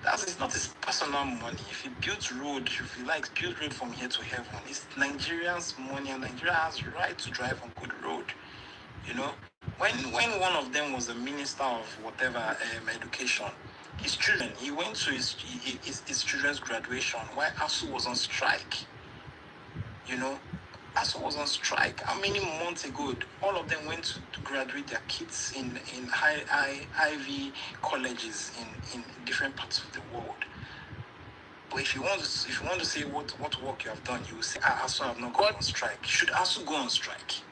That's not his personal money. If he builds road, if he likes build road from here to heaven, it's Nigerians' money, and Nigeria has the right to drive on good road. When one of them was the minister of whatever education, his children, he went to his children's graduation while ASU was on strike. ASU was on strike. How many months ago? All of them went to graduate their kids in Ivy colleges in different parts of the world. But if you want to say what work you have done, you will say, ASU have not gone on strike. Should ASU go on strike?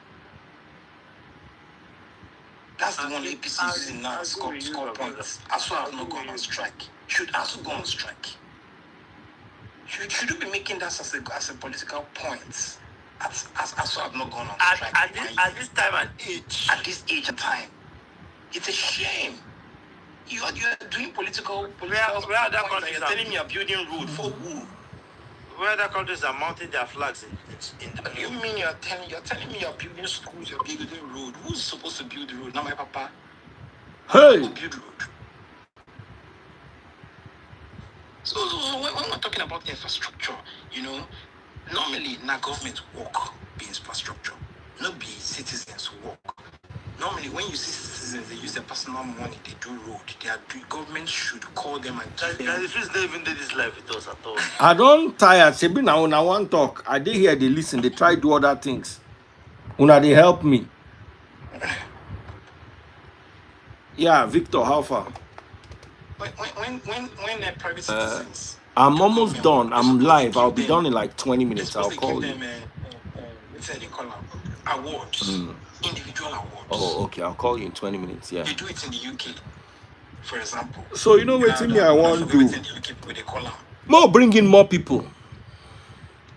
That's the one APC is using now to score points. ASU have not gone on strike. Should ASU go on strike? Should you be making that as a political point? As ASU have not gone on strike. At this time and age. At this age and time. It's a shame. You are doing political where other countries you're telling me you're building road for who? Where other countries are mounting their flags in the You mean you're telling me you're building schools, you're building road? Who's supposed to build the road? Not my papa. Hey! Build road. So when we're talking about infrastructure, normally na government work be infrastructure, not be citizens work. Normally when you see citizens, they use their personal money, they do road. Government should call them and give them. If it's not even did this life with us at all. I don't tire. Sebi now when I want talk, I did hear they listen, they try do other things. Una they help me. Yeah, Victor, how far? When private citizens, I'm almost done. I'm live. I'll be done in like 20 minutes. I'll call you. Let's say they call them awards, individual awards. Oh, okay. I'll call you in 20 minutes. Yeah. They do it in the UK, for example. So you know what me I want to do? In the UK, they call them. More bring in more people.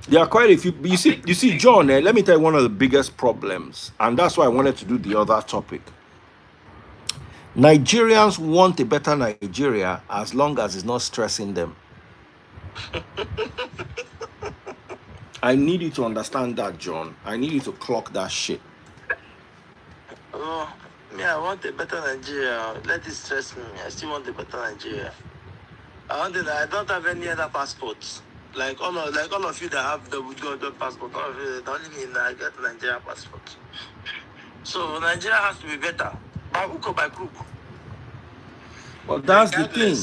There are quite a few. You see, John. Let me tell you one of the biggest problems, and that's why I wanted to do the other topic. Nigerians want a better Nigeria as long as it's not stressing them. I need you to understand that, John. I need you to clock that shit. Oh, me, I want a better Nigeria. Let it stress me. I still want a better Nigeria. I don't have any other passports. Like all of you that have the passport, all of you that only mean I get Nigeria passport. So Nigeria has to be better. By hook or by crook. Well, that's the thing.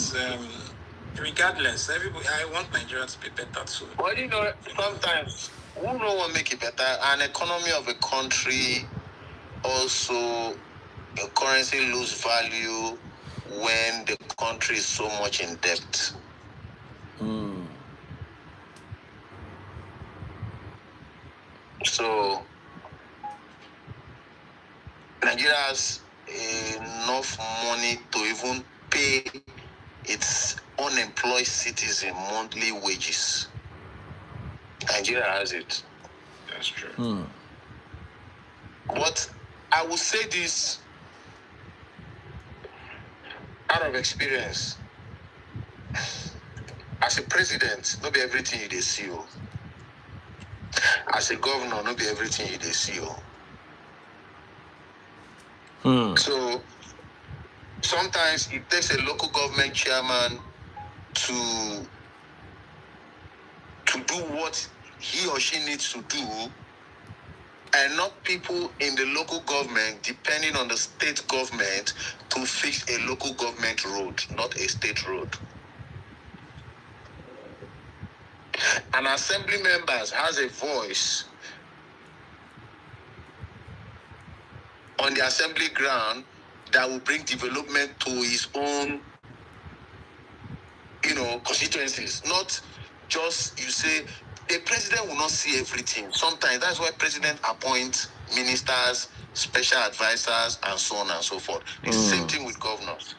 Regardless, everybody, I want Nigeria to be better too. But sometimes who know what make it better? An economy of a country also a currency lose value when the country is so much in debt. So Nigeria has enough money to even pay its unemployed citizen monthly wages. Nigeria has it. That's true. But I will say this out of experience. As a president, not be everything you see. As a governor, not be everything you see. So sometimes it takes a local government chairman to do what he or she needs to do, and not people in the local government depending on the state government to fix a local government road, not a state road. An assembly member has a voice on the assembly ground that will bring development to his own, constituencies. Not just, you say, a president will not see everything. Sometimes that's why president appoints ministers, special advisors, and so on and so forth. The same thing with governors.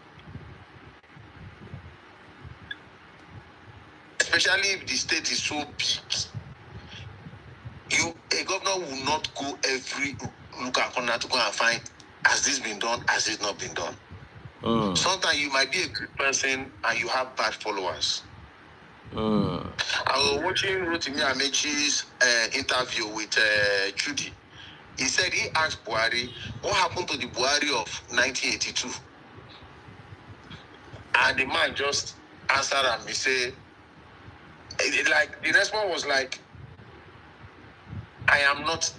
Especially if the state is so big. A governor will not go every look and corner to go and find, has this been done, has this not been done? Sometimes you might be a good person and you have bad followers. I was watching Rotimi Amechi's interview with Judy. He said he asked Buhari, what happened to the Buhari of 1982? And the man just answered him. He said, the response was like, I am not,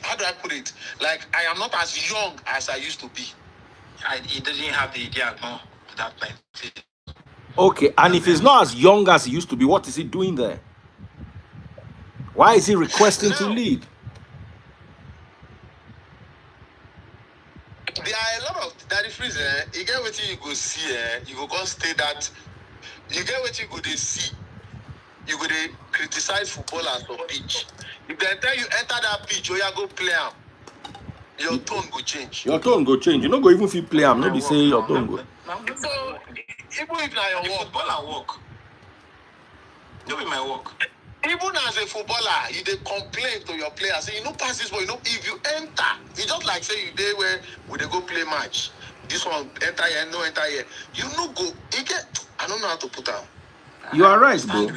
how do I put it? I am not as young as I used to be. He doesn't have the idea at that time. Okay, and if he's not as young as he used to be, what is he doing there? Why is he requesting to lead? There are a lot of that is reason. You get what you go see, you go go stay that. You get what you go to see. You go to criticize footballers on pitch. If they tell you enter that pitch, or you go play them, your tone go change. Your tone go change. You don't go even feel play them. Maybe say your tone go. So even if na your work, footballer work, don't be my work. Even as a footballer, you dey complain to your players. Say you no pass this ball. If you enter, it's just like say you dey where they go play match. This one enter here, no enter here. You no go. You get. I don't know how to put out. You are right, bro.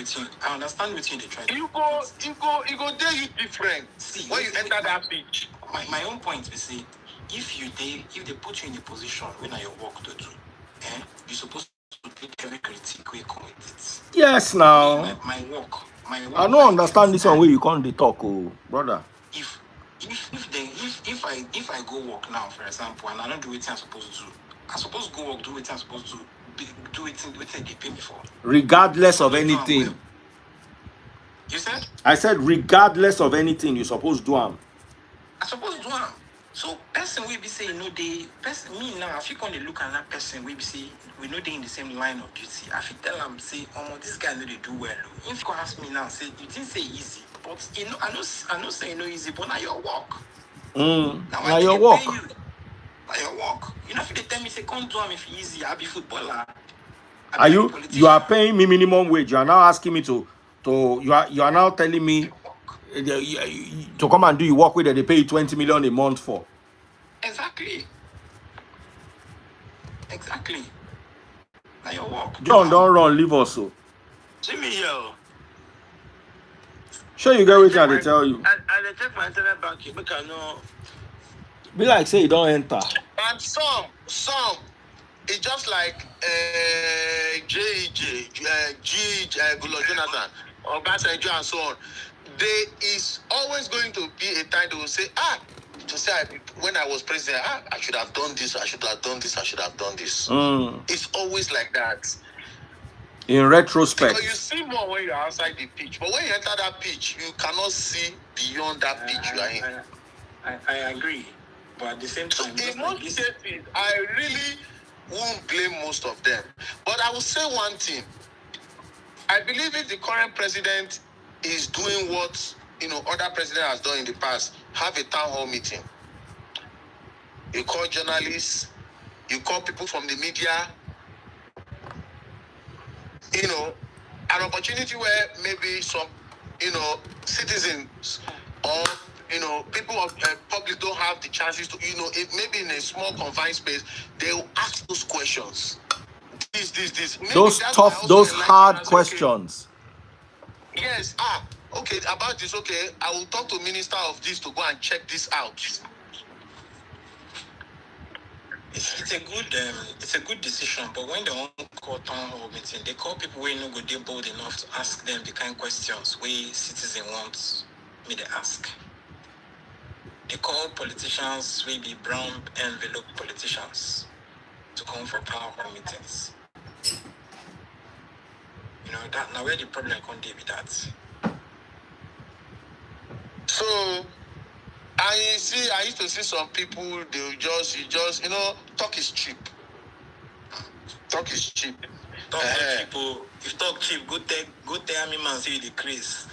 I understand what you try. You go there. You different. See when you enter that pitch. My own point is, see, if they put you in the position when I your work to do, you're supposed to take every critique we come with it. Yes, now. My work. I don't understand this one where you can't talk, oh brother. If I go work now, for example, and I don't do it I'm supposed to do, I'm supposed to go work, do it I'm supposed to do it they pay me for. Regardless of anything. You said? I said regardless of anything, you're supposed to do them. I'm supposed to do them. So person will be saying no they person me now if you can look at that person we be say we know they in the same line of duty. I should tell them say this guy know they do well. If you can ask me now say you didn't say easy, but you know I know say no easy, but now your work. Now your work. Now your work. You know if they tell me say can't do them if easy, I'll be footballer. You are paying me minimum wage. You are now asking me to you are now telling me to come and do your work with that they pay you 20 million a month for. Exactly. Now your work. John, don't run, leave us so. See me here. Sure you get what they tell you. I check my internet banking because I know. Be like say you don't enter. And some it's just like Goodluck Jonathan or Obasanjo and so on. There is always going to be a time they will say, when I was president, I should have done this, I should have done this, I should have done this. It's always like that. In retrospect. Because you see more when you're outside the pitch. But when you enter that pitch, you cannot see beyond that pitch you are in. I agree. But at the same time, in most cases, I really won't blame most of them. But I will say one thing. I believe if the current president is doing what other president has done in the past, have a town hall meeting. You call journalists, you call people from the media, you know, an opportunity where maybe some, citizens or, people of public don't have the chances to, maybe in a small confined space, they will ask those questions. This. Maybe Those that's why I tough, also those enlighten hard and say, questions. okay, yes, okay, about this, okay, I will talk to minister of this to go and check this out. It's a good decision, but when they want to call town hall meeting, they call people who no good, they bold enough to ask them the kind of questions we citizen wants me to ask. They call politicians we be brown envelope politicians to come for town hall meetings. That now where the problem can be with that. So I used to see some people, they just, talk is cheap. Talk is cheap. Talk cheap. If talk cheap, go tell me man say you decrease.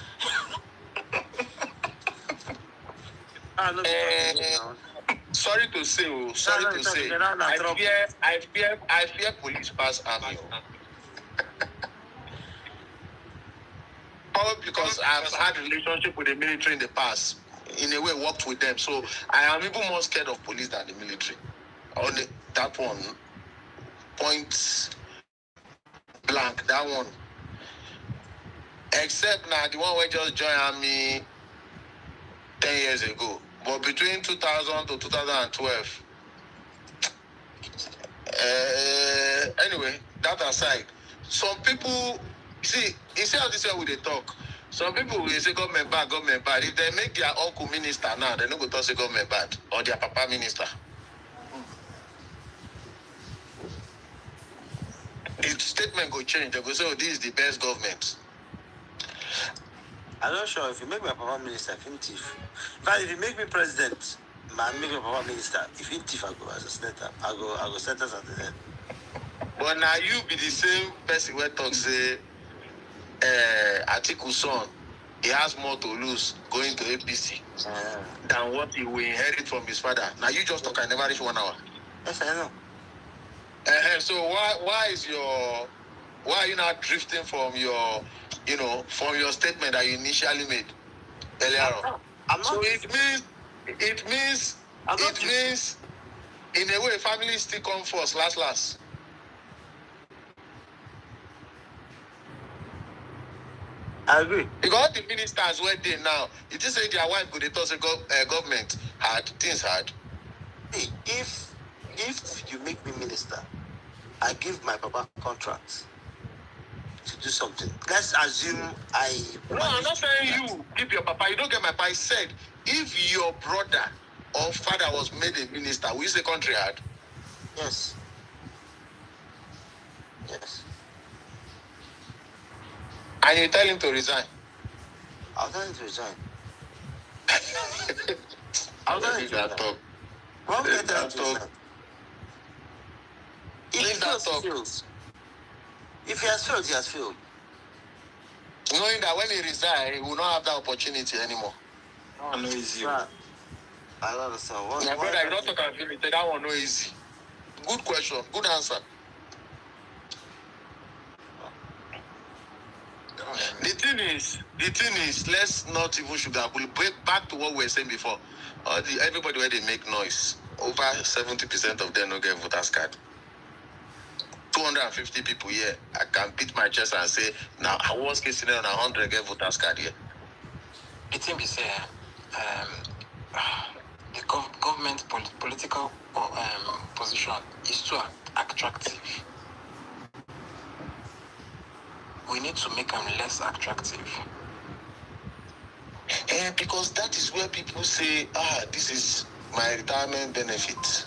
Sorry to say, I fear police pass army. Probably because I've had a relationship with the military in the past. In a way, worked with them. So I am even more scared of police than the military. Only that one, point blank, that one. Except now the one where just joined army 10 years ago. But between 2000 to 2012, anyway, that aside, some people, you see how this way they talk. Some people will say government bad. If they make their uncle minister now, they don't go to say government bad or their papa minister. The statement go change. They go say, oh, this is the best government. I'm not sure if you make my papa minister, if in thief. But if you make me president, make my papa minister, if in thief, I go as a senator. I go sentence at the end. But now you be the same person where talk say, Atiku son, he has more to lose going to APC than what he will inherit from his father. Now you just talk, I never reach 1 hour. Yes, I know. So why are you not drifting from your, from your statement that you initially made earlier on? I'm not. So it means in a way family still come first, last. I agree. Because the ministers were there now, it is say their wife could talk say government things hard. Hey, if you make me minister, I give my papa contract to do something. Let's assume No, I'm not saying you give your papa. You don't get my papa. I said if your brother or father was made a minister, will you say country hard? Yes. Yes. And you tell him to resign. I'll tell him to resign. I'll tell him to resign. Why would I tell him to resign? If he has failed, he has failed. Knowing that when he resigns, he will not have that opportunity anymore. No, no easy. I don't understand. My brother, you don't talk about it. That one no easy. Good question. Good answer. The thing is, let's not even sugar. We'll break back to what we were saying before. Everybody where they make noise, over 70% of them don't get voters card. 250 people here. I can beat my chest and say, now, worst case scenario, 100 get voters card here. The thing is, the government political position is too attractive. We need to make them less attractive. Because that is where people say, this is my retirement benefit.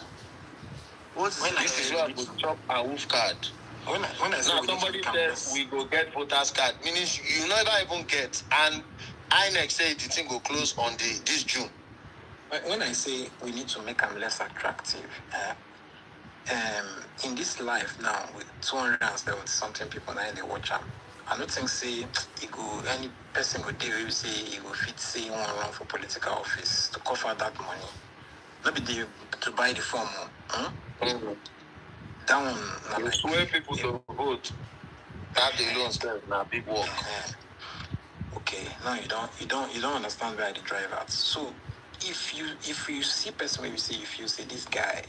This is where I go chop a wolf card. When I say now somebody says we go get voters card, meaning you never even get, and INEC say the thing go close on this June. When I say we need to make them less attractive, in this life now with 270 something people now they watch them, I don't think say any person go there will say he go fit say one run for political office to cover that money. Not be there to buy the form. Mm-hmm. That one sway people to vote. That alone is not big work. Okay, now you don't understand where the drive at. So if you see person where you say if you say this guy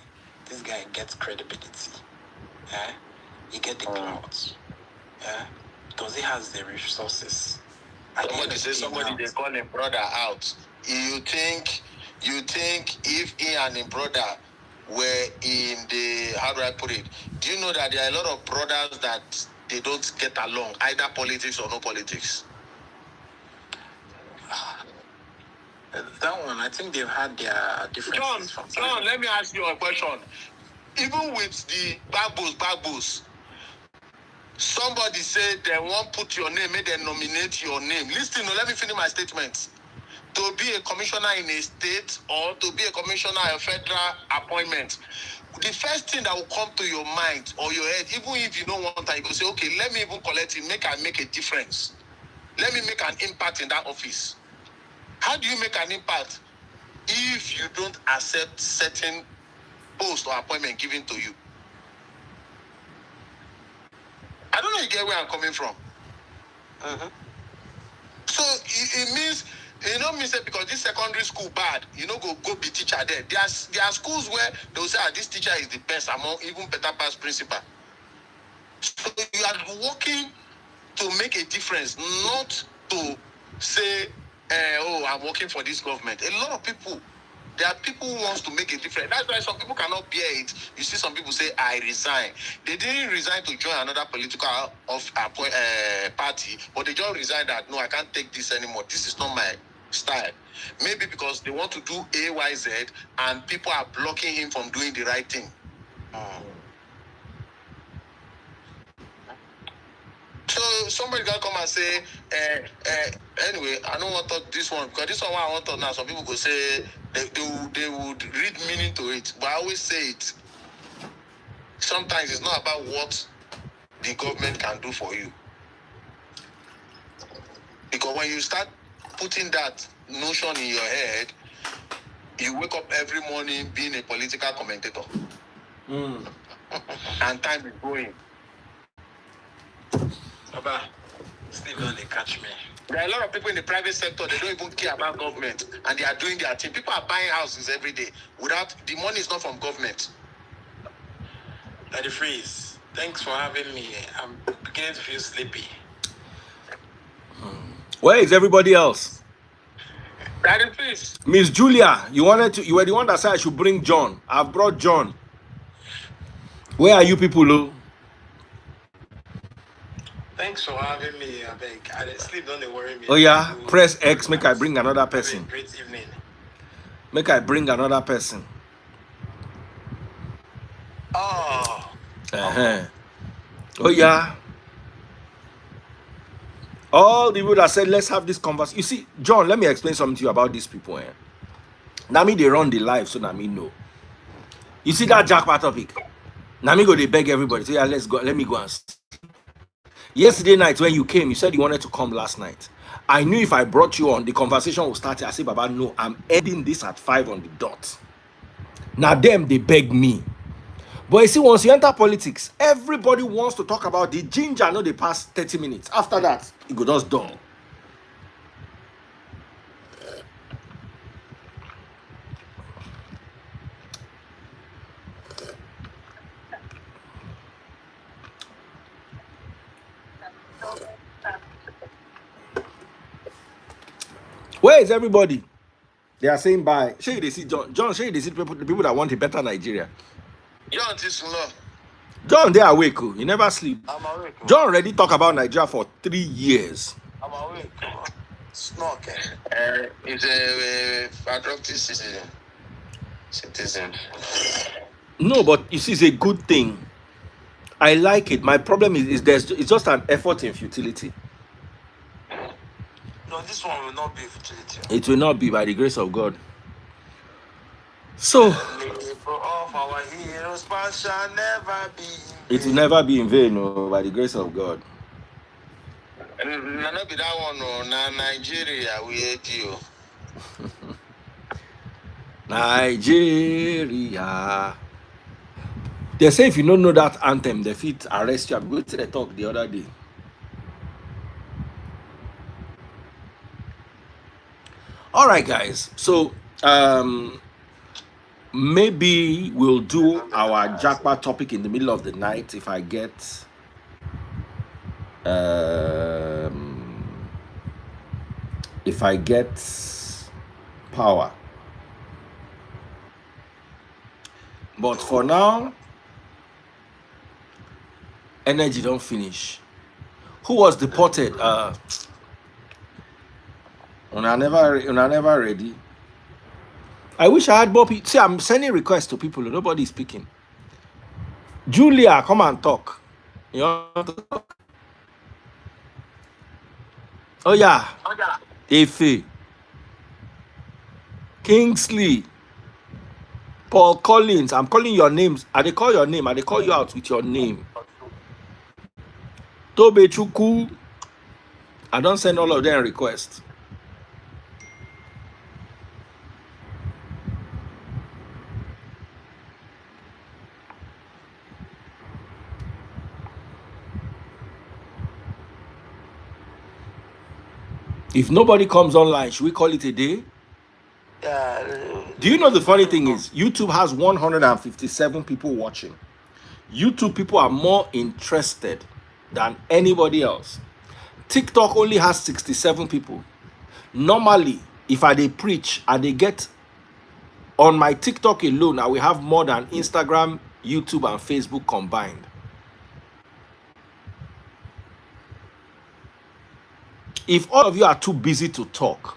gets credibility, he get the clouds, because he has the resources. Somebody say somebody they call him brother out. You think if he and his brother were in the, how do I put it? Do you know that there are a lot of brothers that they don't get along, either politics or no politics? That one, I think they've had their differences from time. John, let me ask you a question. Even with the bagbos, somebody said they won't put your name, make them nominate your name. Listen, let me finish my statement. To be a commissioner in a state or to be a commissioner in a federal appointment, the first thing that will come to your mind or your head, even if you don't want that, you go say, okay, let me even collect it, make a difference. Let me make an impact in that office. How do you make an impact if you don't accept certain post or appointment given to you? I don't know if you get where I'm coming from. So it means, means that because this secondary school bad, go be teacher there. There are schools where they'll say, this teacher is the best among even better past principal. So you are working to make a difference, not to say, I'm working for this government. A lot of people, there are people who wants to make a difference. That's why some people cannot bear it. You see some people say, I resign. They didn't resign to join another political party, but they just resigned that, no, I can't take this anymore. This is not my style. Maybe because they want to do A, Y, Z, and people are blocking him from doing the right thing. So somebody can come and say, anyway, I don't want to talk this one because this one I want to now. Some people go say they would read meaning to it, but I always say it. Sometimes it's not about what the government can do for you, because when you start putting that notion in your head, you wake up every morning being a political commentator, and time is going. Baba, Steve, don't they catch me? There are a lot of people in the private sector, they don't even care about government, and they are doing their thing. People are buying houses every day without, the money is not from government. Daddy Freeze, thanks for having me. I'm beginning to feel sleepy. Where is everybody else? Daddy Freeze. Miss Julia, you were the one that said I should bring John. I've brought John. Where are you people, Lou? Thanks for having me. I beg. I sleep, don't they worry me. Oh yeah, press X, make I bring another person. Have a great evening. Make I bring another person. Oh. Oh yeah. All the people that said, let's have this conversation. You see, John, let me explain something to you about these people. Now me, they run the live, so now me know. You see that Japa topic? Now me go, they beg everybody. So yeah, let's go. Let me go and see. Yesterday night when you came, you said you wanted to come last night. I knew if I brought you on, the conversation would start. I said, Baba, no, I'm ending this at 5 on the dot. Now them, they beg me. But you see, once you enter politics, everybody wants to talk about the ginger. No, they pass 30 minutes. After that, it go just dull. Where is everybody? They are saying bye. Show you they see John. John, show you they see the people that want a better Nigeria. John, this law. John, they are awake. You never sleep. I'm awake. John already talk about Nigeria for 3 years. I'm awake. Snorkel. It's a adopted citizen. No, but you see, it's a good thing. I like it. My problem is it's just an effort in futility. No, this one will not be futility. It will not be by the grace of God. So Of our heroes, man shall never be. it will never be in vain, no, by the grace of God. Not be that one, no. Nigeria, we hate you. Nigeria. They say if you don't know that anthem, they fit arrest you. I'm going to the talk the other day. All right, guys. So maybe we'll do our Japa topic in the middle of the night if I get power. But for now, energy don't finish. Who was deported? Una never ready. I wish I had more people. See, I'm sending requests to people. Nobody's speaking. Julia, come and talk. You want to talk? Oh yeah. Efe. Kingsley. Paul Collins. I'm calling your names. I they call your name. I they call you out with your name. Tobe Chuku. I don't send all of them requests. If nobody comes online, should we call it a day? Do you know the funny thing is YouTube has 157 people watching. YouTube people are more interested than anybody else. TikTok only has 67 people. Normally, if I dey preach and they get on my TikTok alone, I will have more than Instagram, YouTube, and Facebook combined. If all of you are too busy to talk,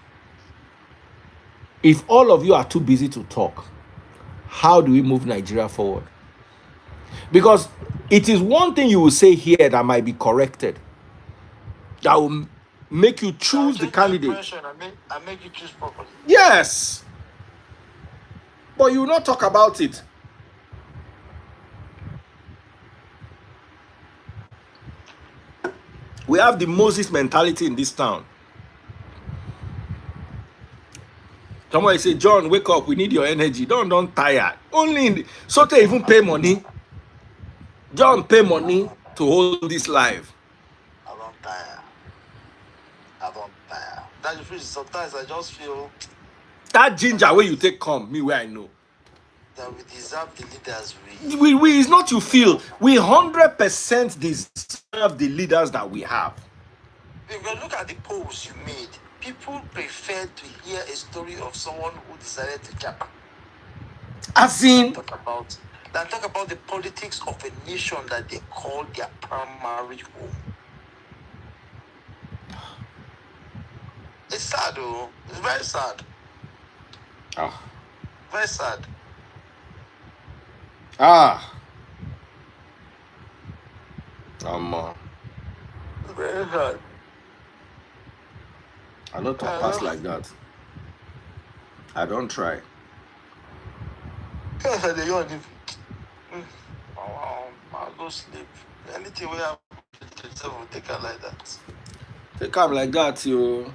how do we move Nigeria forward? Because it is one thing you will say here that might be corrected, that will make you choose the candidate. I make you choose properly. Yes. But you will not talk about it. We have the Moses mentality in this town. Somebody say, John, wake up. We need your energy. Don't tire. Only in the, so they even pay money. John pay money to hold this live. I don't tire. That's the truth. Sometimes I just feel that ginger where you take come, me where I know. That we deserve the leaders we it's not you feel. We 100% deserve the leaders that we have. If you look at the polls you made, people prefer to hear a story of someone who decided to Japa. As in talk about the politics of a nation that they call their primary home. It's sad, though. It's very sad. Very sad. Very sad. I don't talk past like that. I don't try. I'll go sleep. Anything we have to take her like that. Take her like that, you.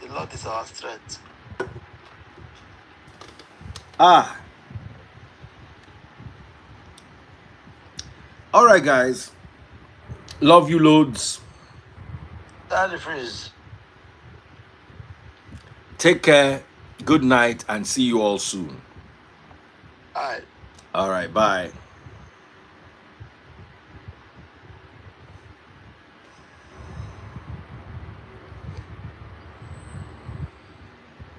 The Lord is our strength. All right, guys. Love you loads. Daddy freeze. Take care. Good night and see you all soon. All right. All right. Bye.